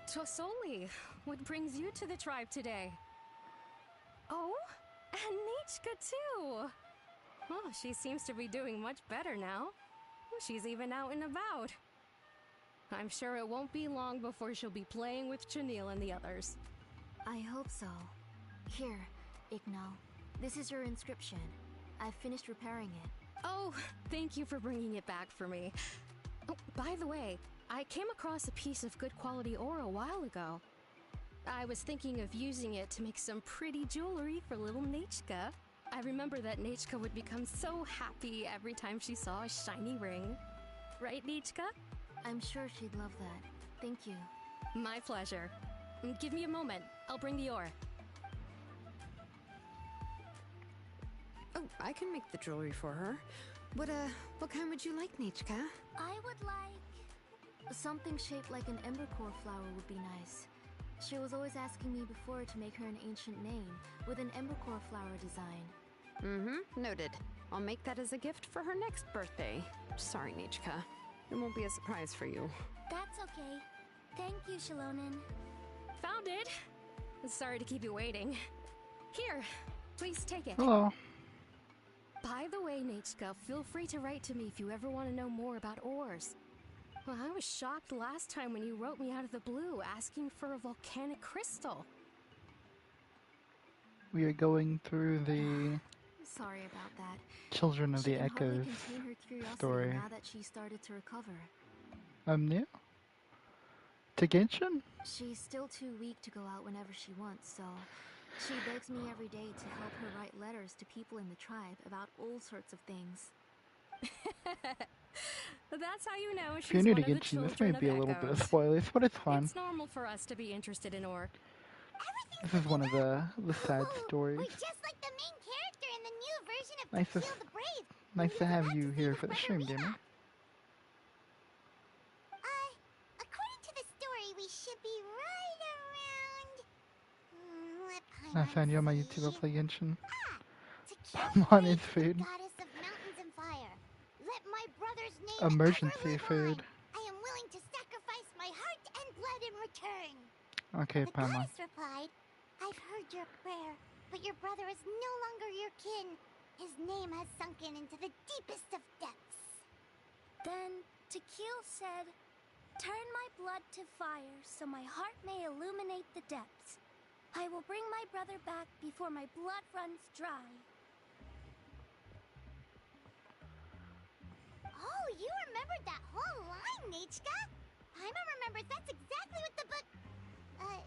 Tosoli, what brings you to the tribe today? Oh, and Nichka too! Oh, she seems to be doing much better now. She's even out and about. I'm sure it won't be long before she'll be playing with Chanil and the others. I hope so. Here, Ignal. This is your inscription. I've finished repairing it. Oh, thank you for bringing it back for me. Oh, by the way, I came across a piece of good quality ore a while ago. I was thinking of using it to make some pretty jewelry for little Nichka. I remember that Nichka would become so happy every time she saw a shiny ring. Right, Nichka? I'm sure she'd love that. Thank you. My pleasure. Give me a moment. I'll bring the ore. Oh, I can make the jewelry for her. What kind would you like, Nichka? I would like... Something shaped like an embercore flower would be nice. She was always asking me before to make her an ancient name with an embercore flower design. Mm-hmm, noted. I'll make that as a gift for her next birthday. Sorry, Nichka. It won't be a surprise for you. That's okay. Thank you, Shalonen. Found it! Sorry to keep you waiting. Here, please take it. Hello. By the way, Nichka, feel free to write to me if you ever want to know more about ores. Well, I was shocked last time when you wrote me out of the blue asking for a volcanic crystal. We are going through the Sorry about that. Children of She the can hardly Echoes contain her curiosity story. now that she started to recover. I'm new to Genshin? She's still too weak to go out whenever she wants, so she begs me every day to help her write letters to people in the tribe about all sorts of things. That's how you know If you're she's new one to of the Genshin, this children might be a of little bit of Echoes. spoilers, but it's fun. It's normal for us to be interested in ore. This is one of the sad stories. We're just like the main character in the new version of Nice To to, Kill the Brave. nice to have you here with for the Brother stream, Rita. gamer. According to the story, we should be right around... what I Paimon found you on my see? YouTube. I play Genshin. To kill I'm on Brave, his food. goddess of mountains and fire. Let my brother's name Emergency ever live food. on. I am willing to sacrifice my heart and blood in return. Okay, The Paimon. goddess replied, I've heard your prayer, but your brother is no longer your kin. His name has sunken into the deepest of depths. Then Tequil said, turn my blood to fire so my heart may illuminate the depths. I will bring my brother back before my blood runs dry. Oh, you remembered that whole line, Nichka? Paimon remembers that's exactly what the book... huh?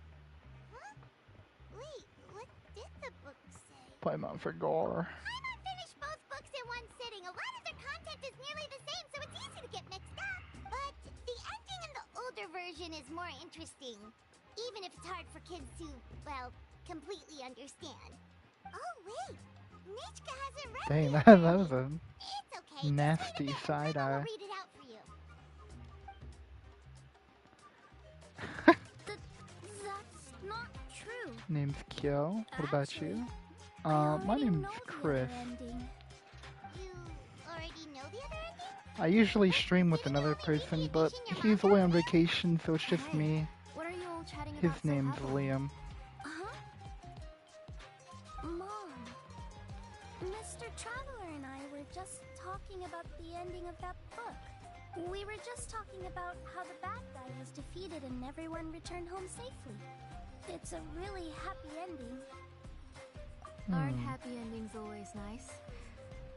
Wait, what did the book say? Paimon for gore. Paimon finished both books in one sitting. A lot of their content is nearly the same, so it's easy to get mixed up. But the ending in the older version is more interesting. Even if it's hard for kids to, well, completely understand. Oh, wait. Nichka hasn't read Dang, the that other was a ending. It's okay. nasty Just wait a bit and side Paimon eye. will read it out for you. That's not true. Name's Kyo. What about Actually, you? I My already name's know the Chris. other ending. You already know the other ending? I usually stream with another person, but he's away on vacation, so it's just Hey, me. what are you all chatting His about so name's happily? Liam. Huh? Mom, Mr. Traveler and I were just talking about the ending of that book. We were just talking about how the bad guy was defeated and everyone returned home safely. It's a really happy ending. Aren't happy endings always nice?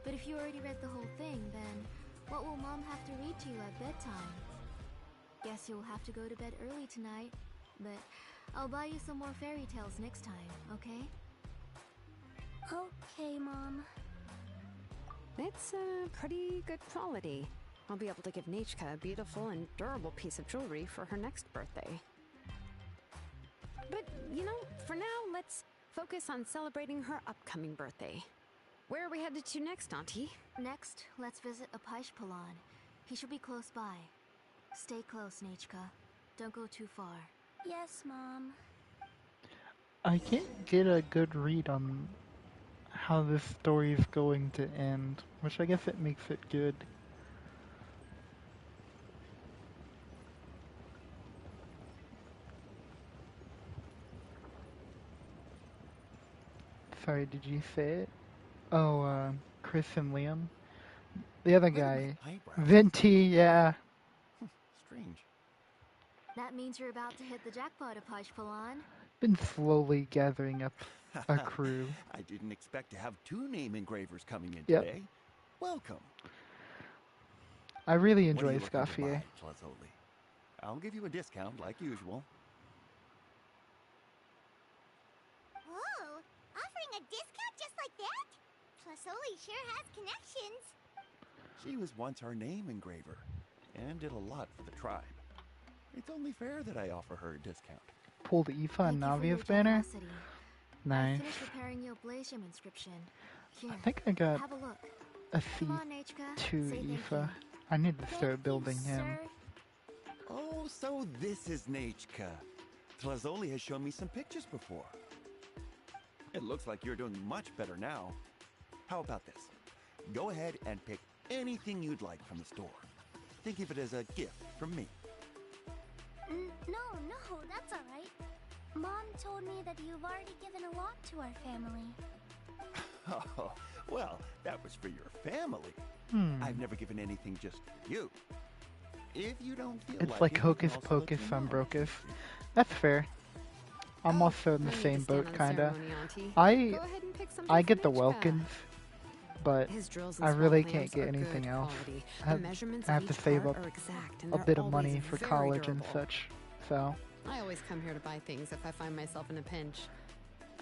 But if you already read the whole thing, then what will Mom have to read to you at bedtime? Guess you'll have to go to bed early tonight, but I'll buy you some more fairy tales next time, okay? Okay, Mom. It's a pretty good quality. I'll be able to give Nechka a beautiful and durable piece of jewelry for her next birthday. But, you know, for now, let's focus on celebrating her upcoming birthday. Where are we headed to next, Auntie? Next, let's visit Apishpalan. He should be close by. Stay close, Nechka. Don't go too far. Yes, Mom. I can't get a good read on how this story is going to end, which I guess it makes it good. Sorry, did you say it? Oh, Chris and Liam? The other guy. Venti, yeah. Strange. That means you're about to hit the jackpot, Apishpalan. Been slowly gathering up a crew. I didn't expect to have 2 name engravers coming in Yep. today. Welcome. I really What are enjoy you looking to Scoffier. buy, Tlazoli? I'll give you a discount like usual. Whoa! Offering a discount just like that? Plusoli sure has connections. She was once our name engraver and did a lot for the tribe. It's only fair that I offer her a discount. Pulled Aoife and Thank you for your Navia's banner. generosity. I Nice. finished preparing your Blasium inscription. Here, I think I got have a look. a Come thief on, Nechka. to Say thank Aoife. you. I need to Thank start you, building him. sir. Oh, so this is Nechka. Tlazoli has shown me some pictures before. It looks like you're doing much better now. How about this? Go ahead and pick anything you'd like from the store. Think of it as a gift from me. No, that's all right. Mom told me that you've already given a lot to our family. Oh, well, that was for your family. I've never given anything just for you. If you don't feel It's like like it, we can Hocus also let Pocus you on know. Brocus. That's fair. I'm Oh, also in no the need same to stand boat, on kinda. ceremony, Auntie. I Go ahead and pick something I for get the Nechka. Welkins, but His drills and I really spot can't clamps get are anything good else. quality. I The have, measurements I have of to each save part up are exact, and a they're bit of always money for very college and durable. such, so I always come here to buy things if I find myself in a pinch.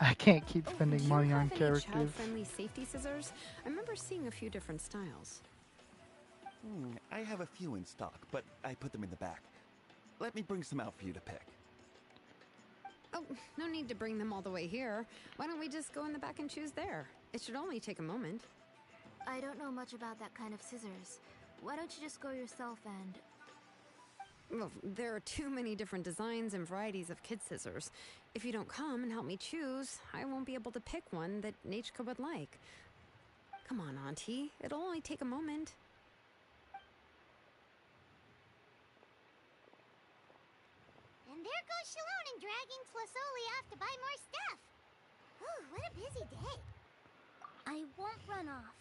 I can't keep Oh, do spending you money have on any characters. child-friendly safety scissors? I remember seeing a few different styles. I have a few in stock, but I put them in the back. Let me bring some out for you to pick. Oh, no need to bring them all the way here. Why don't we just go in the back and choose there? It should only take a moment. I don't know much about that kind of scissors. Why don't you just go yourself and... Well, there are too many different designs and varieties of kid scissors. If you don't come and help me choose, I won't be able to pick one that Nechka would like. Come on, Auntie. It'll only take a moment. And there goes Shalone dragging Plusoli off to buy more stuff. Ooh, what a busy day. I won't run off.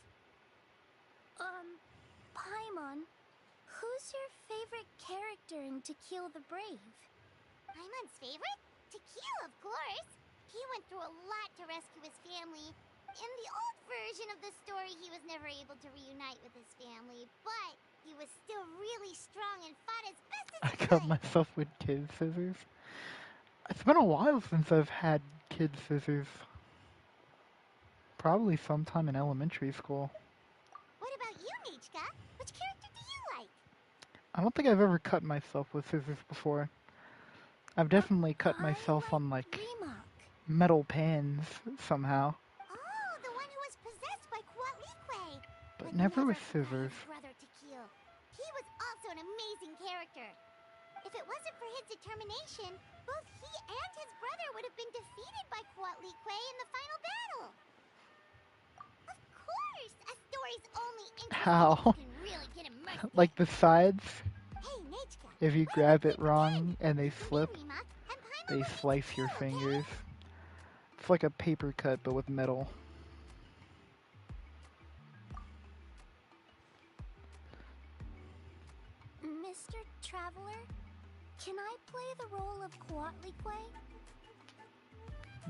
Paimon, who's your favorite character in To Kill the Brave? Paimon's favorite? Tequila, of course. He went through a lot to rescue his family. In the old version of the story, he was never able to reunite with his family, but he was still really strong and fought as best as I he cut could. myself with kid scissors. It's been a while since I've had kid scissors. Probably sometime in elementary school. What about you, Nechka? Which character do you like? I don't think I've ever cut myself with scissors before. I've definitely cut myself on like Remark. metal pans somehow, Oh, the one who was possessed by Quatlique. but never with quite scissors. his brother Tequil. He was also an amazing character. If it wasn't for his determination, both he and his brother would have been defeated by Quatlique in the final battle. Of course, a story's only interesting How? if you can really get immersed in Like it. the sides, Hey, Nechka, if you what grab about it we wrong pretend and they you can be slip, Remak and Paimon they will be slice your Tequil, okay? fingers. It's like a paper cut but with metal. Mr. Traveler, can I play the role of Quatlique?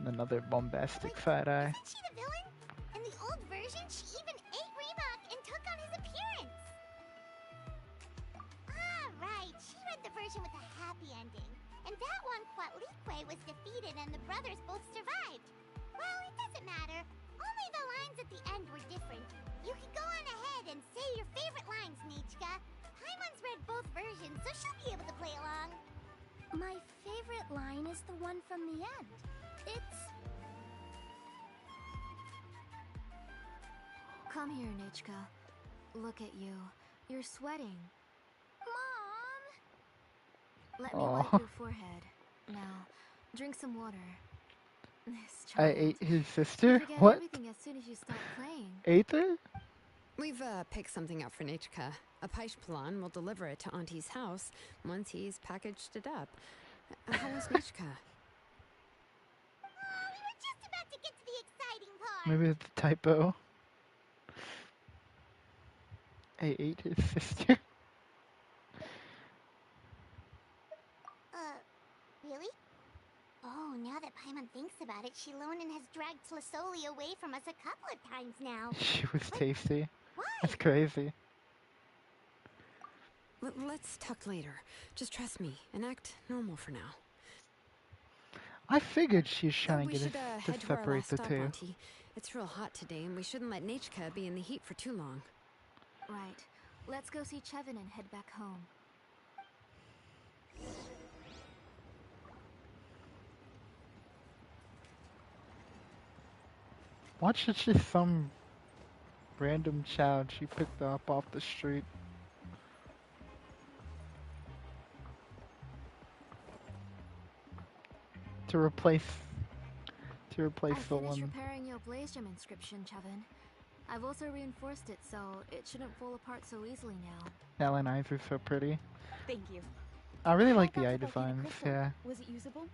Another bombastic Wait, side eye. Isn't she the villain? In the old version, she even ate Remak and took on his appearance. Ah, right. She read the version with a happy ending. And that one, Quatlique was defeated and the brothers both survived. Well, it doesn't matter. Only the lines at the end were different. You can go on ahead and say your favorite lines, Nichka. Paimon's read both versions, so she'll be able to play along. My favorite line is the one from the end. It's... Come here, Nichka. Look at you. You're sweating. Mom! Let me Aw. wipe your forehead. Now, drink some water. This I child. ate his You sister? forget What? everything as soon as you stop playing. Ate her? We've picked something up for Nichka. A Paishpalan will deliver it to Auntie's house once he's packaged it up. How was Nichka? Oh, we were just about to get to the exciting part. Maybe it's a typo. I ate his sister. Really? Oh, now that Paimon thinks about it, Shilonen has dragged Tlisoli away from us a couple of times now. She was tasty. Why? That's crazy. Let's talk later. Just trust me and act normal for now. I figured she's trying We to get should us head to to our separate last the stop, two. Auntie. It's real hot today, and we shouldn't let Nichka be in the heat for too long. Right. Let's go see Chevin and head back home. Watch, it's just some random child she picked up off the street. To replace I the finished one. repairing your Blaze Gem inscription, Chevin. I've also reinforced it so it shouldn't fall apart so easily now. Alan eyes are so pretty. Thank you. I really How like about the eye volcanic designs, crystal? yeah. Was it usable?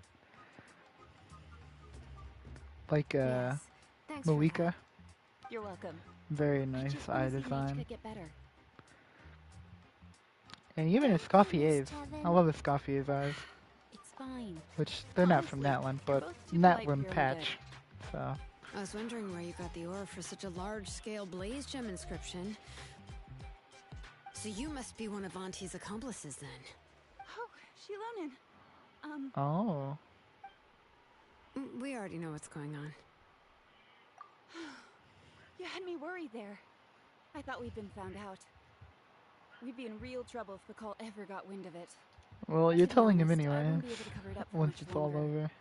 Like Yes. Thanks for Malika. that. You're welcome. Very I nice just eye want to see design. Nichka get better. And even Thank you, Escoffier's. Miss I Chevin. love Escoffier's eyes. It's fine. Which, they're not from Honestly, that one, you're but both too that polite one for your own patch. So, I was wondering where you got the ore for such a large-scale Blaze Gem inscription. So you must be one of Auntie's accomplices, then. Oh, Shilonen. oh. We already know what's going on. You had me worried there. I thought we'd been found out. We'd be in real trouble if Bakal ever got wind of it. Well, To you're be telling him honest, I anyway. won't be able to cover it up for Once much it's all longer. over.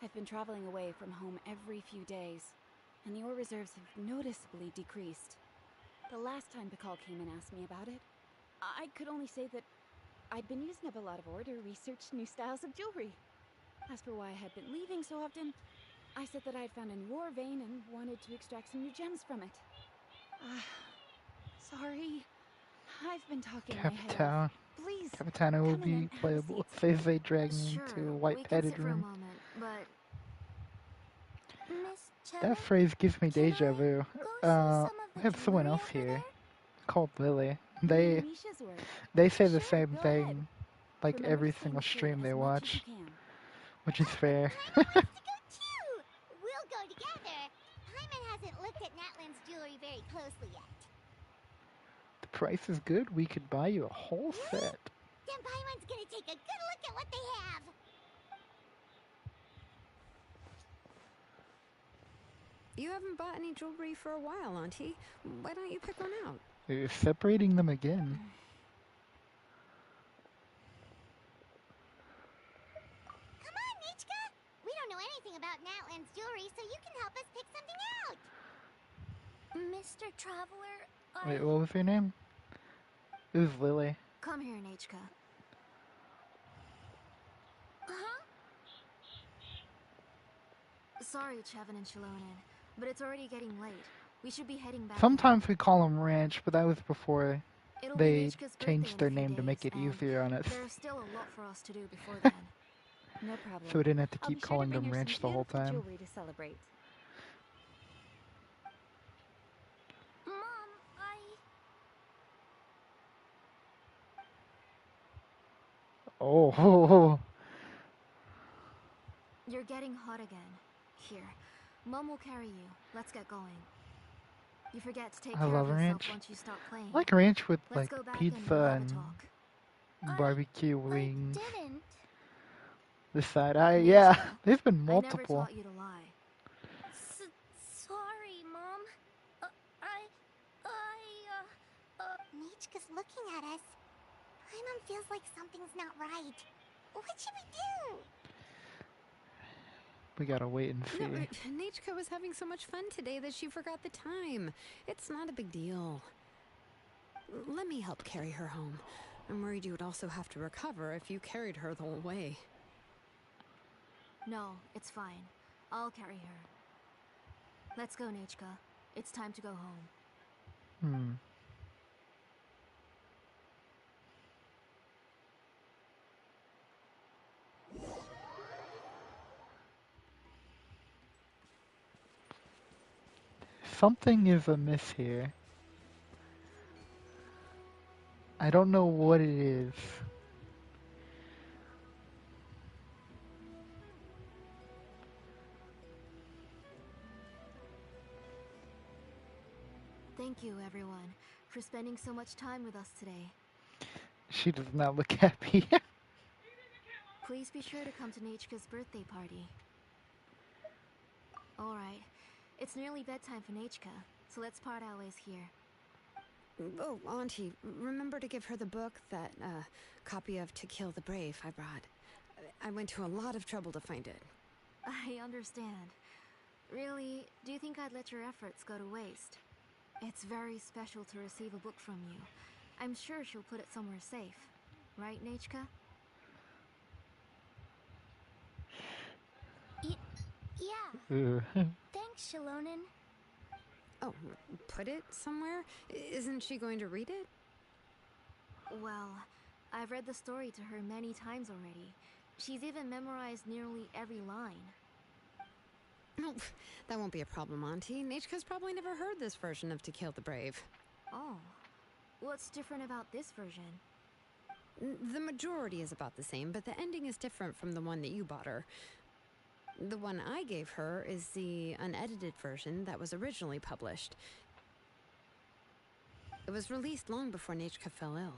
I've been traveling away from home every few days, and the ore reserves have noticeably decreased. The last time Bakal came and asked me about it, I could only say that I'd been using up a lot of ore to research new styles of jewelry. As for why I had been leaving so often, I said that I'd found a new ore vein and wanted to extract some new gems from it. Sorry. I've been talking my head Capitano. off. Please, Capitano will come in be and have a playable. seat. Say they drag me Sure, into a we can white-padded sit for a room. moment, but Miss Chevin? That phrase gives me Can deja I vu. go see some of We the have someone jewelry else over here there? called Lily. You They mean Misha's work? they say the Sure, same go thing, ahead. like Remember every to stay in single the shade stream they as much as watch, you can. which is fair. Paimon wants to go too! We'll go together. Paimon hasn't looked at Natlan's jewelry very closely yet. The price is good. We could buy you a whole set. Then Paimon's gonna take a good look at what they have. You haven't bought any jewelry for a while, Auntie. Why don't you pick one out? They're separating them again. Come on, Nichka! We don't know anything about Natlan's jewelry, so you can help us pick something out. Mr. Traveler, Wait, what was her name? It was Lily. come here, Nichka. Huh? Sorry, Chevin and Shilonen, but it's already getting late. We should be heading back. Sometimes we call them Ranch, but that was before It'll be they Nichka's birthday changed in a their few name to make days, it and easier on us. There's still a lot for us to do before then. No problem. So we didn't have to I'll keep be sure calling to bring them her Ranch some the whole beautiful time. jewelry to celebrate. Mom, Oh, You're getting hot again. Here, Mom will carry you. Let's get going. You forget to take I care love of yourself ranch. once you stop playing. I like ranch with Let's like go back and pizza have a and talk. Barbecue wings. didn't. The side eye, yeah. There's been I never multiple. taught you to lie. Sorry, Mom. Nichka's looking at us. Paimon feels like something's not right. What should we do? We gotta wait and see. No, Nichka was having so much fun today that she forgot the time. It's not a big deal. Let me help carry her home. I'm worried you would also have to recover if you carried her the whole way. No, it's fine. I'll carry her. Let's go, Nichka. It's time to go home. Something is amiss here. I don't know what it is. Thank you, everyone, for spending so much time with us today. She does not look happy. Please be sure to come to Nichka's birthday party. Alright, it's nearly bedtime for Nichka, so let's part our ways here. Oh, Auntie, remember to give her the book, that copy of To Kill the Brave I brought. I went to a lot of trouble to find it. I understand. Really, do you think I'd let your efforts go to waste? It's very special to receive a book from you. I'm sure she'll put it somewhere safe. Right, Nichka? Yeah. Thanks, Shalonen. Oh, put it somewhere? Isn't she going to read it? Well, I've read the story to her many times already. She's even memorized nearly every line. No, that won't be a problem, Auntie. Nichka's probably never heard this version of To Kill the Brave. Oh. What's different about this version? The majority is about the same, but the ending is different from the one that you bought her. The one I gave her is the unedited version that was originally published. It was released long before Nichka fell ill.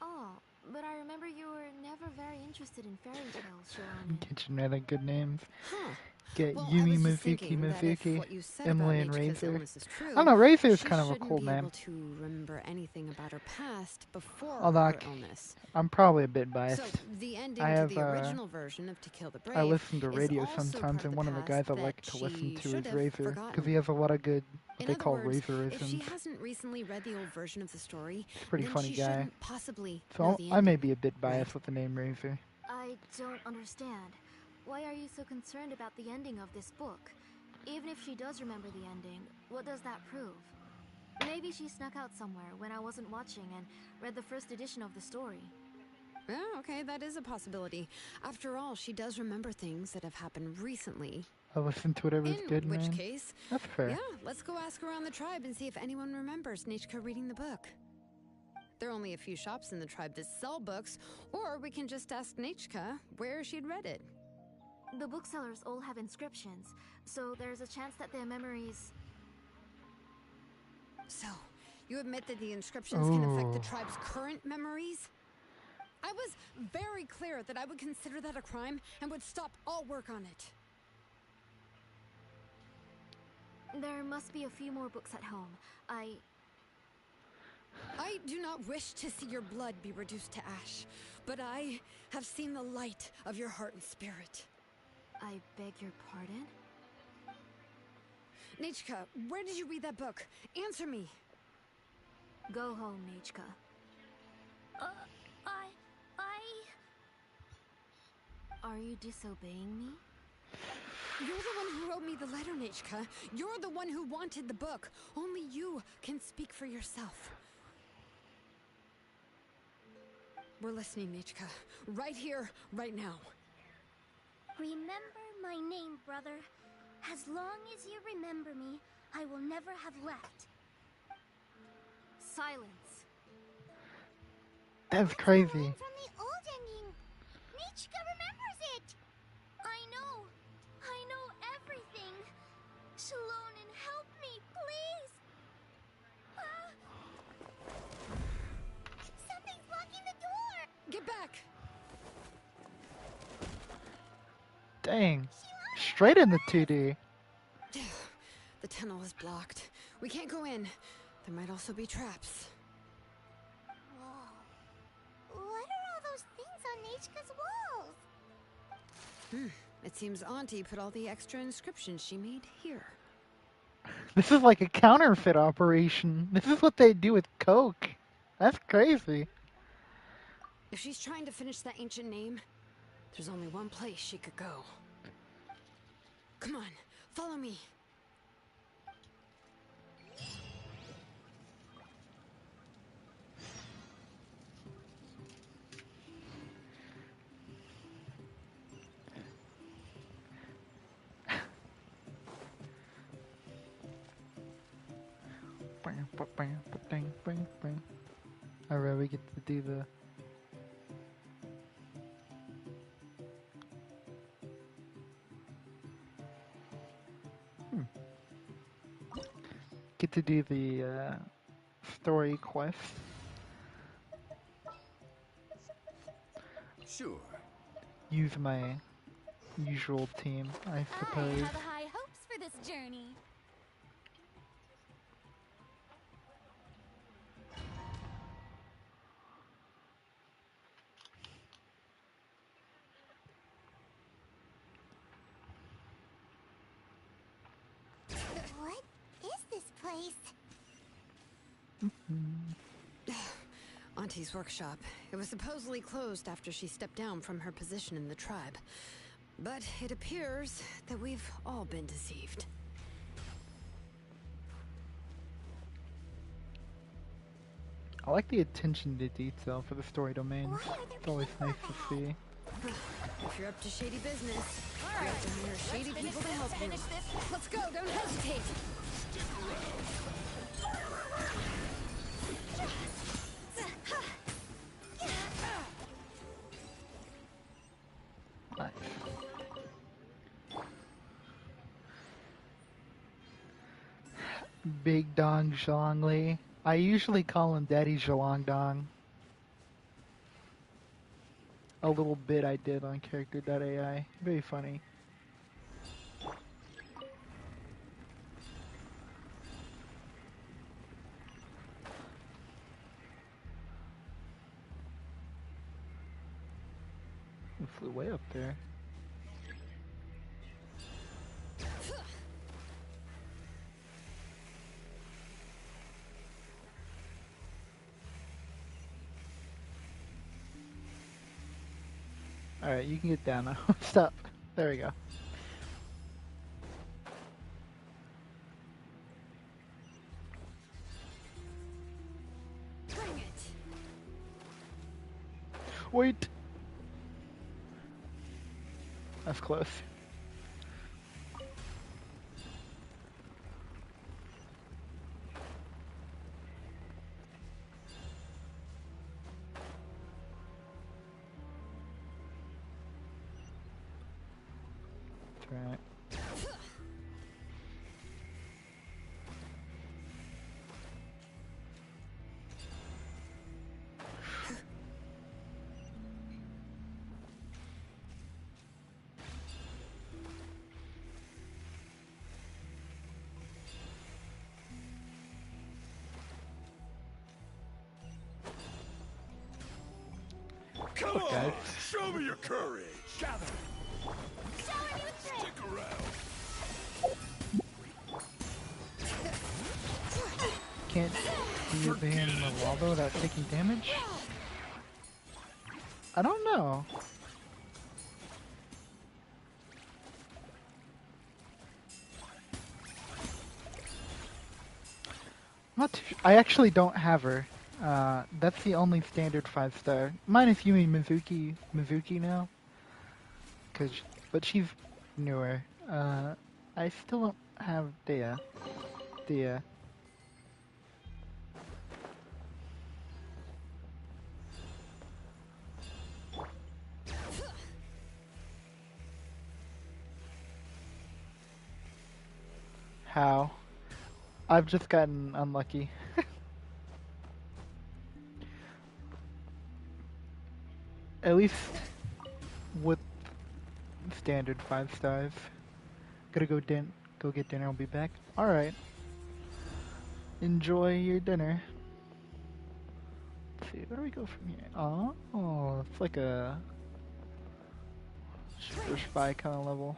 Oh, but I remember you were never very interested in fairy tales, Shalonen. Get you another good names. Huh. Get Well, Yumi, I was just Mizuki, thinking that if Mizuki, what you said Emily, about and Nichika's Razor. illness is true, I don't know, Razor is she kind of a shouldn't cool be name. able to remember anything about her past before Although her illness. I'm probably a bit biased. So the ending I have, to the original version of To Kill the Brave I listen to is radio also sometimes, part and of one the of the past guys I that like to listen she to should is have Razor, because forgotten. he has a lot of good, what In they other call words, if she Razorisms. hasn't recently read the old version of the story, He's a pretty then funny she guy. shouldn't possibly know So the I may ending, be a bit biased right? with the name Razor. I don't understand. Why are you so concerned about the ending of this book? Even if she does remember the ending, what does that prove? Maybe she snuck out somewhere when I wasn't watching and read the first edition of the story. Yeah, okay, that is a possibility. After all, she does remember things that have happened recently. I listen to whatever's good, In which man. case, That's fair. yeah, let's go ask around the tribe and see if anyone remembers Nichka reading the book. There are only a few shops in the tribe that sell books, or we can just ask Nichka where she'd read it. The booksellers all have inscriptions, so there's a chance that their memories... So, you admit that the inscriptions can affect the Ooh. tribe's current memories? I was very clear that I would consider that a crime and would stop all work on it. There must be a few more books at home. I do not wish to see your blood be reduced to ash, but I have seen the light of your heart and spirit. I beg your pardon? Nichka, where did you read that book? Answer me. Go home, Nichka. Are you disobeying me? You're the one who wrote me the letter, Nichka. You're the one who wanted the book. Only you can speak for yourself. We're listening, Nichka. Right here, right now. Remember my name, brother. As long as you remember me, I will never have left. Silence. That's crazy. From the old ending. Nichka remembers it. I know everything. Shalonen, help me, please. Something's blocking the door. Dang. Straight in the 2D. The tunnel is blocked. We can't go in. There might also be traps. Whoa. What are all those things on Nechka's walls? It seems Auntie put all the extra inscriptions she made here. This is like a counterfeit operation. This is what they do with Coke. That's crazy. If she's trying to finish that ancient name, there's only one place she could go. Come on, follow me. Alright, we get to do the... Get to do the story quest. Sure. Use my usual team, I suppose. I have high hopes for this journey. What is this place? Auntie's workshop. It was supposedly closed after she stepped down from her position in the tribe. But it appears that we've all been deceived. I like the attention to detail for the story domains. It's always nice to see. If you're up to shady business, you have to hire shady people to help you. Let's go, don't hesitate! Nice. Big Dong Zhongli. I usually call him Daddy Zhalongdong. A little bit I did on character.ai. Very funny. It flew way up there. Alright, you can get down now. Stop. There we go. Bring it! Wait! That's close. Right. Come Look, guys. on! Show me your courage! Gather! Stick around! Can't see it being in the lava without taking damage? I don't know. Not too I actually don't have her. That's the only standard 5-star. Minus Yumi Mizuki now. But she's newer. I still don't have Dea. How? I've just gotten unlucky. At least with Standard 5 stars. Gotta go get dinner. I'll be back. All right. Enjoy your dinner. Let's see, where do we go from here? Oh, it's like a super spy kind of level.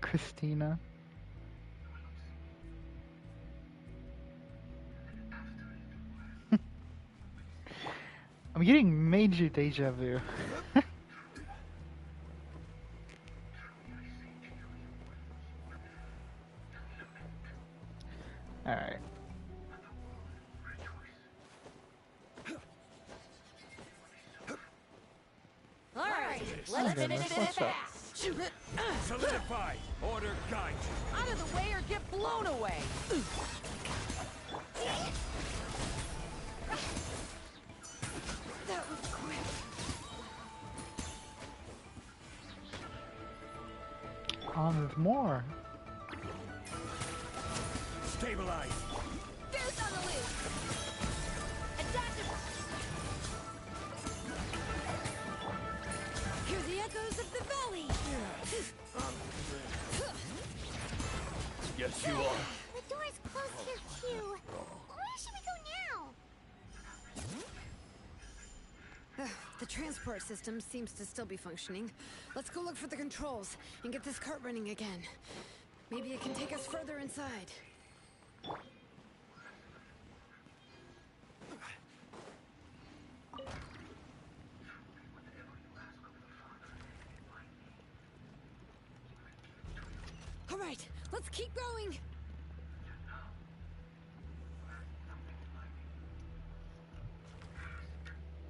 Christina. I'm getting major deja vu. Alright. Alright, let's finish this fast. Solidify! Order guide you! Out of the way or get blown away! That was quick. There's more. Stabilize! Goose on the loose! Adaptive! Hear the echoes of the valley! Yes, you are. The door's closed here too. Where should we go now? The transport system seems to still be functioning. Let's go look for the controls and get this cart running again. Maybe it can take us further inside. All right, let's keep going.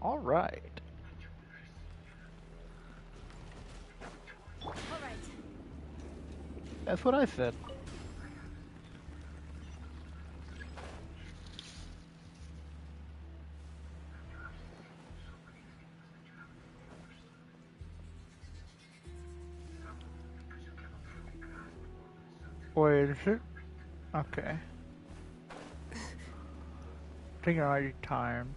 All right. All right. That's what I said. Wait, is it? Okay. I think I already timed.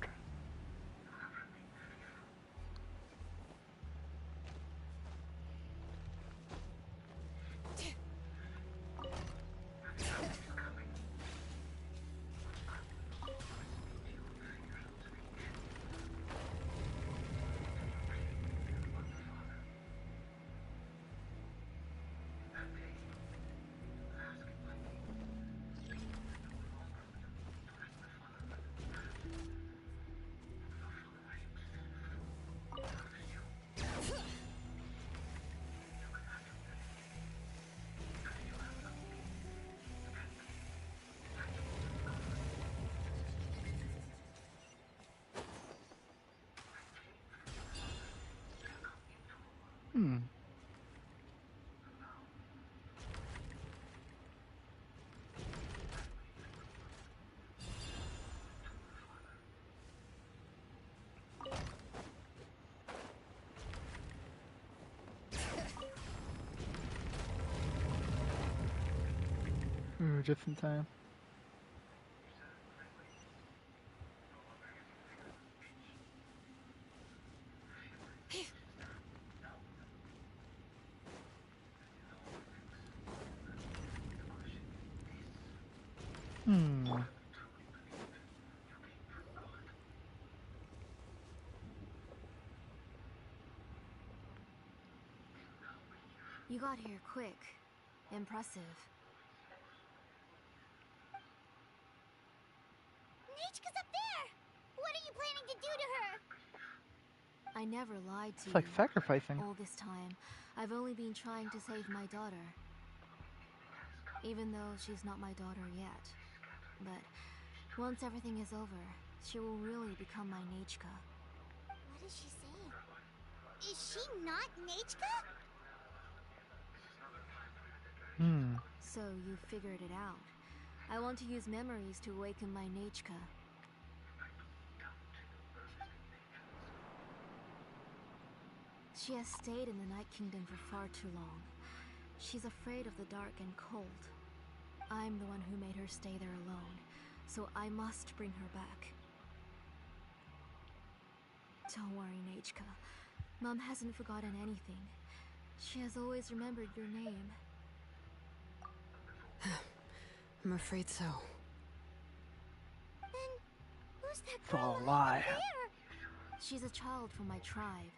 Ooh, just in time. You got here quick. Impressive. Nichka's up there! What are you planning to do to her? I never lied to It's like you. sacrificing. All this time, I've only been trying to save my daughter. Even though she's not my daughter yet. But once everything is over, she will really become my Nichka. What is she saying? Is she not Nichka? So you figured it out. I want to use memories to awaken my Nichka. She has stayed in the Night Kingdom for far too long. She's afraid of the dark and cold. I'm the one who made her stay there alone, so I must bring her back. Don't worry, Nechka. Mom hasn't forgotten anything. She has always remembered your name. I'm afraid so. Then, who's that It's girl all a with lie. the hair? She's a child from my tribe.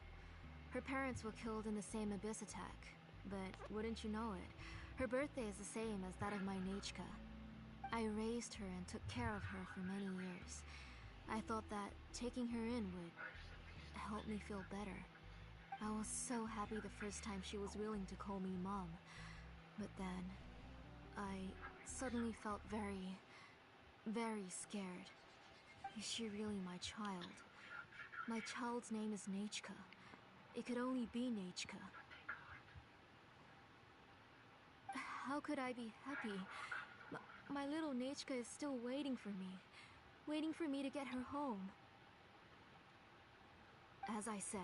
Her parents were killed in the same abyss attack. But wouldn't you know it, her birthday is the same as that of my Nechka. I raised her and took care of her for many years. I thought that taking her in would help me feel better. I was so happy the first time she was willing to call me Mom. But then, I suddenly felt very, very scared. Is she really my child? My child's name is Nechka. It could only be Nechka. How could I be happy? My little Nechka is still waiting for me to get her home. As I said,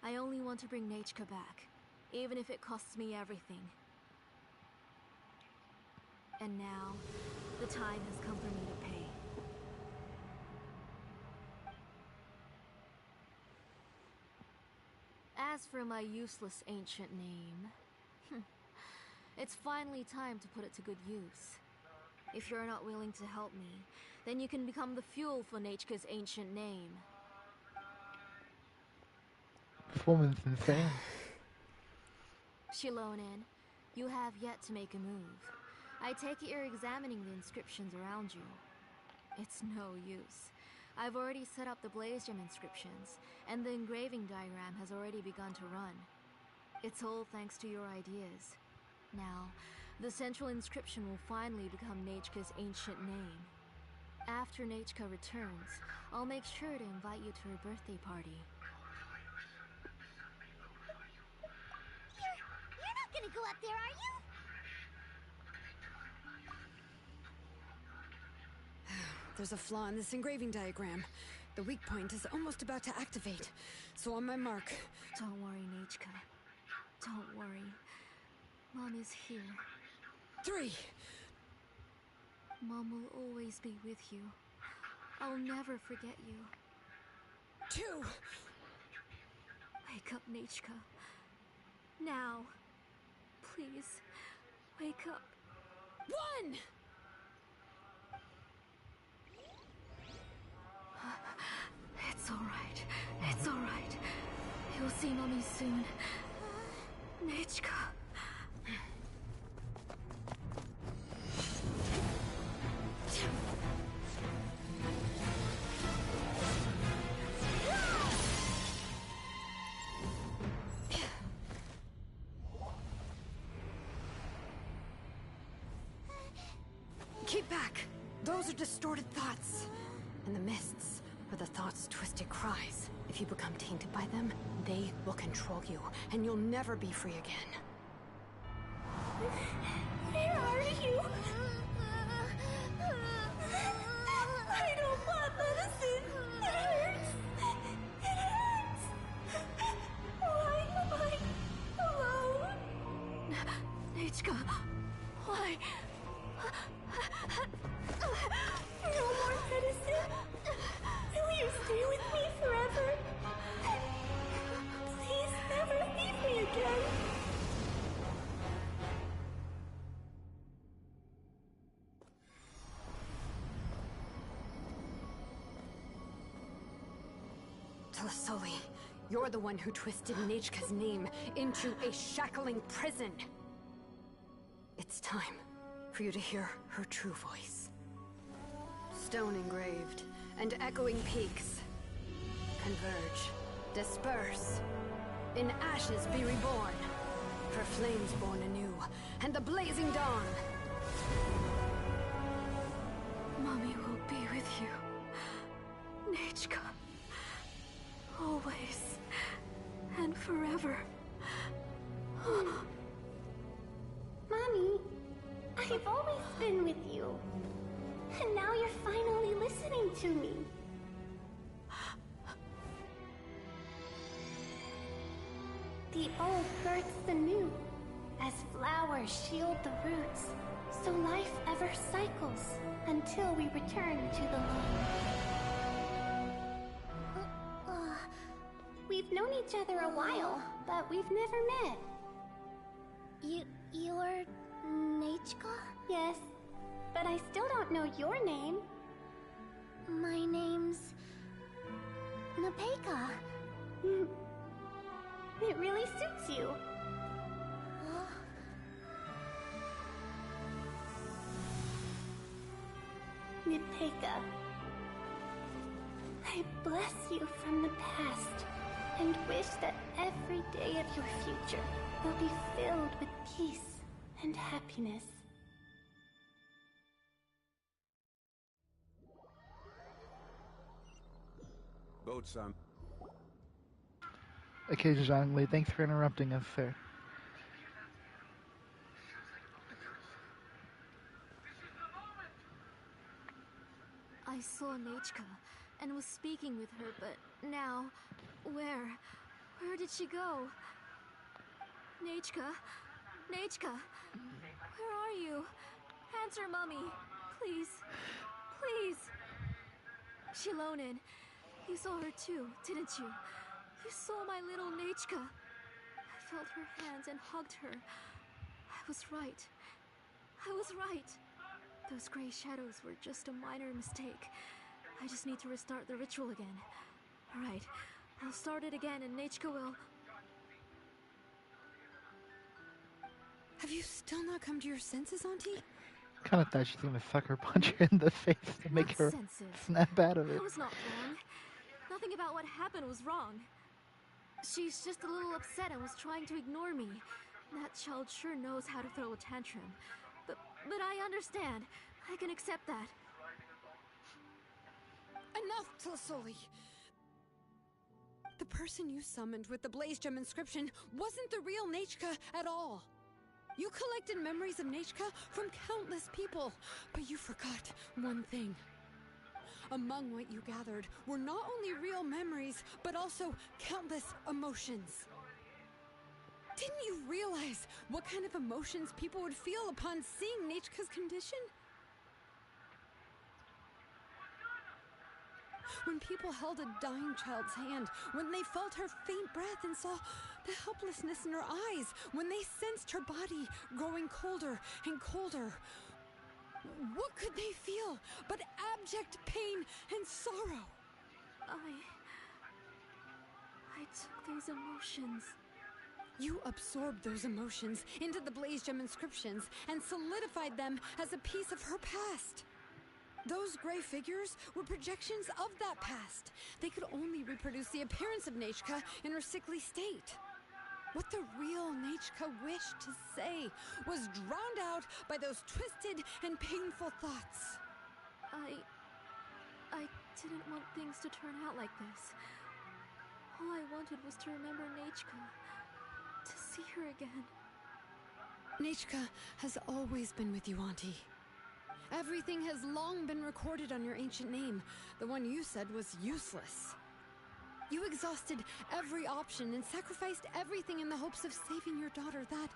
I only want to bring Nechka back, even if it costs me everything. And now, the time has come for me to pay. As for my useless ancient name, it's finally time to put it to good use. If you're not willing to help me, then you can become the fuel for Nechka's ancient name. This woman's insane. Shilonen, you have yet to make a move. I take it you're examining the inscriptions around you. It's no use. I've already set up the Blaze Gem inscriptions, and the engraving diagram has already begun to run. It's all thanks to your ideas. Now, the central inscription will finally become Nechka's ancient name. After Nechka returns, I'll make sure to invite you to her birthday party. You're not gonna go up there, are you? There's a flaw in this engraving diagram. The weak point is almost about to activate. So on my mark. Don't worry, Nechka. Don't worry. Mom is here. 3. Mom will always be with you. I'll never forget you. 2. Wake up, Nechka. Now. Please, wake up. 1! It's alright. It's alright. You'll see Mommy soon. Nechka. Keep back! Those are distorted thoughts. And the mists are the thoughts' twisted cries. If you become tainted by them, they will control you, and you'll never be free again. Where are you? I don't want medicine. It hurts. It hurts. Why am I alone? Nechka, why? No more medicine. Will you stay with me forever? Please never leave me again. Tlasoli, you're the one who twisted Nechka's name into a shackling prison. It's time for you to hear her true voice. Stone engraved and echoing peaks. Converge, disperse. In ashes be reborn. For flames born anew, and the blazing dawn. Mommy will be with you. Nechka. Always. And forever. Mommy, I've always been with you. And now you're finally listening to me. The old births the new, as flowers shield the roots, so life ever cycles until we return to the loam. We've known each other a while, but we've never met. You're Nechka? Yes, but I still don't know your name. My name's Napeka. It really suits you. Napeka, I bless you from the past and wish that every day of your future will be filled with peace and happiness. Boats on. Okay, Zhangli, thanks for interrupting us, sir. I saw Nechka and was speaking with her, but now, where did she go? Nechka? Nechka? Where are you? Answer, Mummy. Please. Please. Shilonen, you saw her too, didn't you? You saw my little Nechka. I felt her hands and hugged her. I was right. I was right. Those gray shadows were just a minor mistake. I just need to restart the ritual again. Alright, I'll start it again and Nechka will... Have you still not come to your senses, Auntie? Kinda thought she was gonna sucker punch her in the face to make her snap out of it. I was not wrong. Nothing about what happened was wrong. She's just a little upset and was trying to ignore me. That child sure knows how to throw a tantrum. But I understand. I can accept that. Enough, Tlasoli! The person you summoned with the Blaze Gem inscription wasn't the real Nechka at all. You collected memories of Nechka from countless people, but you forgot one thing. Among what you gathered were not only real memories, but also countless emotions. Didn't you realize what kind of emotions people would feel upon seeing Nechka's condition? When people held a dying child's hand, when they felt her faint breath and saw the helplessness in her eyes, when they sensed her body growing colder and colder, what could they feel but abject pain and sorrow? I took those emotions. You absorbed those emotions into the Blaze Gem inscriptions and solidified them as a piece of her past. Those gray figures were projections of that past. They could only reproduce the appearance of Nechka in her sickly state. What the real Nechka wished to say was drowned out by those twisted and painful thoughts. I didn't want things to turn out like this. All I wanted was to remember Nechka. To see her again. Nechka has always been with you, Auntie. Everything has long been recorded on your ancient name. The one you said was useless. You exhausted every option and sacrificed everything in the hopes of saving your daughter. That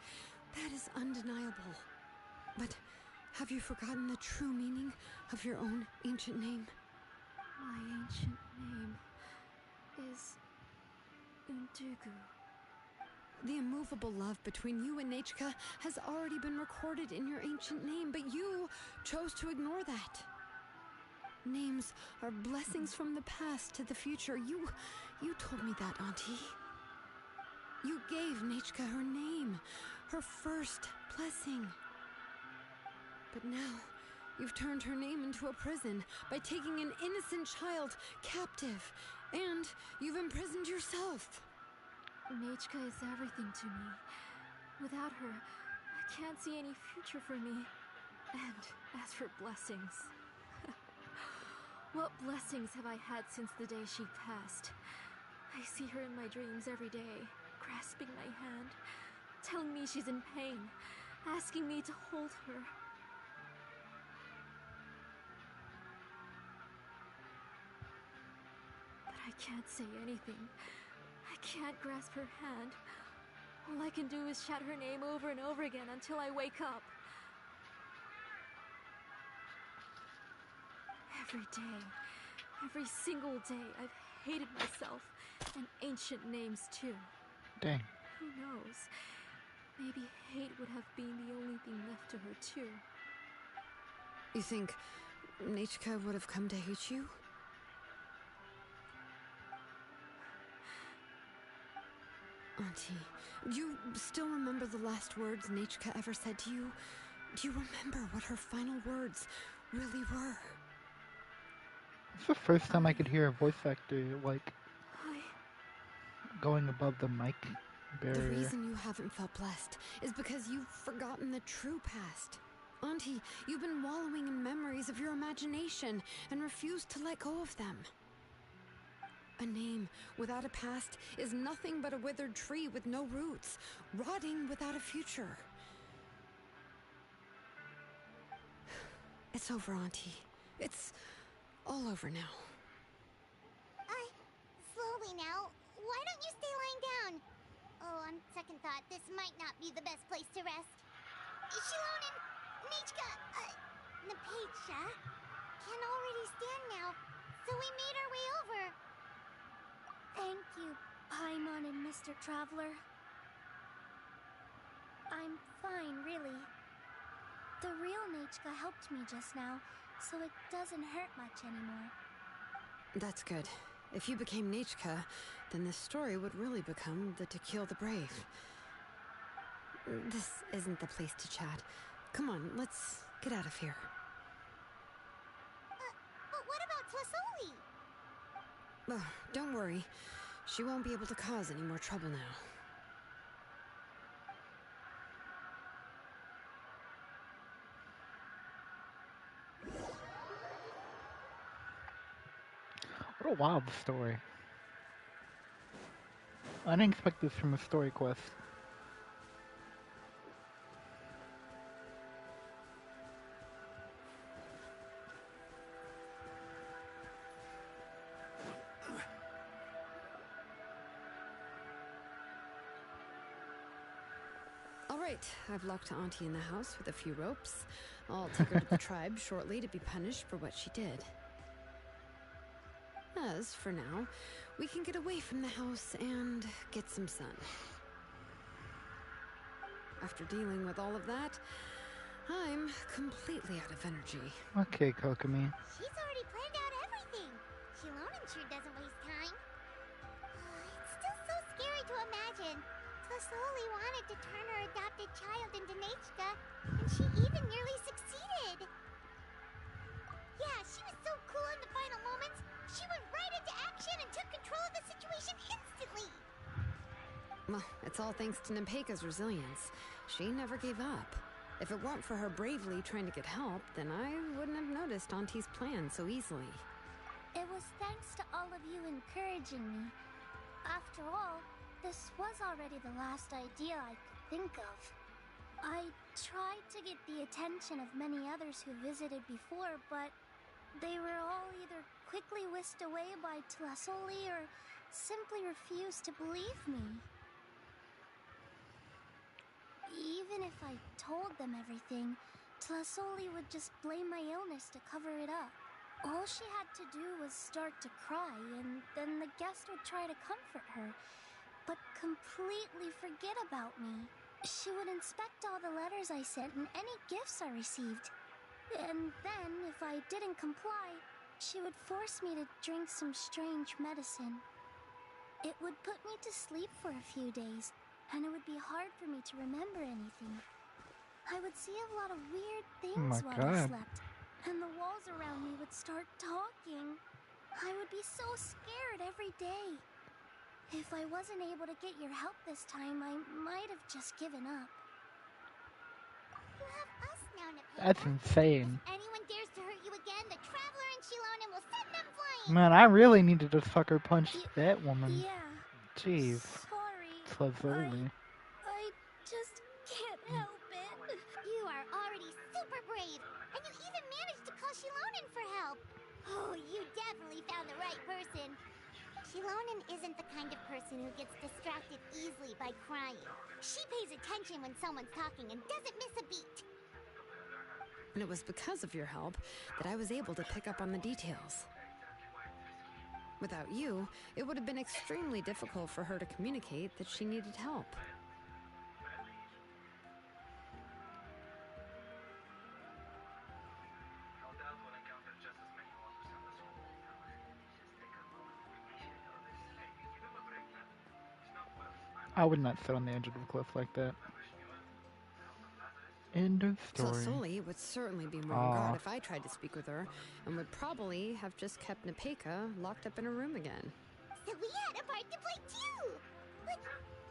is undeniable. But have you forgotten the true meaning of your own ancient name? My ancient name is Undugu. The immovable love between you and Nechka has already been recorded in your ancient name, but you chose to ignore that. Names are blessings from the past to the future. You told me that, Auntie. You gave Nechka her name, her first blessing. But now, you've turned her name into a prison by taking an innocent child captive, and you've imprisoned yourself. Nechka is everything to me. Without her, I can't see any future for me. And as for blessings... what blessings have I had since the day she passed? I see her in my dreams every day, grasping my hand, telling me she's in pain, asking me to hold her. But I can't say anything. I can't grasp her hand. All I can do is shout her name over and over again until I wake up. Every day, every single day, I've hated myself, and ancient names too. Dang. Who knows? Maybe hate would have been the only thing left to her too. You think Nechka would have come to hate you? Auntie, do you still remember the last words Nechka ever said to you? Do you remember what her final words really were? It's the first time I could hear a voice actor, like, going above the mic barrier. The reason you haven't felt blessed is because you've forgotten the true past. Auntie, you've been wallowing in memories of your imagination and refused to let go of them. A name without a past is nothing but a withered tree with no roots, rotting without a future. It's over, Auntie. It's all over now. Slowly now. Why don't you stay lying down? Oh, on second thought, this might not be the best place to rest. Shilonen, Nechka, Napecha can already stand now, so we made our way over. Thank you, Paimon and Mr. Traveler. I'm fine, really. The real Nechka helped me just now, so it doesn't hurt much anymore. That's good. If you became Nechka, then this story would really become the To Kill the Brave. This isn't the place to chat. Come on, let's get out of here. But what about Tlasoli? Oh, don't worry. She won't be able to cause any more trouble now. What a wild story. I didn't expect this from a story quest. All right, I've locked Auntie in the house with a few ropes. I'll take her to the tribe shortly to be punished for what she did. As for now, we can get away from the house and get some sun. After dealing with all of that, I'm completely out of energy. Okay, Kokomi. She's already planned out everything. Shilonen sure doesn't waste time. It's still so scary to imagine. Tlasoli wanted to turn her adopted child into Nechka, and she even nearly succeeded. Yeah, she was so cool in the final moments. She went right into action and took control of the situation instantly. Well, it's all thanks to Nempeka's resilience. She never gave up. If it weren't for her bravely trying to get help, then I wouldn't have noticed Auntie's plan so easily. It was thanks to all of you encouraging me. After all, this was already the last idea I could think of. I tried to get the attention of many others who visited before, but they were all either quickly whisked away by Tlasoli or simply refused to believe me. Even if I told them everything, Tlasoli would just blame my illness to cover it up. All she had to do was start to cry, and then the guest would try to comfort her, but completely forget about me. She would inspect all the letters I sent and any gifts I received. And then, if I didn't comply, she would force me to drink some strange medicine. It would put me to sleep for a few days, and it would be hard for me to remember anything. I would see a lot of weird things while I slept, and the walls around me would start talking. I would be so scared every day. If I wasn't able to get your help this time, I might have just given up. You have us now, Napecha. That's insane. If anyone dares to hurt you again, the Traveler and Shilonen will send them flying. Man, I really needed to sucker punch that woman. Yeah. Jeez. Sorry. Tlasoli. I just can't help it. You are already super brave, and you even managed to call Shilonen for help. Oh, you definitely found the right person. Shilonen isn't the kind of person who gets distracted easily by crying. She pays attention when someone's talking and doesn't miss a beat. And it was because of your help that I was able to pick up on the details. Without you, it would have been extremely difficult for her to communicate that she needed help. I would not sit on the edge of the cliff like that. End of story. Tlasoli would certainly be more on guard if I tried to speak with her, and would probably have just kept Nepeka locked up in her room again. So we had a part to play too! But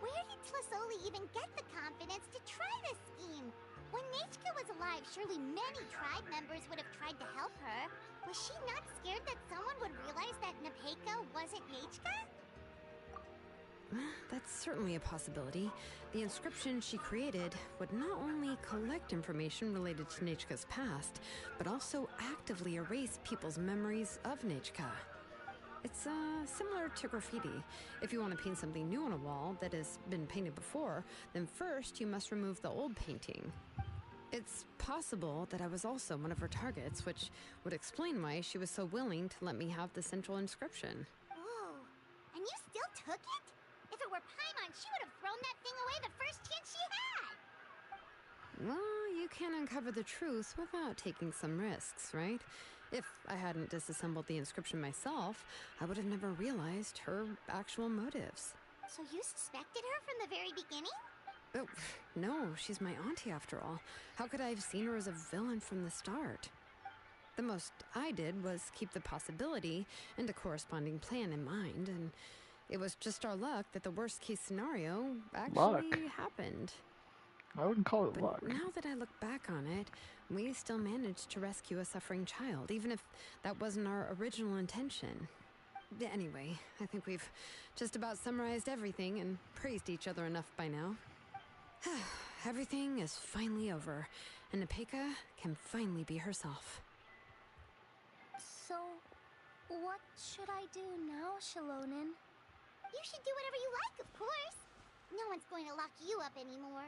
where did Tlasoli even get the confidence to try this scheme? When Nechka was alive, surely many tribe members would have tried to help her. Was she not scared that someone would realize that Nepeka wasn't Nechka? That's certainly a possibility. The inscription she created would not only collect information related to Nechka's past, but also actively erase people's memories of Nechka. It's similar to graffiti. If you want to paint something new on a wall that has been painted before, then first you must remove the old painting. It's possible that I was also one of her targets, which would explain why she was so willing to let me have the central inscription. Whoa, and you still took it? If it were Paimon, she would have thrown that thing away the first chance she had! Well, you can't uncover the truth without taking some risks, right? If I hadn't disassembled the inscription myself, I would have never realized her actual motives. So you suspected her from the very beginning? Oh, no, she's my auntie after all. How could I have seen her as a villain from the start? The most I did was keep the possibility and a corresponding plan in mind, and it was just our luck that the worst case scenario actually happened. I wouldn't call it But luck. now that I look back on it, we still managed to rescue a suffering child, even if that wasn't our original intention. Anyway, I think we've just about summarized everything and praised each other enough by now. Everything is finally over, and Nepeka can finally be herself. So, what should I do now, Shilonen? You should do whatever you like, of course. No one's going to lock you up anymore.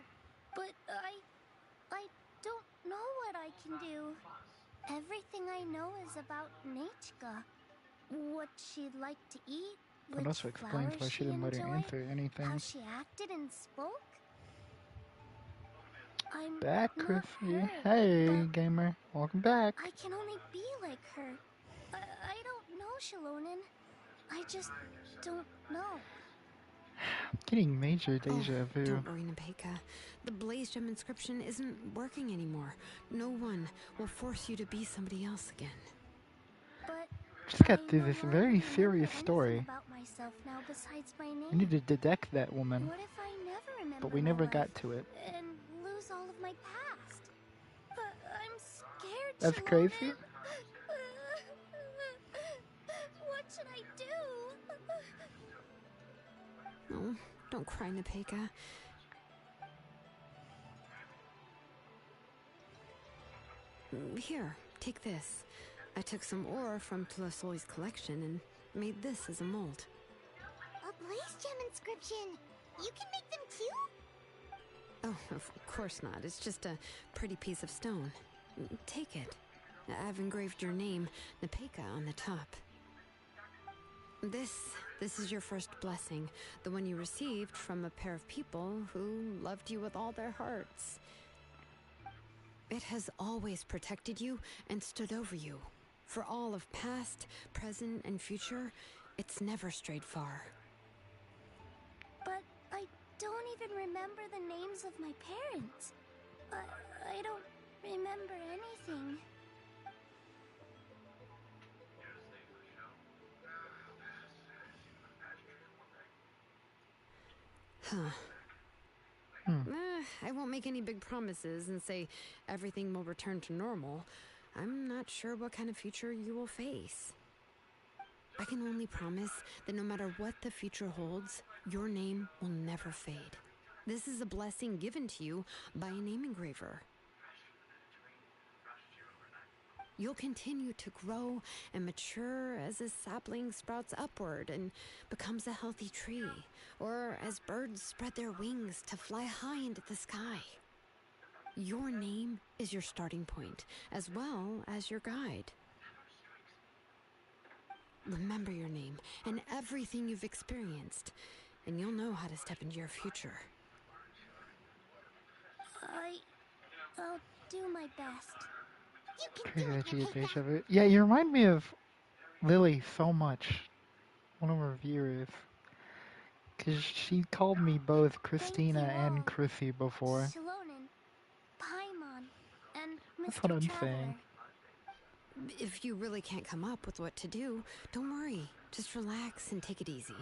But I don't know what I can do. Everything I know is about Nechka. What she'd like to eat, That also explains why she didn't let her answer anything. how she acted and spoke. I'm Back, not Chrissy. her, Hey, but gamer. Welcome back. I can only be like her. I don't know, Shilonen. I just don't know. Getting major deja vu. Don't worry, Nepeka. The Blaze Gem inscription isn't working anymore. No one will force you to be somebody else again. But Just got I through no this longer very remember serious anything story. about myself now besides my name. We need to detect that woman, What if I never remember but we my never life got to it. and lose all of my past? I'm scared, That's Shilonen. crazy. What should I do? No, don't cry, Nepeka. Here, take this. I took some ore from Tlasoli's collection and made this as a mold. A Blaze Gem inscription! You can make them too? Oh, of course not. It's just a pretty piece of stone. Take it. I've engraved your name, Nepeka, on the top. This is your first blessing, the one you received from a pair of people who loved you with all their hearts. It has always protected you and stood over you. For all of past, present, and future, it's never strayed far. But I don't even remember the names of my parents. I don't remember anything. Huh. I won't make any big promises and say everything will return to normal. I'm not sure what kind of future you will face. I can only promise that no matter what the future holds, your name will never fade. This is a blessing given to you by a name engraver. You'll continue to grow and mature as a sapling sprouts upward and becomes a healthy tree, or as birds spread their wings to fly high into the sky. Your name is your starting point, as well as your guide. Remember your name and everything you've experienced, and you'll know how to step into your future. I'll do my best. You Crazy can do that you it, get Napeka. deja vu. Yeah, you remind me of Lily so much. One of our viewers. Because she called me both Christina and Chrissy before. Shilonen, Paimon, and That's Mr. what I'm Traveler. saying. If you really can't come up with what to do, don't worry. Just relax and take it easy.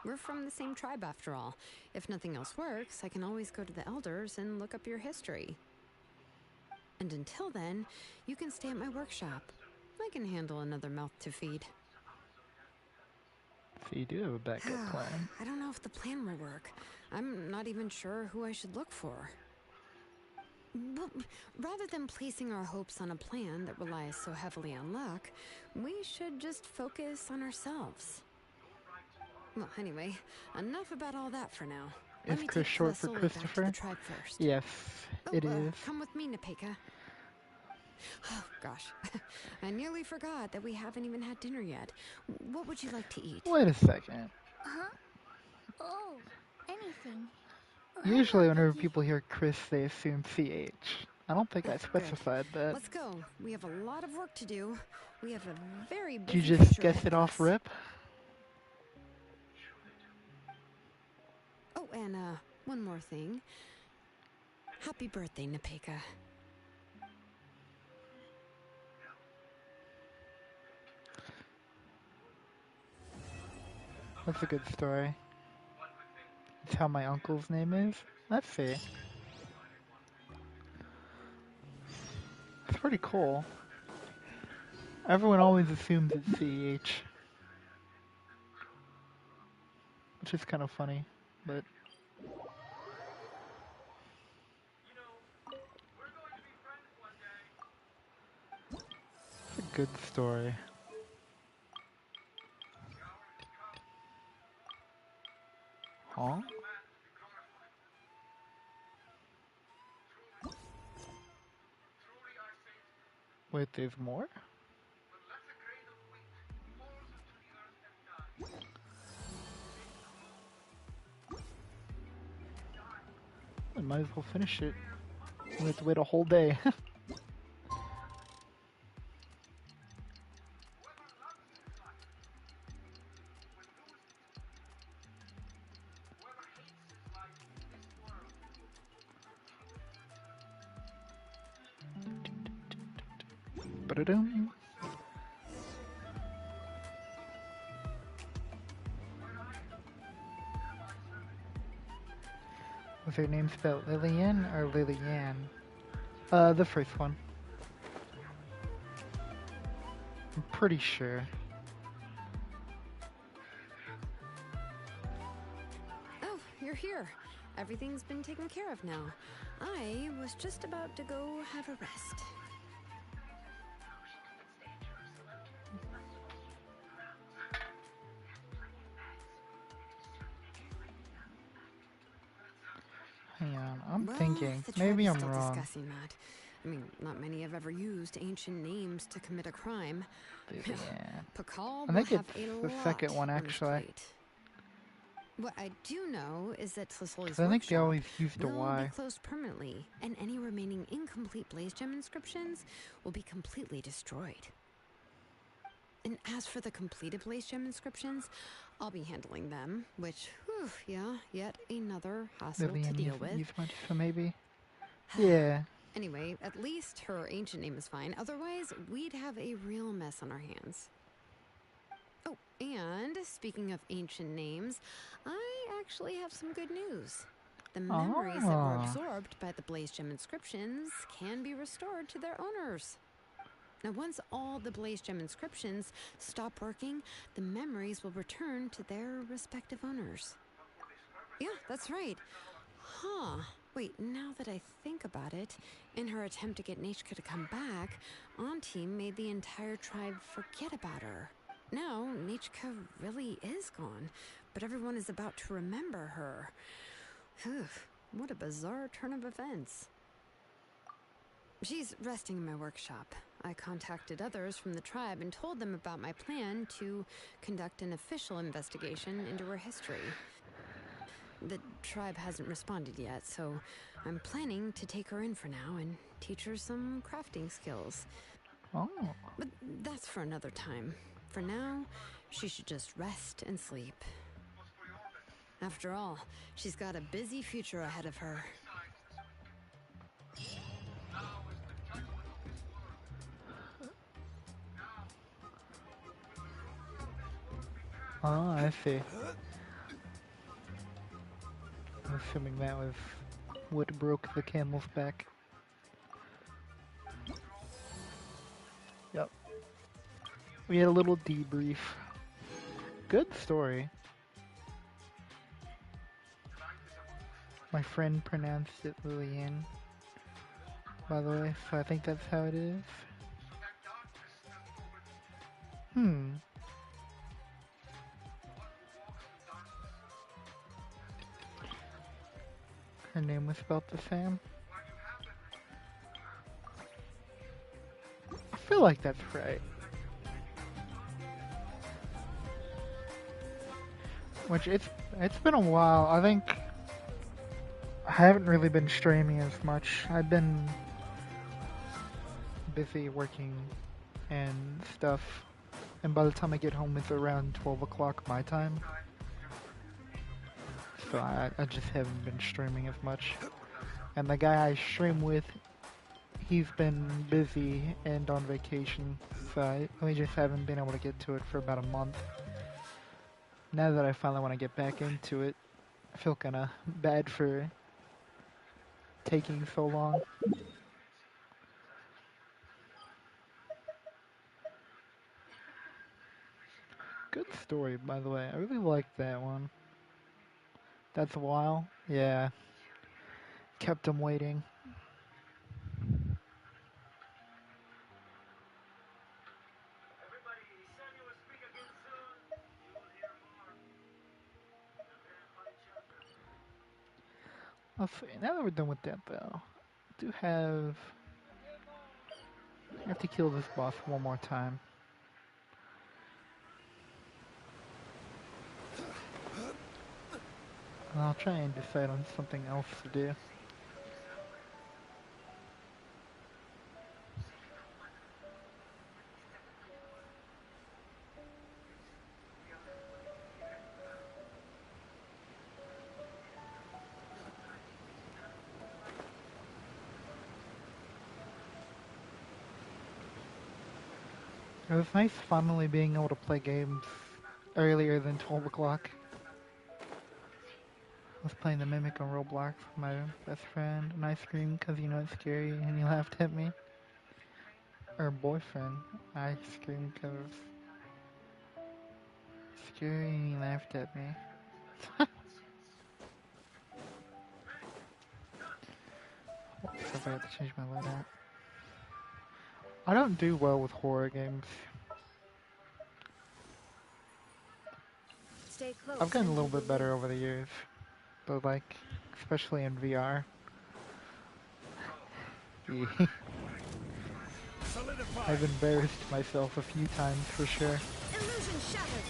We're from the same tribe after all. If nothing else works, I can always go to the elders and look up your history. And until then, you can stay at my workshop. I can handle another mouth to feed. So you do have a backup plan. I don't know if the plan will work. I'm not even sure who I should look for. Well, rather than placing our hopes on a plan that relies so heavily on luck, we should just focus on ourselves. Well, anyway, enough about all that for now. Is Chris short for Christopher? Back to the tribe first. Yes, it is. Come with me, Napeka. Oh, gosh. I nearly forgot that we haven't even had dinner yet. What would you like to eat? Wait a second. Huh? Oh, anything. Usually whenever people hear Chris, they assume CH. I don't think I specified that. Let's go. We have a lot of work to do. We have a very busy Did you just future guess ahead it of off us. rip? Oh, and one more thing. Happy birthday, Napeka. That's a good story. It's how my uncle's name is. Let's see. It's pretty cool. Everyone always assumes it's CH. Which is kind of funny, but... It's a good story. Huh? Wait, there's more? I might as well finish it. We have to wait a whole day. Ba-da-dum. Was her name spelled Lillian or Lillian? The first one. I'm pretty sure. Oh, you're here. Everything's been taken care of now. I was just about to go have a rest. Hang on, I'm Well, thinking. the tribe Maybe is I'm still wrong. discussing that. I mean, not many have ever used ancient names to commit a crime. Lillian. Pakal I will think have it's a the lot second one, on his actually. plate. What I do know is that Tlisoli's I think they workshop always used a will Y. be closed permanently, and any remaining incomplete Blaze Gem inscriptions will be completely destroyed. And as for the completed Blaze Gem inscriptions, I'll be handling them, which, whew, yeah, yet another hassle Lillian to deal used with. use much, so maybe. Yeah. Anyway, at least her ancient name is fine. Otherwise, we'd have a real mess on our hands. Oh, and speaking of ancient names, I actually have some good news. The memories that were absorbed by the Blaze Gem inscriptions can be restored to their owners. Now, once all the Blaze Gem inscriptions stop working, the memories will return to their respective owners. Yeah, that's right. Huh. Wait, now that I think about it, in her attempt to get Nechka to come back, Auntie made the entire tribe forget about her. Now, Nechka really is gone, but everyone is about to remember her. Phew, what a bizarre turn of events. She's resting in my workshop. I contacted others from the tribe and told them about my plan to conduct an official investigation into her history. The tribe hasn't responded yet, so I'm planning to take her in for now and teach her some crafting skills. Oh. But that's for another time. For now, she should just rest and sleep. After all, she's got a busy future ahead of her. Oh, I see. I'm assuming that was what broke the camel's back. Yep. We had a little debrief. Good story. My friend pronounced it Lillian, by the way, so I think that's how it is. Her name was spelled the same. I feel like that's right. Which it's been a while. I think I haven't really been streaming as much. I've been busy working and stuff. And by the time I get home, it's around 12 o'clock my time. So I just haven't been streaming as much. And the guy I stream with, he's been busy and on vacation. So we just haven't been able to get to it for about a month. Now that I finally want to get back into it, I feel kind of bad for taking so long. Good story, by the way. I really liked that one. That's a while. Yeah. Kept him waiting. Let's see. Now that we're done with that, though, I have to kill this boss one more time. And I'll try and decide on something else to do. It was nice finally being able to play games earlier than 12 o'clock. I was playing the Mimic on Roblox with my best friend, and I screamed because you know it's scary, and he laughed at me. Or boyfriend. I screamed because it's scary, and he laughed at me. If I have to change my loadout. I don't do well with horror games. Stay close. I've gotten a little bit better over the years, but like, especially in VR. I've embarrassed myself a few times for sure. Illusion shattered.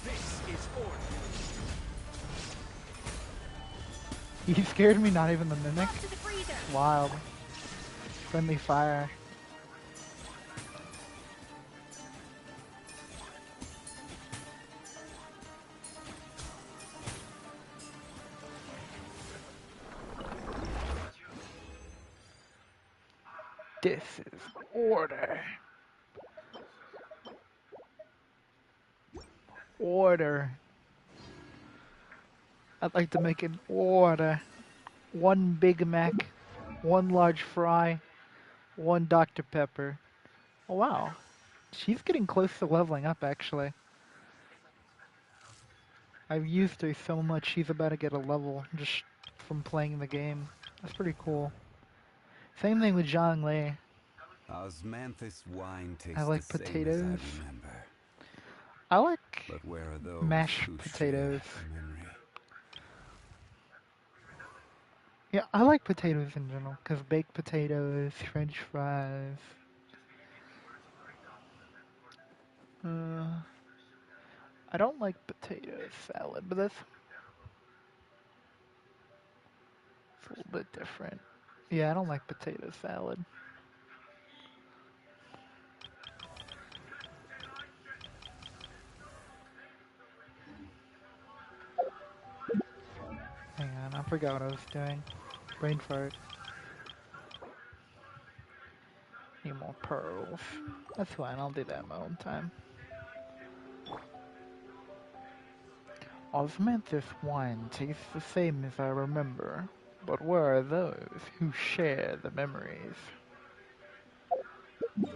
This is order. You scared me, not even the Mimic? Wild. Friendly fire. This is order. Order. I'd like to make an order. 1 Big Mac, 1 large fry, 1 Dr. Pepper. Oh wow. She's getting close to leveling up, actually. I've used her so much, she's about to get a level just from playing the game. That's pretty cool. Same thing with Zhongli. Osmanthus wine I tastes like the same as I potatoes. remember. I like But where are those mashed who potatoes. share the memory? Yeah, I like potatoes in general, because baked potatoes, french fries. I don't like potato salad, but that's a little bit different. Yeah, I don't like potato salad. Hang on, I forgot what I was doing. Brain fart. Need more pearls. That's fine, I'll do that in my own time. Osmanthus wine tastes the same as I remember, but where are those who share the memories? It's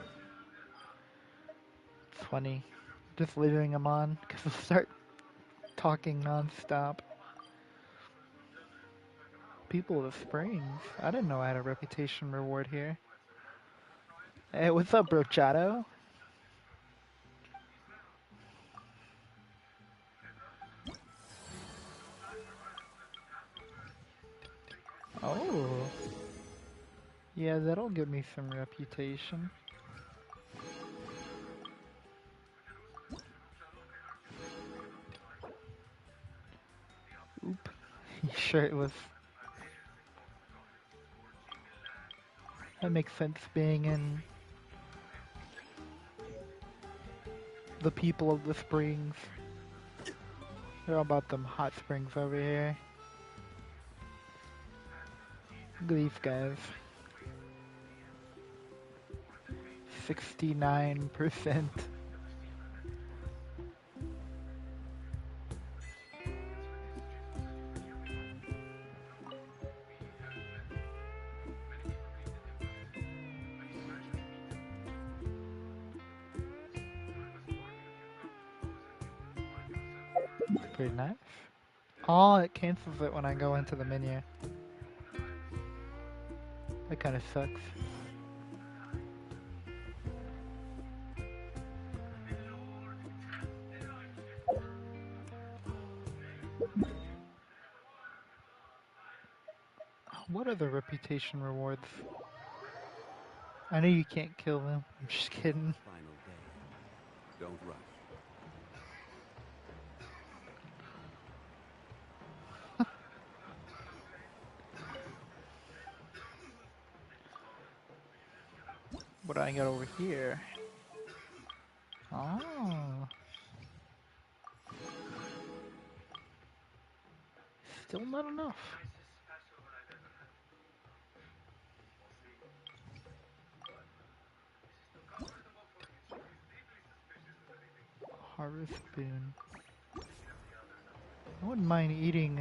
funny, just leaving them on, because they'll start talking non-stop. People of Springs. I didn't know I had a reputation reward here. Hey, what's up, Brochado? Oh. Yeah, that'll give me some reputation. Oop. You sure it was... That makes sense being in the people of the springs. They're all about them hot springs over here. Look at these guys. 69%. Pretty nice. Oh, it cancels it when I go into the menu. That kind of sucks. What are the reputation rewards? I know you can't kill them. I'm just kidding. Final day. Don't rush. What do I got over here? Oh. Still not enough. Harvest Boon. I wouldn't mind eating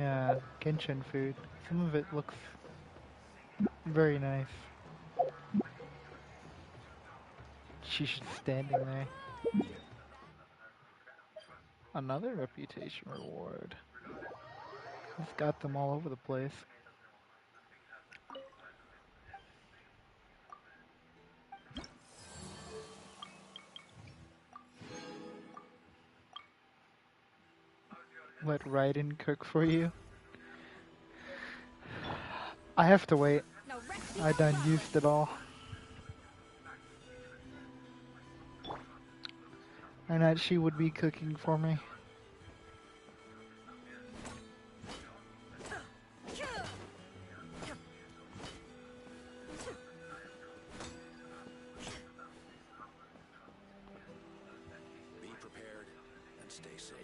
Genshin food. Some of it looks very nice. She's just standing there. Another reputation reward. He's got them all over the place. Let Raiden cook for you. I have to wait. I done used it all. And that she would be cooking for me. Be prepared and stay safe.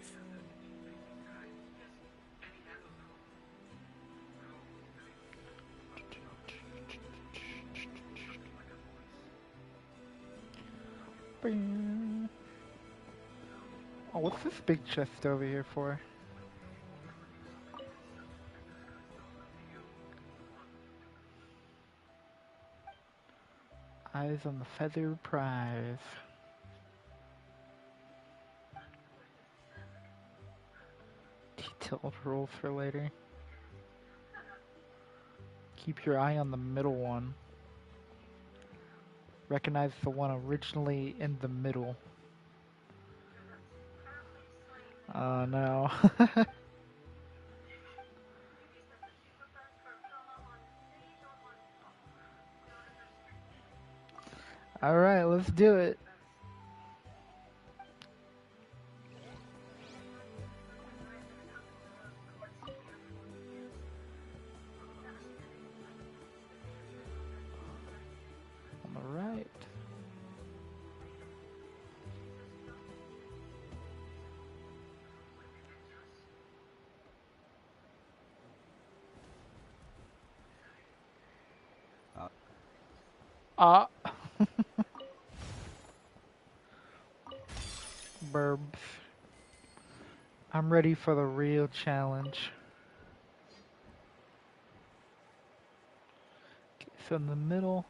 Oh, what's this big chest over here for? Eyes on the feather prize. detailed rules for later. Keep your eye on the middle one. Recognize the one originally in the middle. Oh no. Alright, let's do it. On the right. Ah. Burbs. I'm ready for the real challenge. Okay, so in the middle.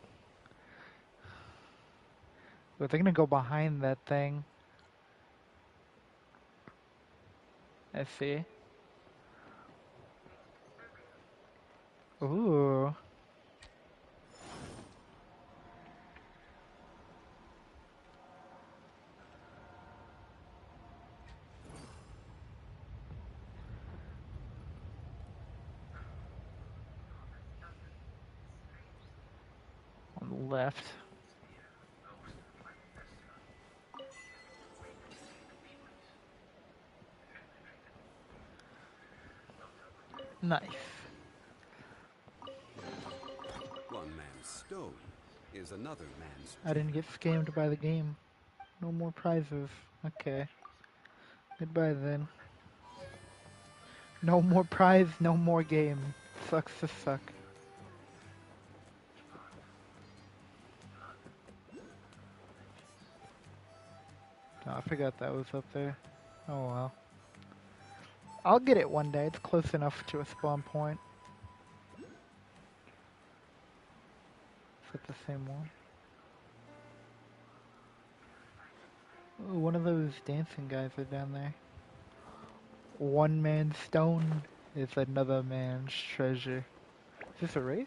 But they're gonna go behind that thing. I see. Ooh. On the left. Nice. One man's stone is another man's I didn't get scammed by the game. No more prizes. Okay. Goodbye then. No more prize, no more game. Sucks to suck. Oh, I forgot that was up there. Oh well. I'll get it one day. It's close enough to a spawn point. Is that the same one? Ooh, one of those dancing guys are down there. One man's stone is another man's treasure. Is this a race?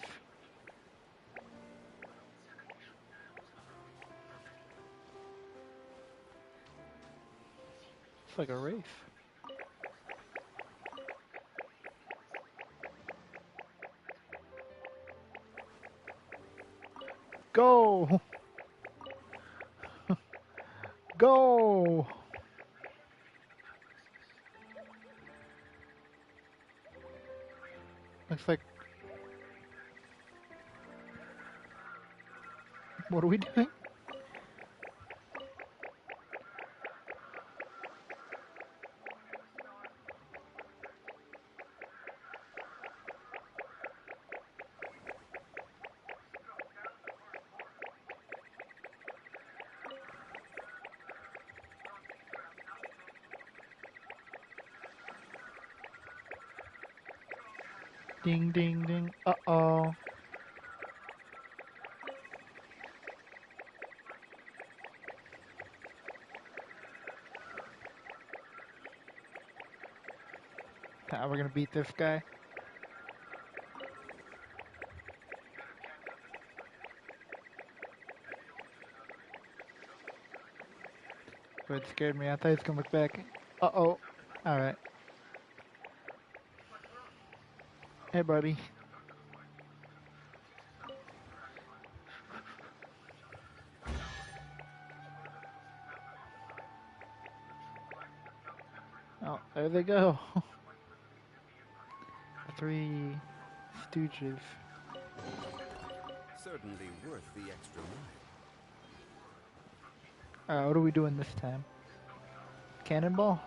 It's like a race. Go! Go! Looks like... What are we doing? Ding, ding, ding. Uh-oh. We're gonna beat this guy. But it scared me. I thought he was gonna look back. Uh-oh. Alright. Hey, buddy. Oh, there they go. The three stooges. certainly worth the extra mile. Alright, what are we doing this time? Cannonball?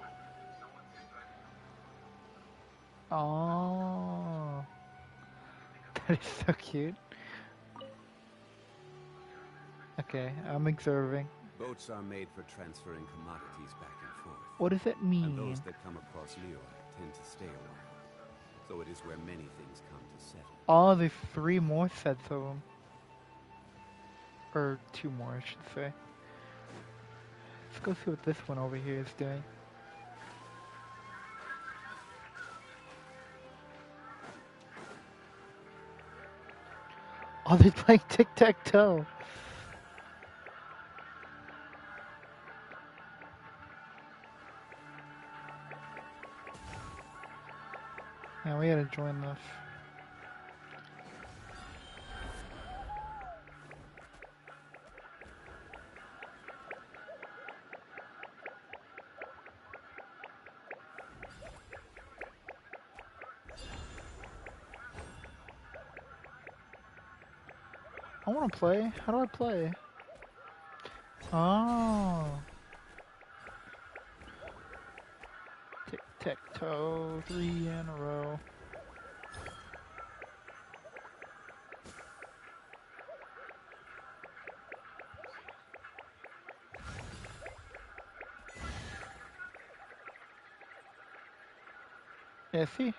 Oh. That is so cute. Okay, I'm observing. Boats are made for transferring commodities back and forth. What does it And mean? those that come across Liyue tend to stay a while. So it is where many things come to settle. Oh, there's 3 more sets of them. Or 2 more, I should say. Let's go see what this one over here is doing. Oh, they're playing tic-tac-toe. Yeah, we gotta join this. I wanna play. How do I play? Oh. Tic-tac-toe, 3 in a row. Yeah, see?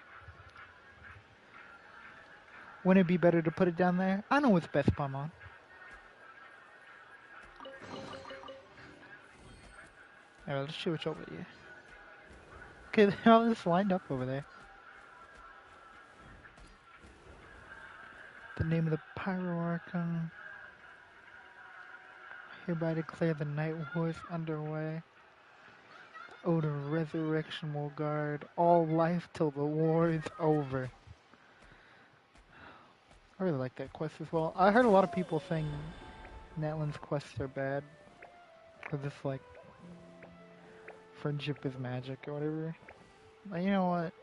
Wouldn't it be better to put it down there? I know what's best, Paimon. Alright, let's switch over here. Okay, they're all just lined up over there. The name of the Pyro Archon. Hereby declare the Night Wars underway. Ode of Resurrection will guard all life till the war is over. I really like that quest as well. I heard a lot of people saying Natlan's quests are bad. Cause it's like friendship is magic or whatever. But you know what?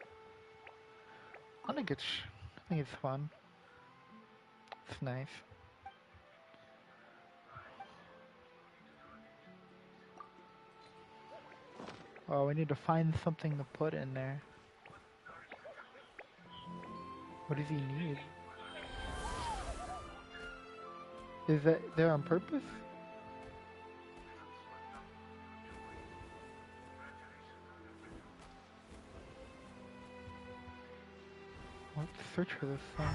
I think it's fun. It's nice. Oh, we need to find something to put in there. What does he need? Is that there on purpose? Let's search for this thing.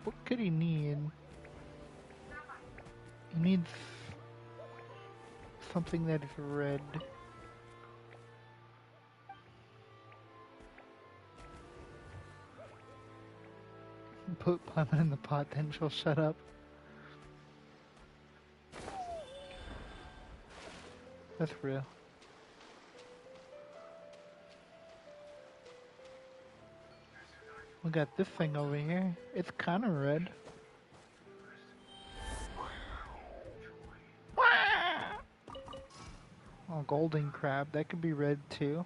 What could he need? He needs something that is red. Put Paimon in the pot, then she'll shut up. That's real. We got this thing over here. It's kind of red. Oh, golden crab. That could be red too.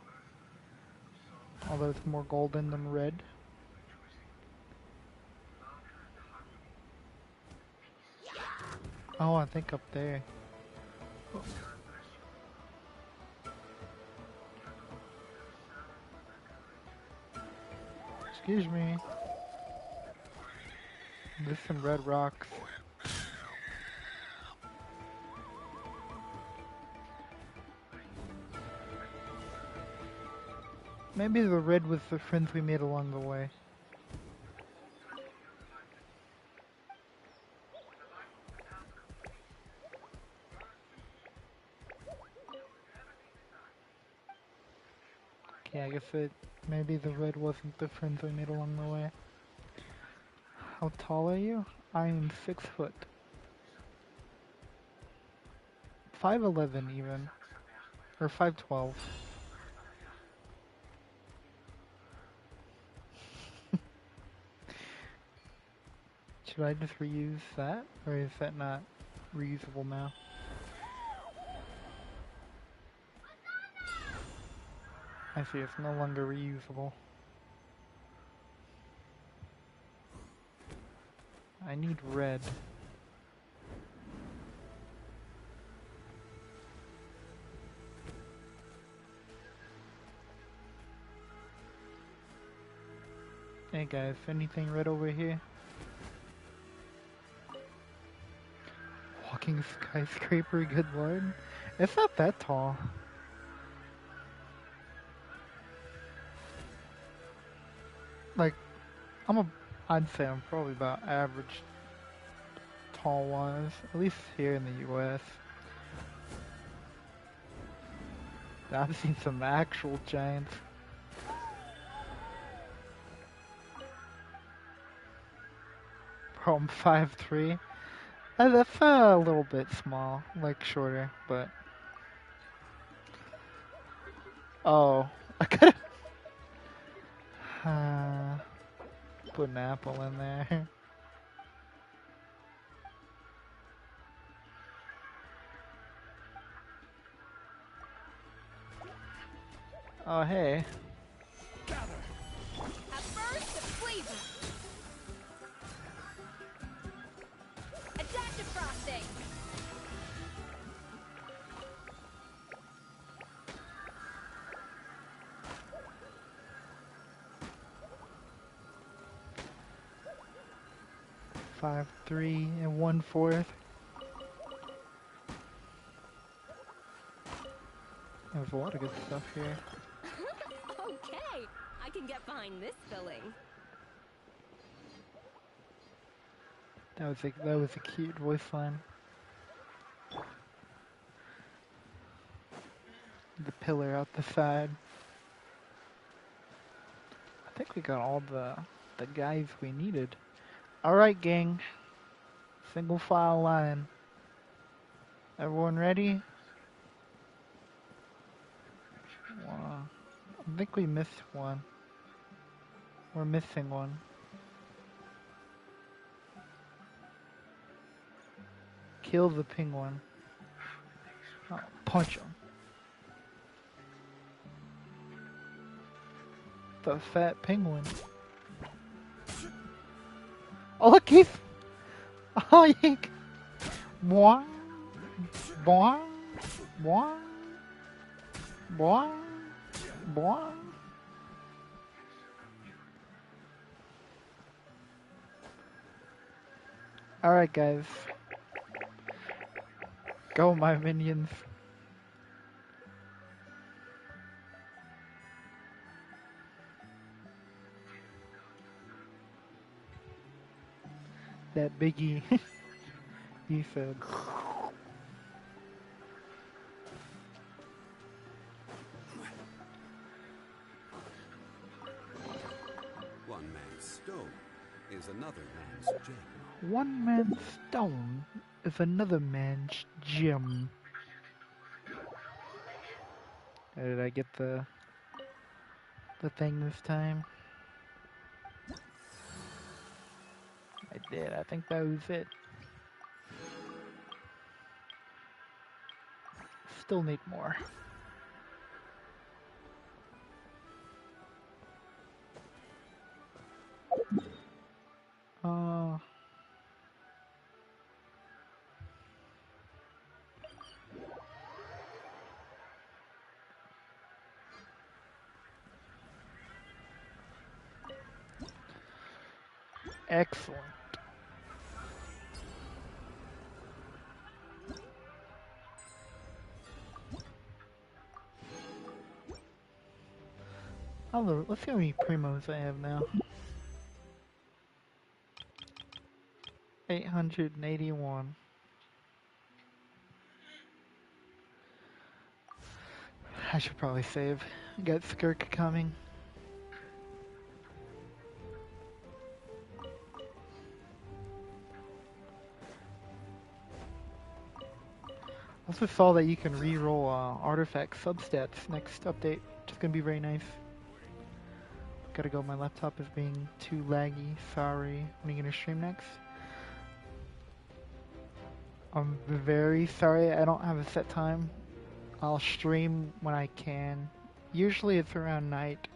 Although it's more golden than red. Oh, I think up there. Excuse me. There's some red rocks. Maybe the red was the friends we made along the way. Okay, I guess maybe the red wasn't the friends we made along the way. How tall are you? I am 6 foot. 5'11" even. Or 5'12". Should I just reuse that? Or is that not reusable now? I see, it's no longer reusable. I need red. Hey guys, anything red over here? Walking skyscraper, good lord. It's not that tall. Like, I'd say I'm probably about average tall wise, at least here in the US. I've seen some actual giants. Bro, I'm 5'3". That's a little bit small, like shorter, but... Oh, I could've... put an apple in there. Oh, hey. A burst of flavor. Adaptive frosting. Five, 3, and 1/4. There's a lot of good stuff here. Okay, I can get behind this filling. That was a cute voice line. The pillar out the side. I think we got all the guys we needed. Alright, gang. Single file line. Everyone ready? Wow. I think we missed one. We're missing one. Kill the penguin. Oh, punch him. The fat penguin. Oh, look, he's... Oh, yank. Boing. Boing. Boing. Boing. Boing. Alright, guys. Go, my minions. That biggie. He said. One man's stone is another man's gem. One man's stone is another man's gem. Did I get the thing this time? I did. I think that was it. Still need more. Excellent. Let's see how many primos I have now. 881. I should probably save. Got Skirk coming. Also saw that you can re-roll artifact substats next update, which is gonna be very nice. Gotta go, my laptop is being too laggy, sorry. When are you gonna stream next? I'm very sorry, I don't have a set time. I'll stream when I can. Usually it's around night.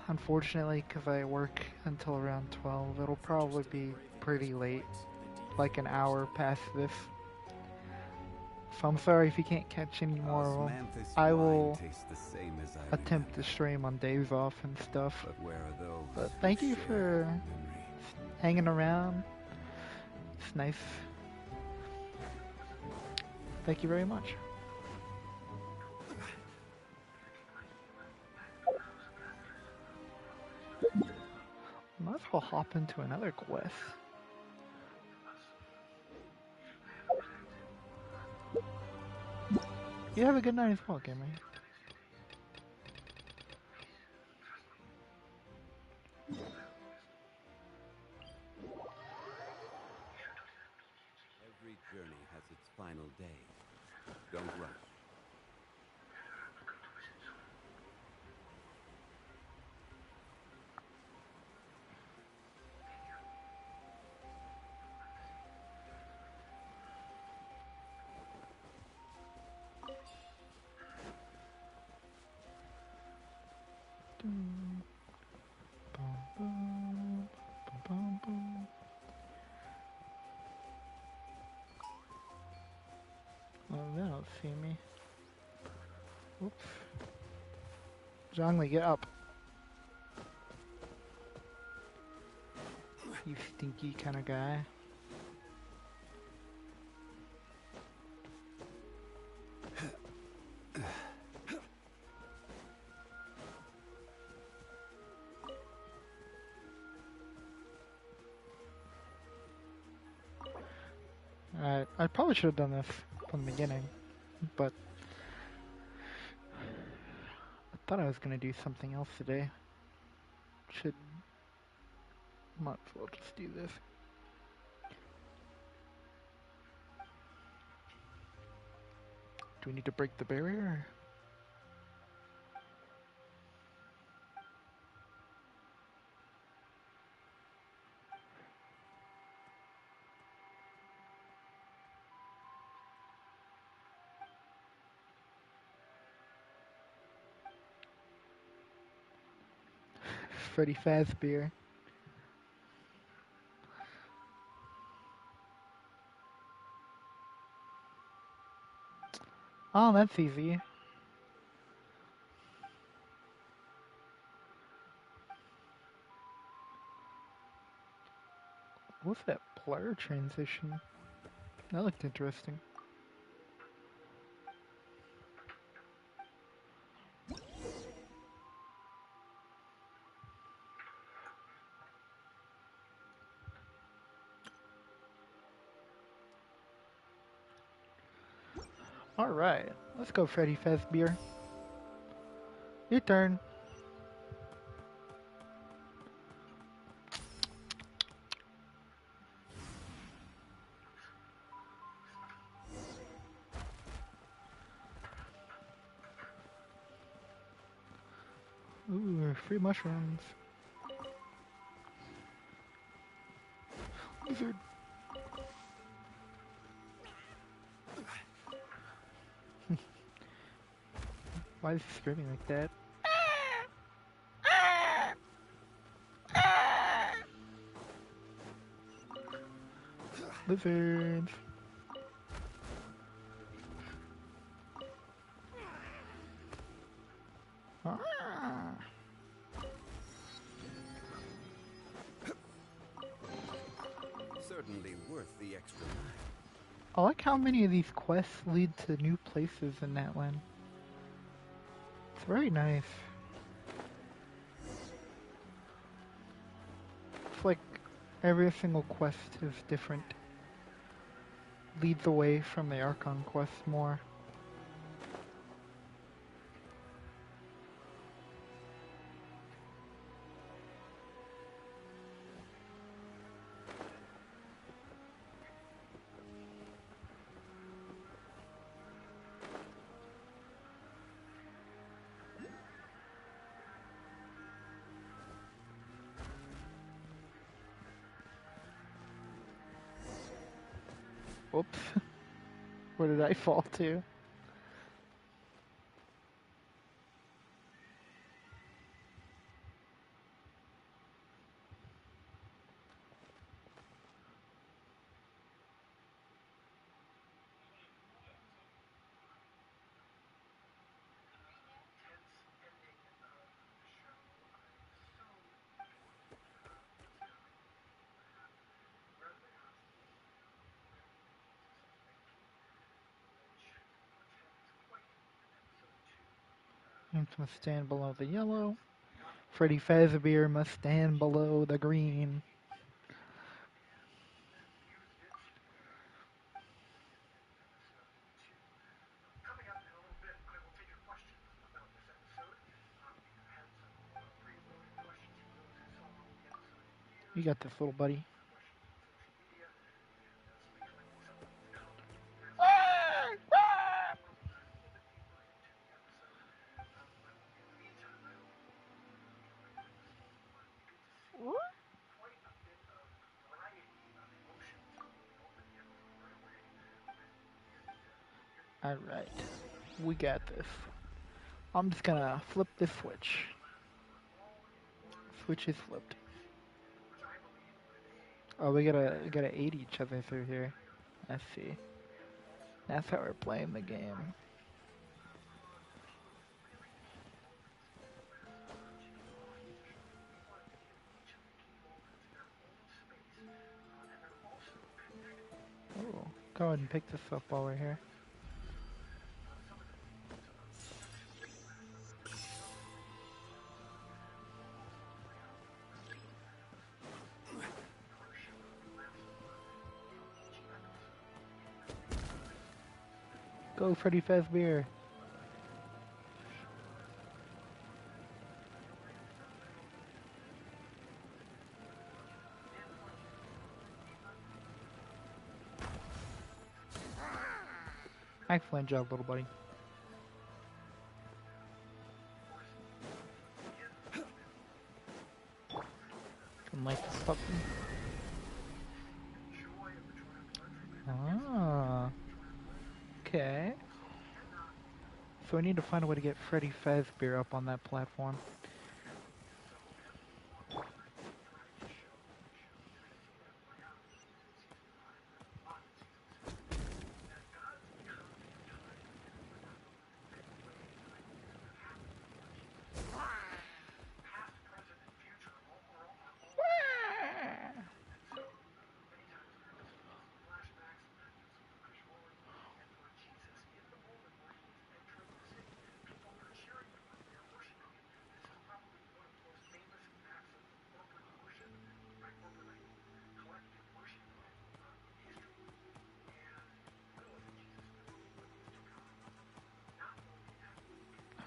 Unfortunately, because I work until around 12, it'll probably be pretty late. Like an hour past this. So I'm sorry if you can't catch any more of them. I will attempt to stream on days off and stuff. But thank you for hanging around. It's nice. Thank you very much. Might as well hop into another quest. You have a good night as well, gamer. journey has its final day. Don't rush. Oh, they don't see me. Oops. Zhongli, get up. You stinky kind of guy. Alright, I probably should have done this from the beginning, but I thought I was gonna do something else today. Might as well just do this. Do we need to break the barrier? Freddy Fazbear. Oh, that's easy. What's that blur transition? That looked interesting. Alright, let's go Freddy Fazbear. Your turn. Ooh, free mushrooms. Lizard. Why is he screaming like that? Lizards. Ah. Certainly worth the extra mile. I like how many of these quests lead to new places in that one. It's very nice. It's like every single quest is different. Leads away from the Archon quest more. Whoops. Where did I fall to? It must stand below the yellow. Freddy Fazbear must stand below the green. You got this, little buddy. Alright. We got this. I'm just gonna flip this switch. Switch is flipped. Oh, we gotta aid each other through here. I see. That's how we're playing the game. Oh, go ahead and pick this up while we're here. Go, Freddy Fazbear. Excellent job, little buddy. Can light this puppy. Ah. Okay. So we need to find a way to get Freddy Fazbear up on that platform.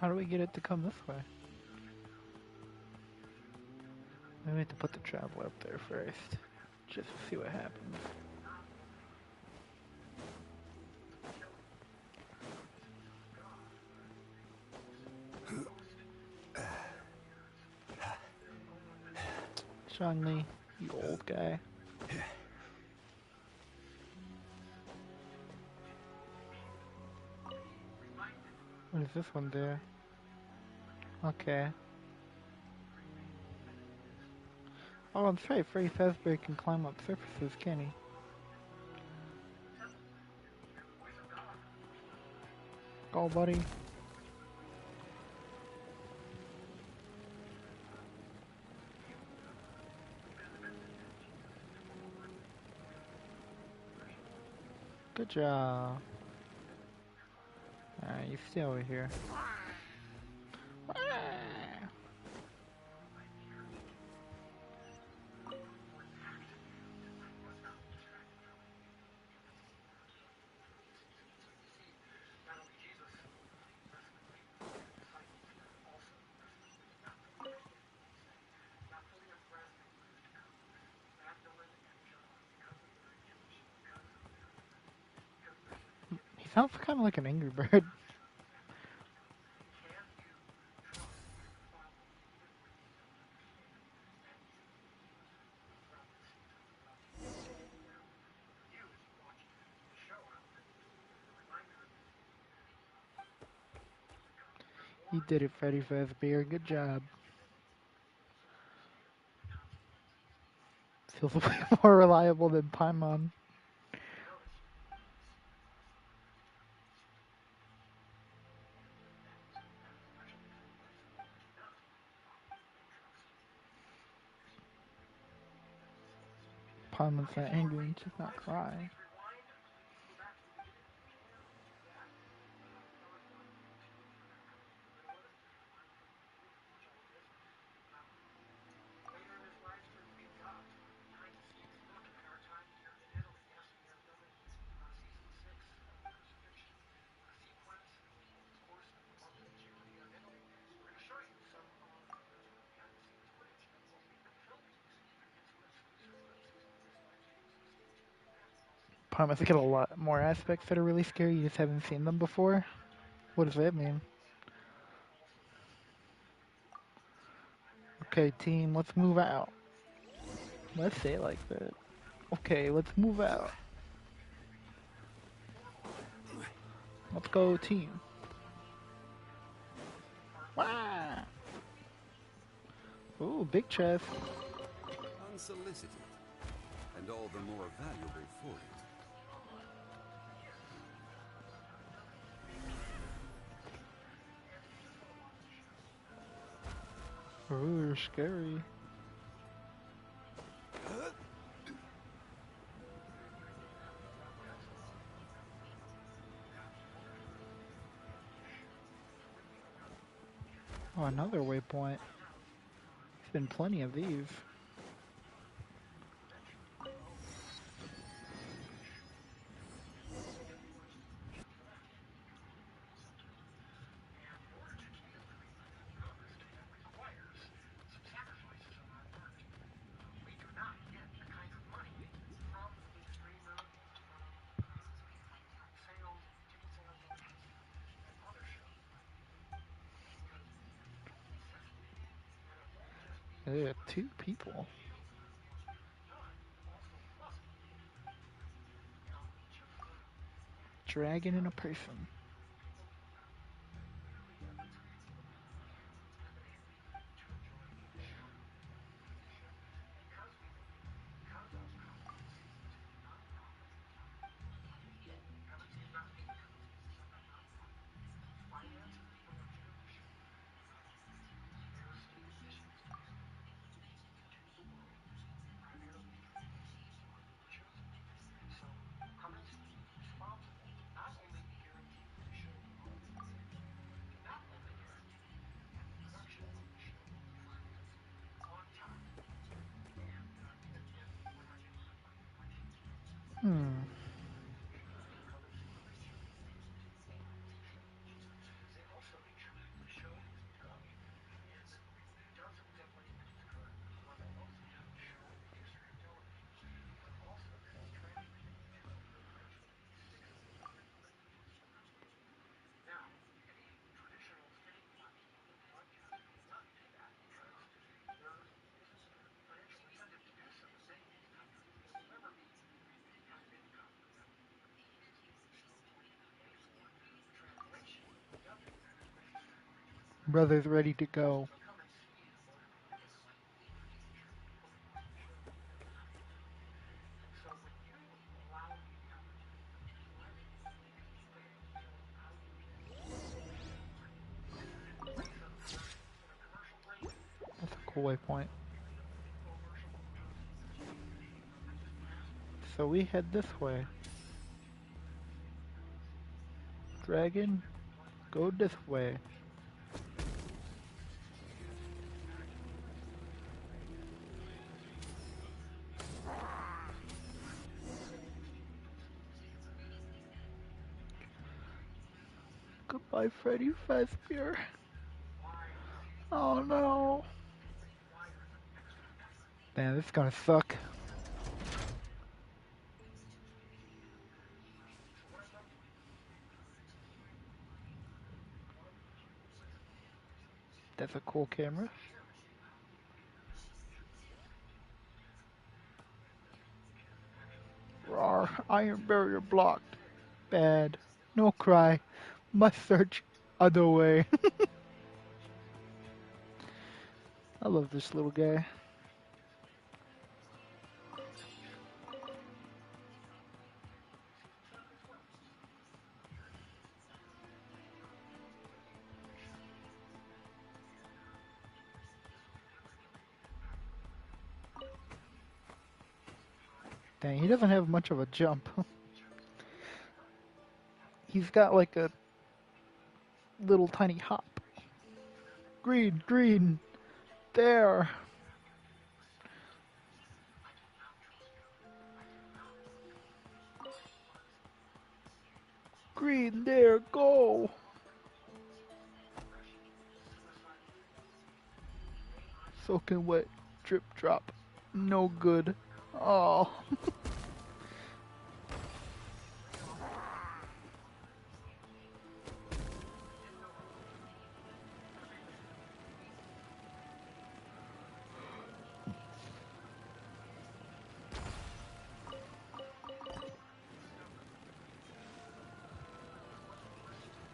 How do we get it to come this way? Maybe we have to put the traveler up there first. Just to see what happens. Lee, you old guy. What does this one do? Okay. Oh, that's right. Freddy Fazbear can climb up surfaces, can he? Go, buddy. Good job. Alright, you stay over here. He sounds kind of like an angry bird. You did it, Freddy Fazbear. Good job. Feels way more reliable than Paimon. Paimon's not angry and she's not crying. Paimon's got a lot more aspects that are really scary. You just haven't seen them before. What does that mean? Okay, team, let's move out. Let's say it like that. Okay, let's move out. Let's go team. Wow. Ooh, big chest. Unsolicited, and all the more valuable for it. Ooh, you're scary. Oh, another waypoint. There's been plenty of these. Yeah, 2 people. Dragon and a person. Hmm. Brother's ready to go. That's a cool waypoint. So we head this way. Dragon, go this way. Goodbye, Freddy Fazbear. Oh no. Man, this is gonna suck. That's a cool camera. Rawr, iron barrier blocked. Bad. No cry. Must search other way. I love this little guy. Dang, he doesn't have much of a jump. He's got like a little tiny hop. Green, green. There. Green, there, go. Soaking wet. Drip drop. No good. Oh.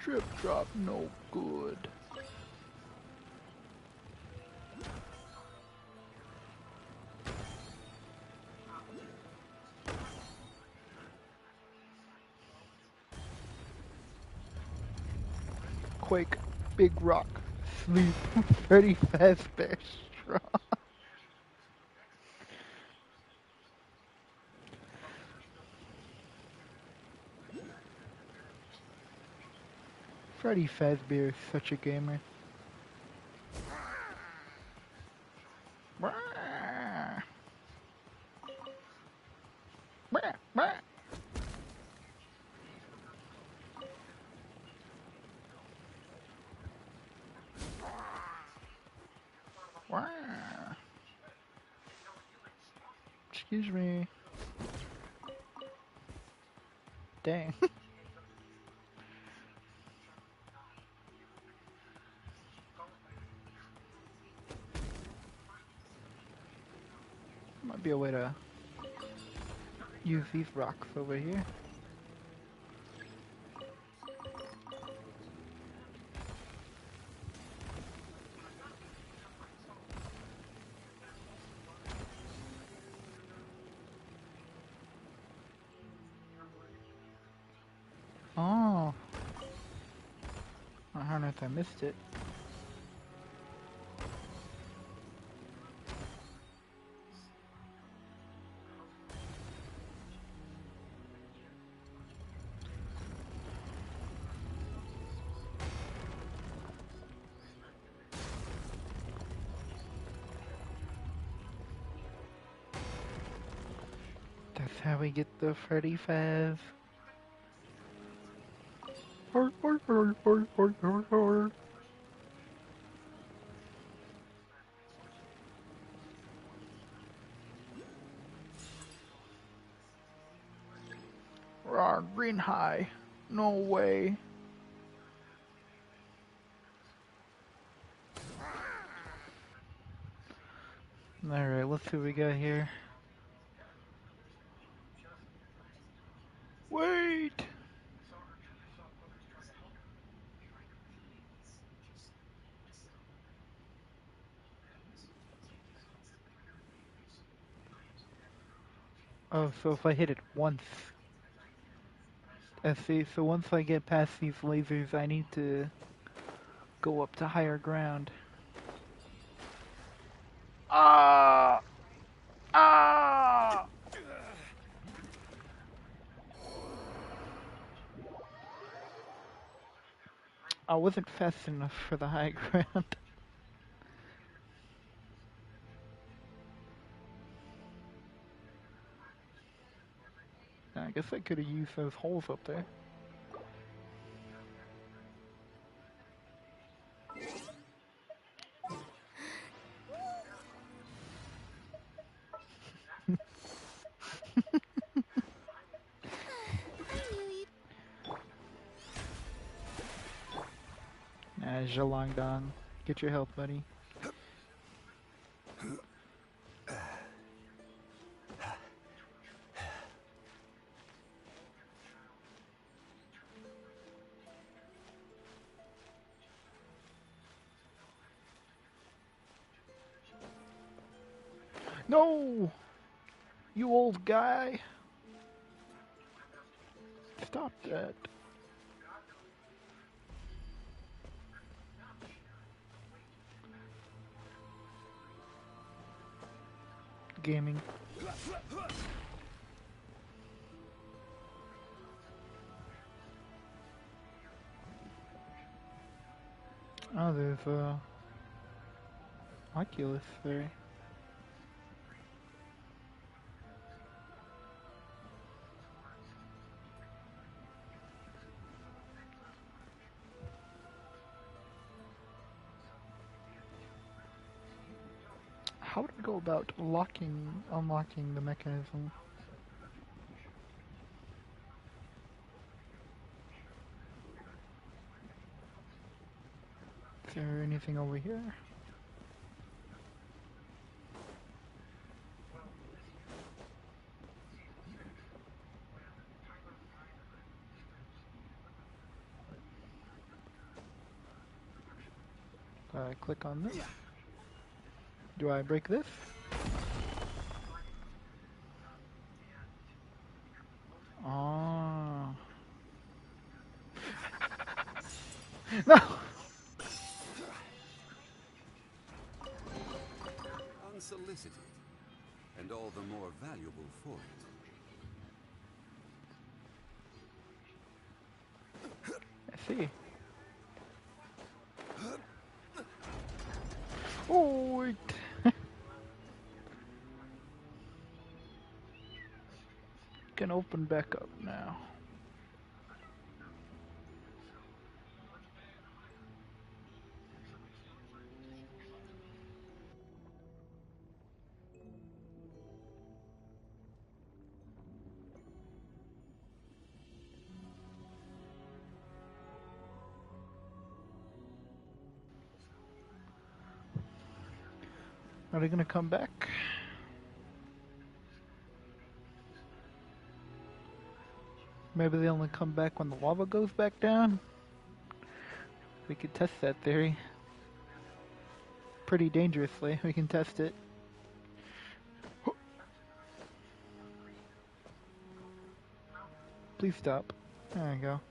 Drip drop no good. Quake, Big Rock, Sleep, Freddy Fazbear Strong. Freddy Fazbear is such a gamer. Excuse me. Dang. Might be a way to use these rocks over here. Oh. I don't know if I missed it. That's how we get the Freddy Faz. Raw green high. No way. Alright, let's see what we got here. Wait! Oh, so if I hit it once. I see, so once I get past these lasers, I need to go up to higher ground. Ah! Ah! I wasn't fast enough for the high ground. I guess I could have used those holes up there. Nah, Zhalangdong. Get your help, buddy. No! You old guy! Stop that. Gaming. Oh, there's Oculus there. How would I go about unlocking the mechanism? Is there anything over here? I click on this? Do I break this? Oh. No! Unsolicited, and all the more valuable for it. I see. Oh, wait. Can open back up now. Are they gonna come back? Maybe they only come back when the lava goes back down? We could test that theory. Pretty dangerously, we can test it. Please stop. There you go.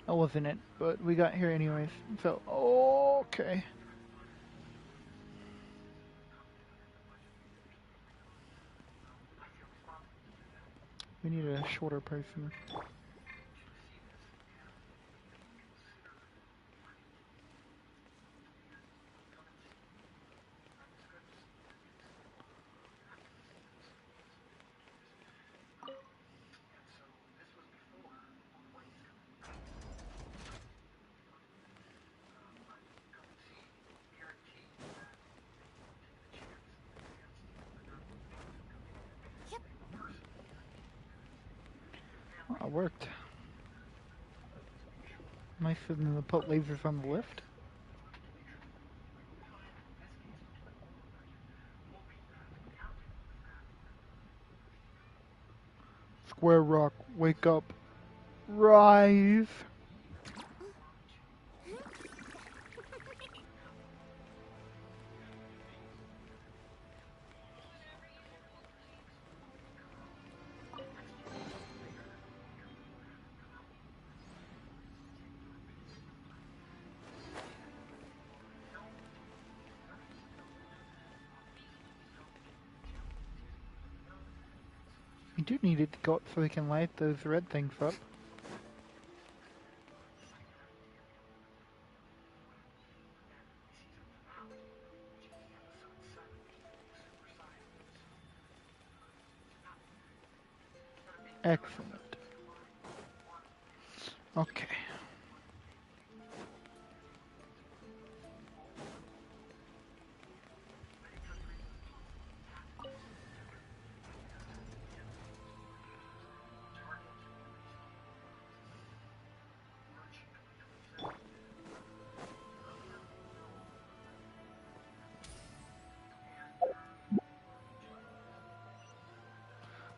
I wasn't it, but we got here anyways. So, okay. We need a shorter person. Oh, it worked. Nicer than the put lasers on the lift. Square Rock, wake up. Rise! We do need it to go up so we can light those red things up. Excellent. Okay.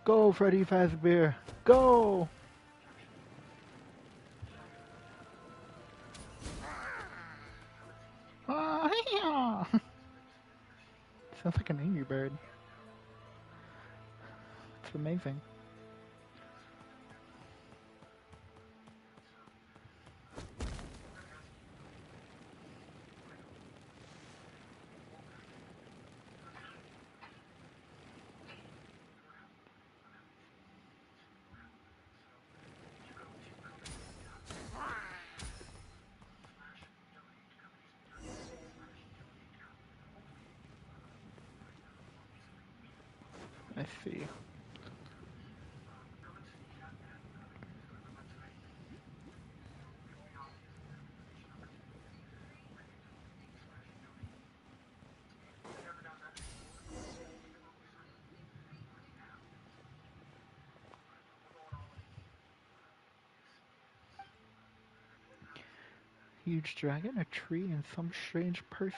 Go, Freddy Fazbear! Go! Ah, yeah. Sounds like an angry bird. It's amazing. I see. Huge dragon, a tree, and some strange person.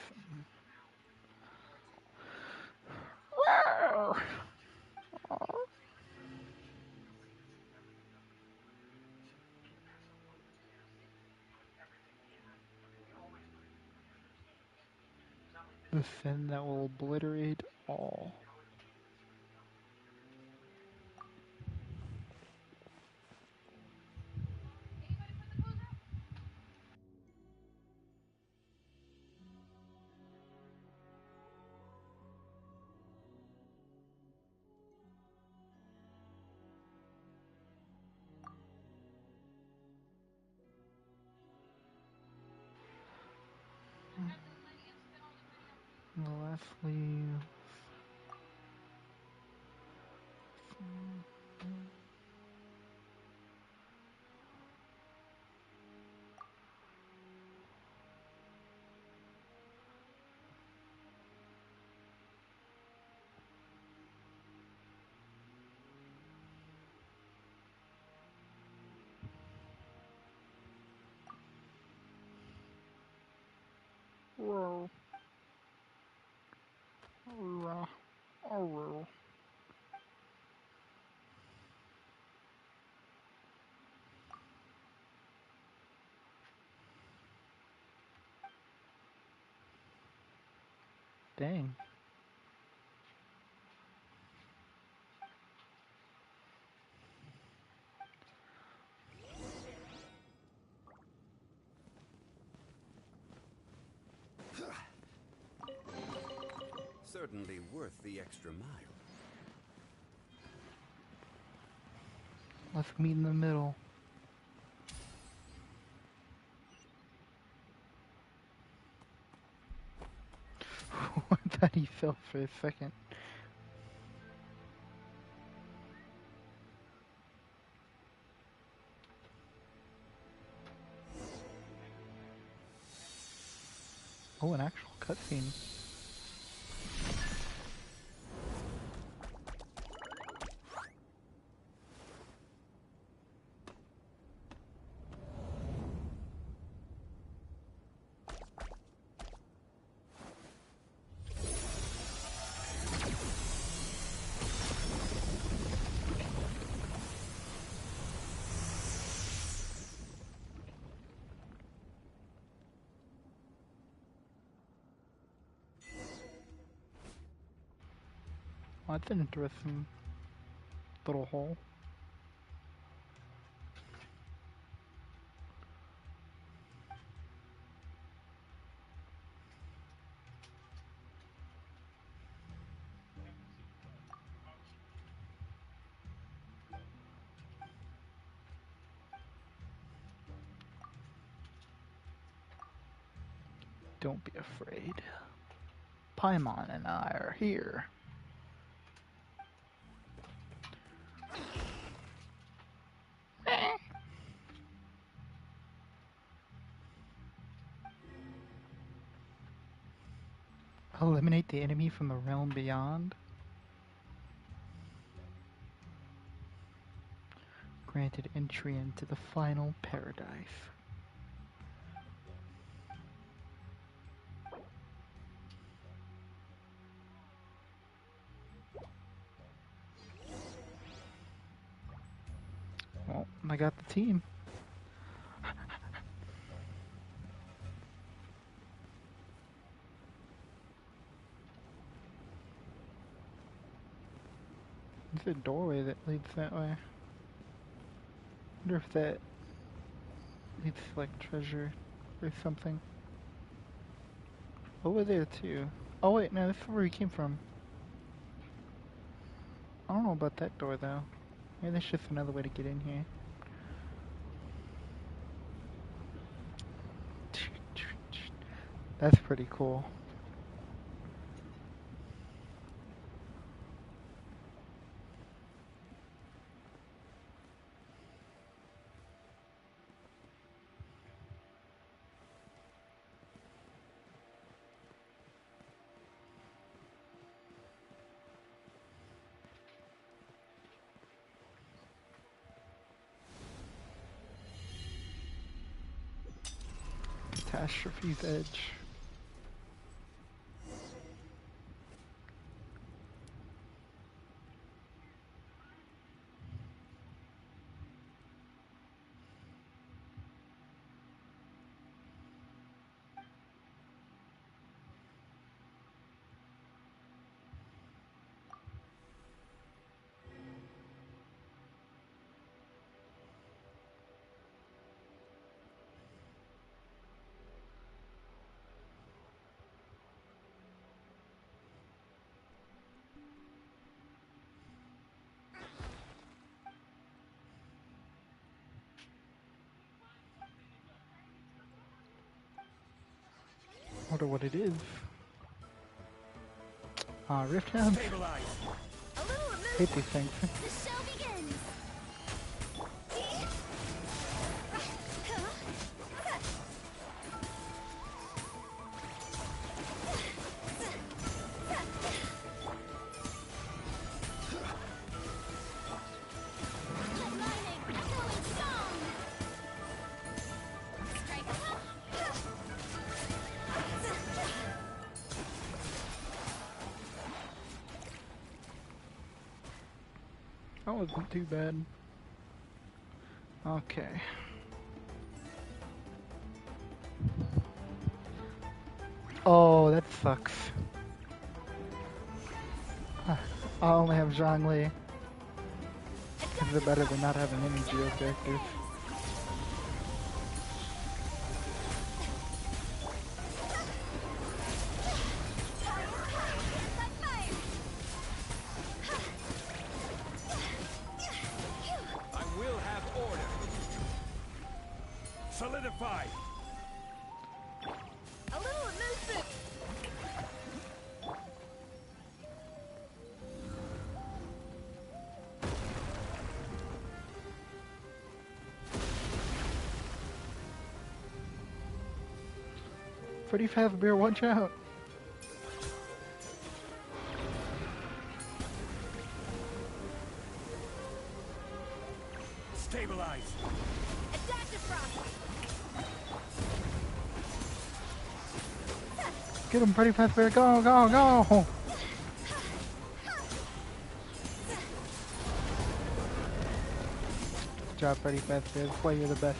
The sin that will obliterate all. The last leaves. Whoa. Oh, oh. Dang. Certainly worth the extra mile. Let's meet in the middle. I thought he fell for a second. Oh, an actual cutscene. Oh, that's an interesting little hole. Don't be afraid. Paimon and I are here. Eliminate the enemy from the realm beyond. Granted entry into the final paradise. Well, I got the team. There's a doorway that leads that way. Wonder if that leads to like treasure or something. Over there too. Oh wait, no, this is where we came from. I don't know about that door though. Maybe there's just another way to get in here. That's pretty cool. Catastrophe's Edge. wonder what it is. Rift Hounds? Hate these things. The show begins. That wasn't too bad. Okay. Oh, that sucks. I only have Zhongli. Is it better than not having any Geo characters? I will have order. Solidify. A little elusive. 45 bear, watch out! Stabilize. Attack the front. Get him, 35 bear, go, go, go! Good job, 35 bear, that's why you're the best.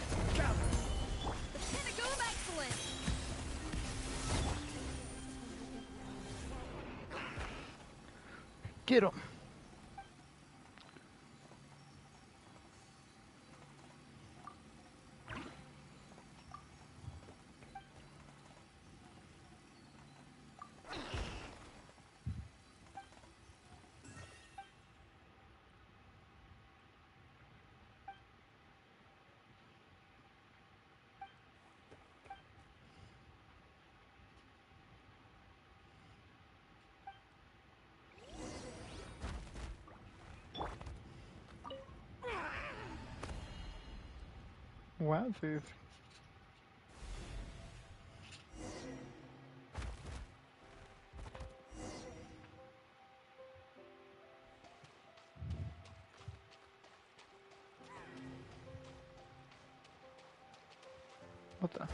Pinnacle of excellence. Get him! Wowzers. What the?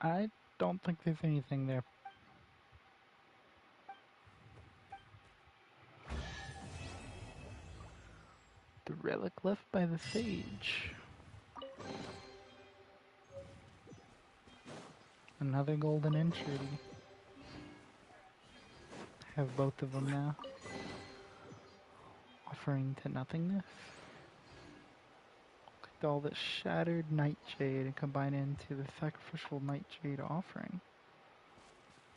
I don't think there's anything there. The relic left by the sage. Another golden entry. Have both of them now. Offering to nothingness. Collect all the shattered nightshade and combine it into the sacrificial nightshade offering.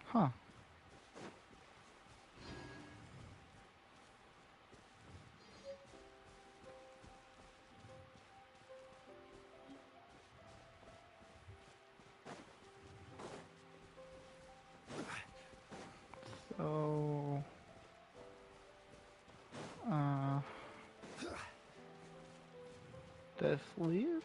Huh. Best leave.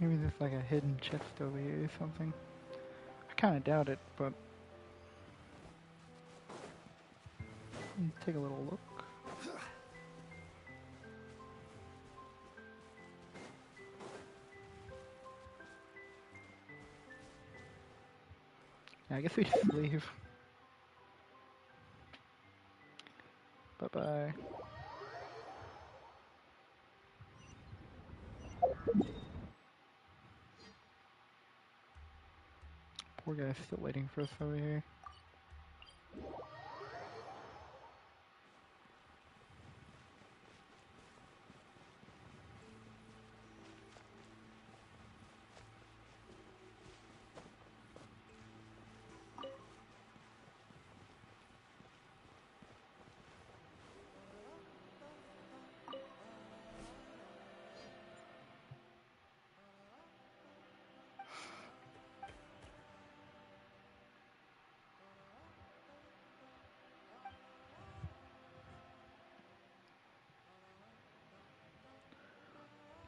Maybe there's like a hidden chest over here or something. I kind of doubt it, but take a little look. Yeah, I guess we just leave. Bye-bye. Poor guy's still waiting for us over here.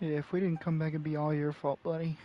Yeah, if we didn't come back, it'd be all your fault, buddy.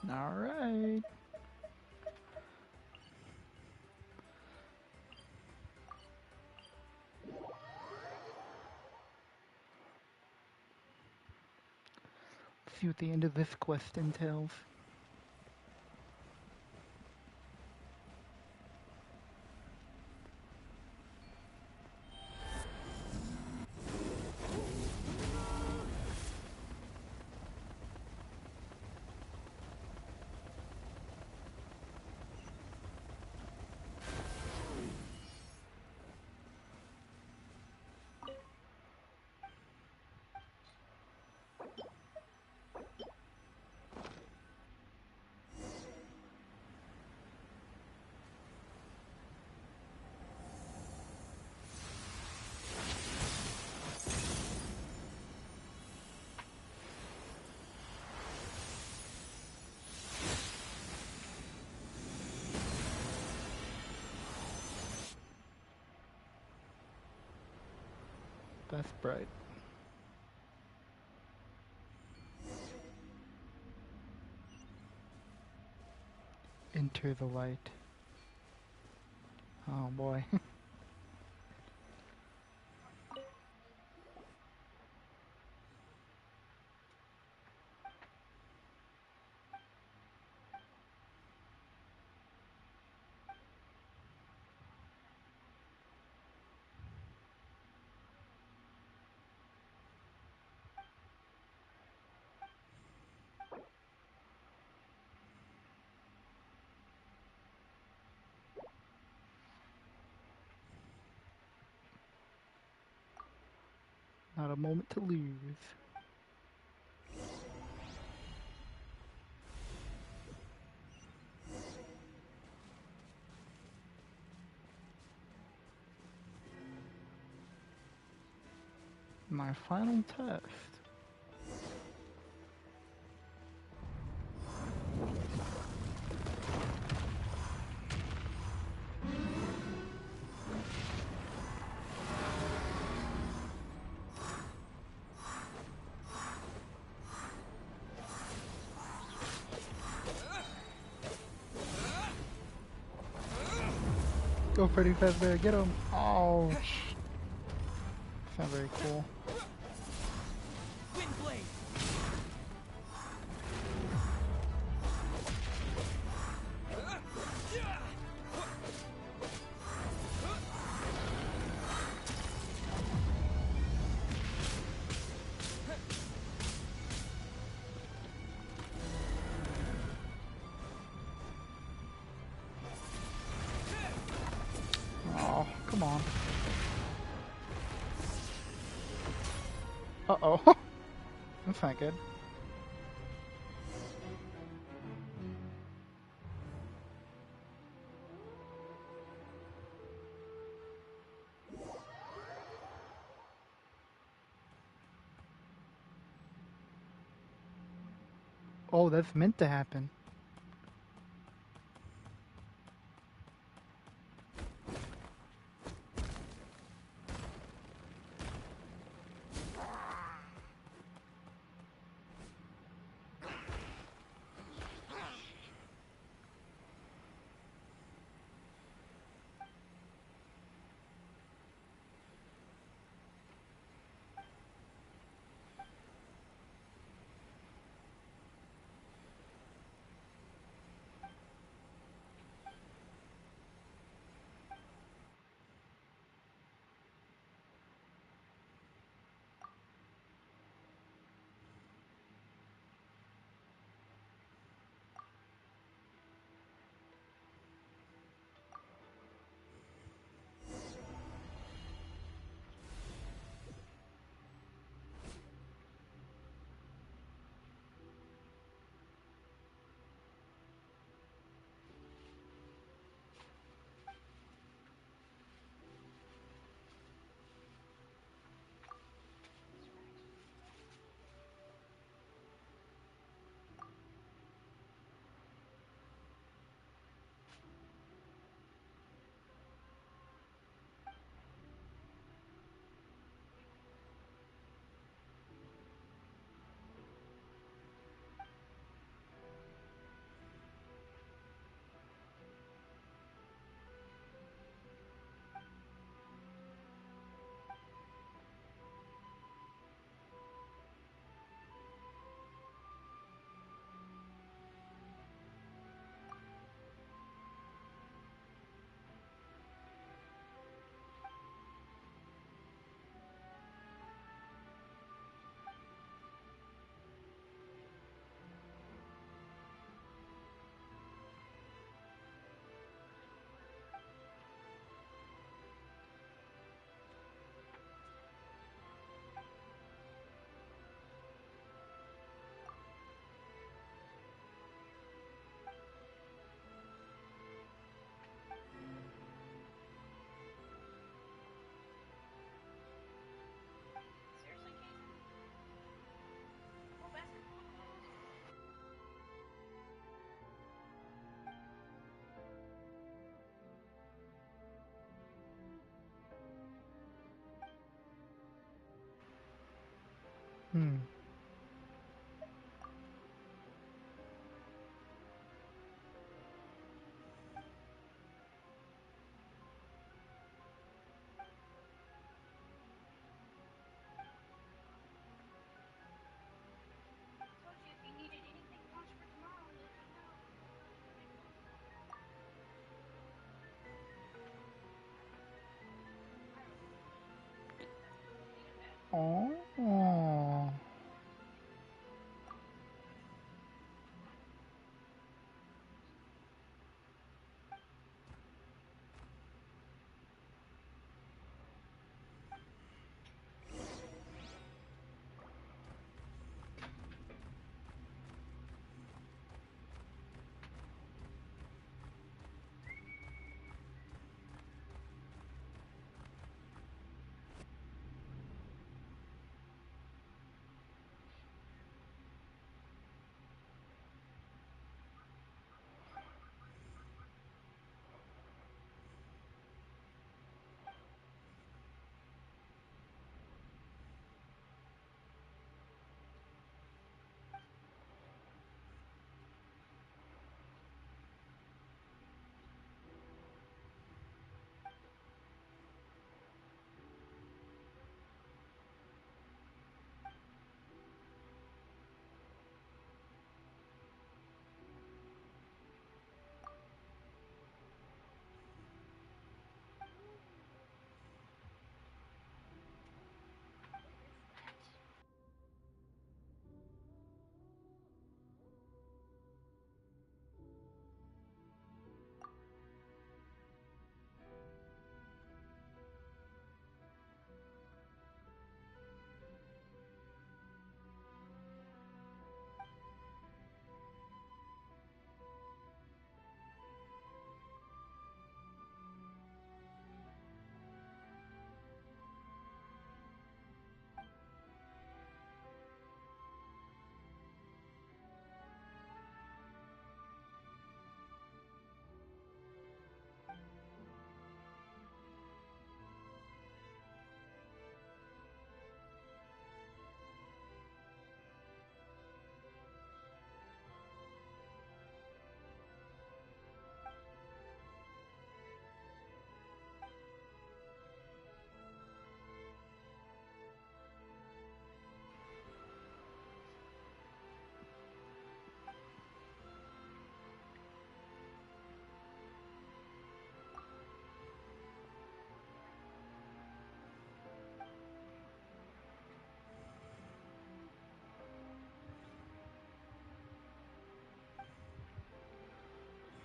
Alright. See what the end of this quest entails. That's bright. Enter the light. Oh boy. Not a moment to lose. My final test. Go Freddy Fazbear, get him! Ouch! That's not very cool. Windblade! Oh, come on. Uh-oh. That's not good. Oh, that's meant to happen. Hmm. Oh.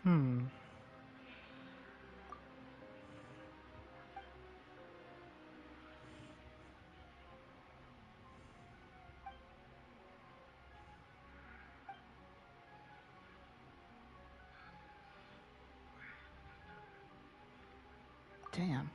Hmm. Damn.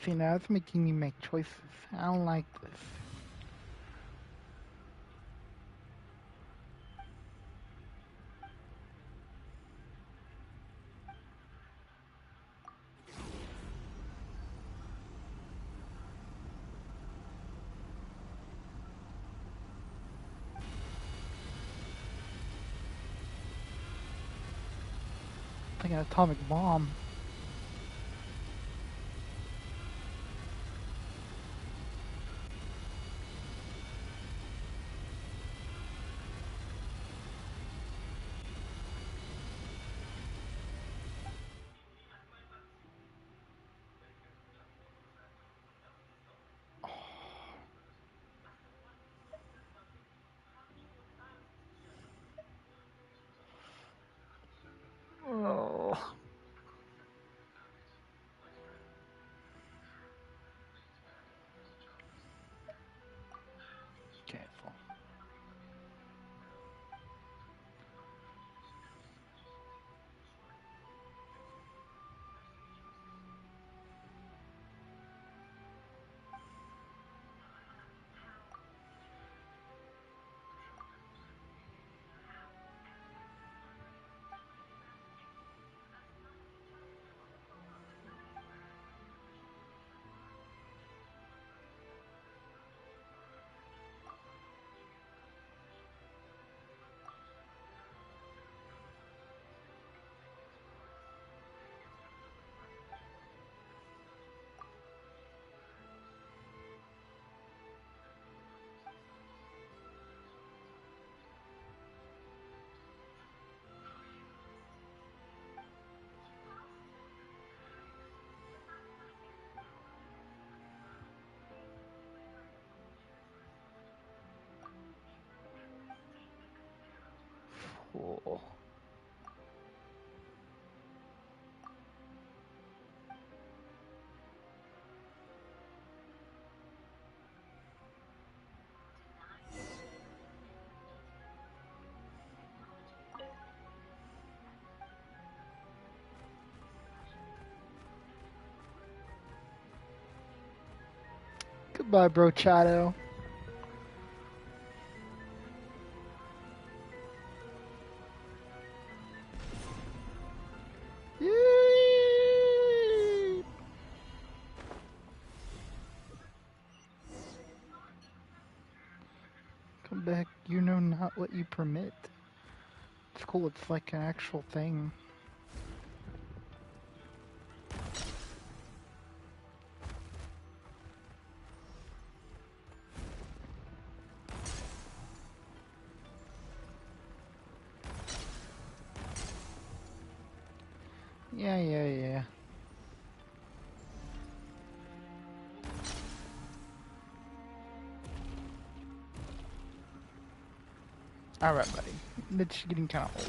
See, now it's making me make choices. I don't like this. Like an atomic bomb. Oh. Cancel. Cool. Goodbye, bro, Chato. Yay! Come back, you know not what you permit. It's cool, it's like an actual thing. Yeah. Alright, buddy. It's getting kind of old.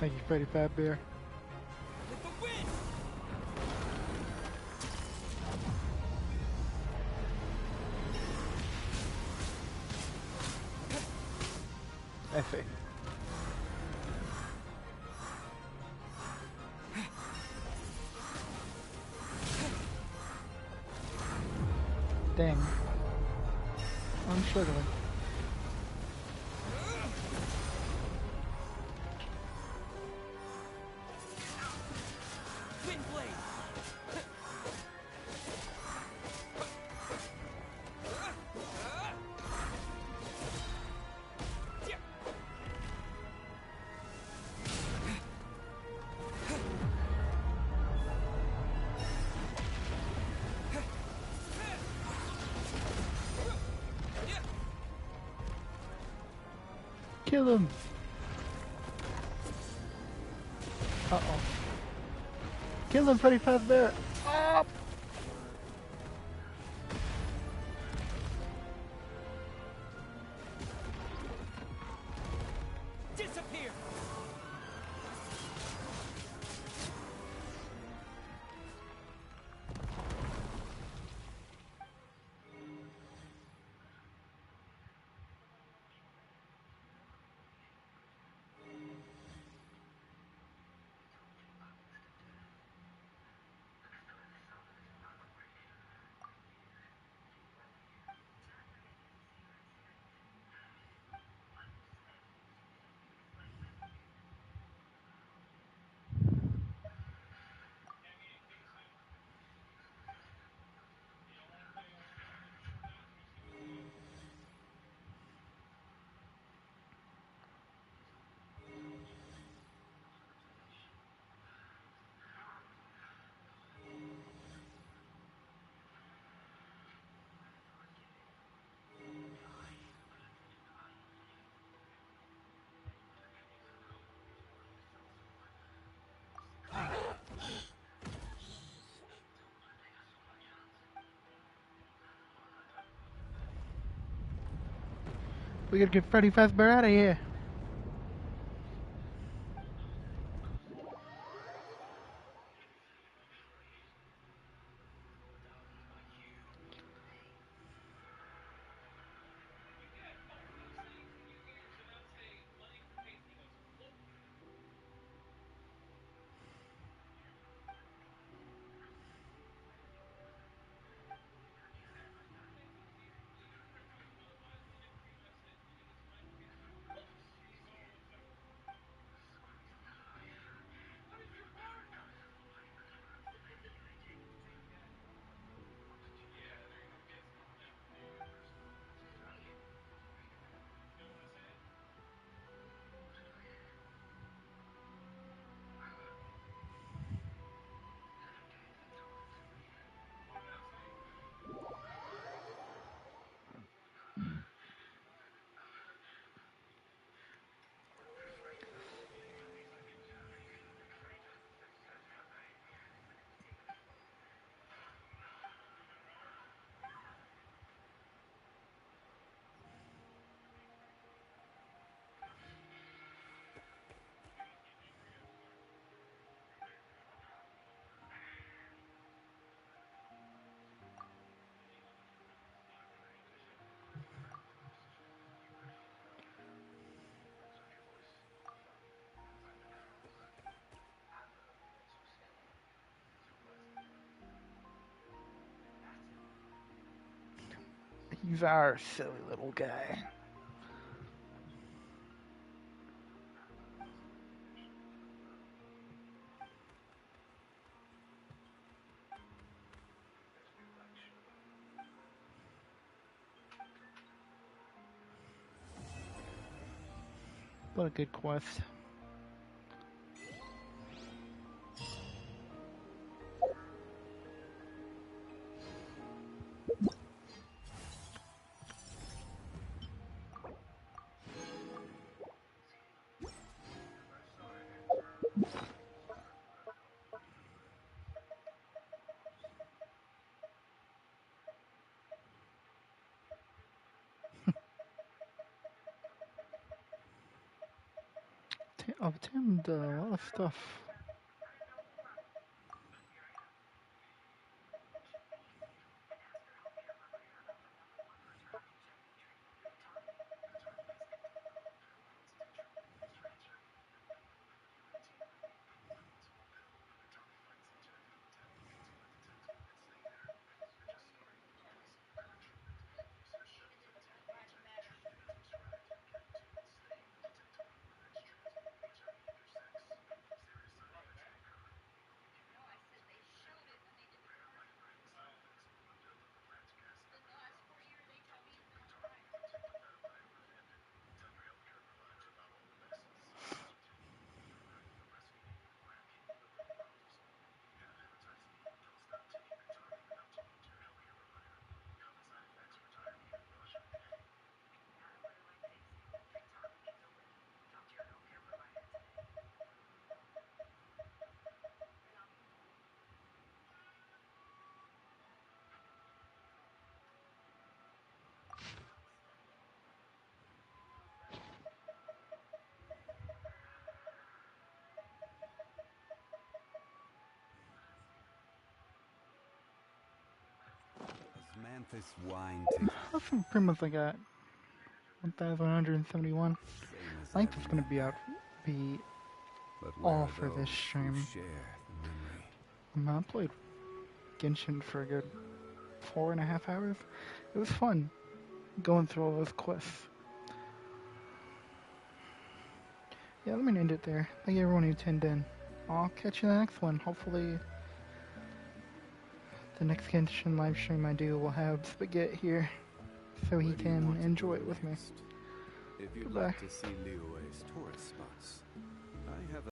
Thank you, Freddy Fazbear. With the wind! I see. Dang. I'm struggling. Wind blade! Kill him! Uh-oh. Kill him, Freddy Fazbear! Oh! Disappear! We gotta get Freddy Fazbear out of here. He's our silly little guy. What a good quest. obtained a lot of stuff. Osmanthus wine tastes How many primos I got? 1,171. I think that's gonna be but all where for are this those stream. who share the memory? I played Genshin for a good 4.5 hours. It was fun going through all those quests. Yeah, let me end it there. Thank you everyone who tuned in. I'll catch you in the next one. Hopefully, the next Genshin live stream I do will have Spaghetti here, so he can enjoy it with me. If you'd Goodbye. like to see Liyue's tourist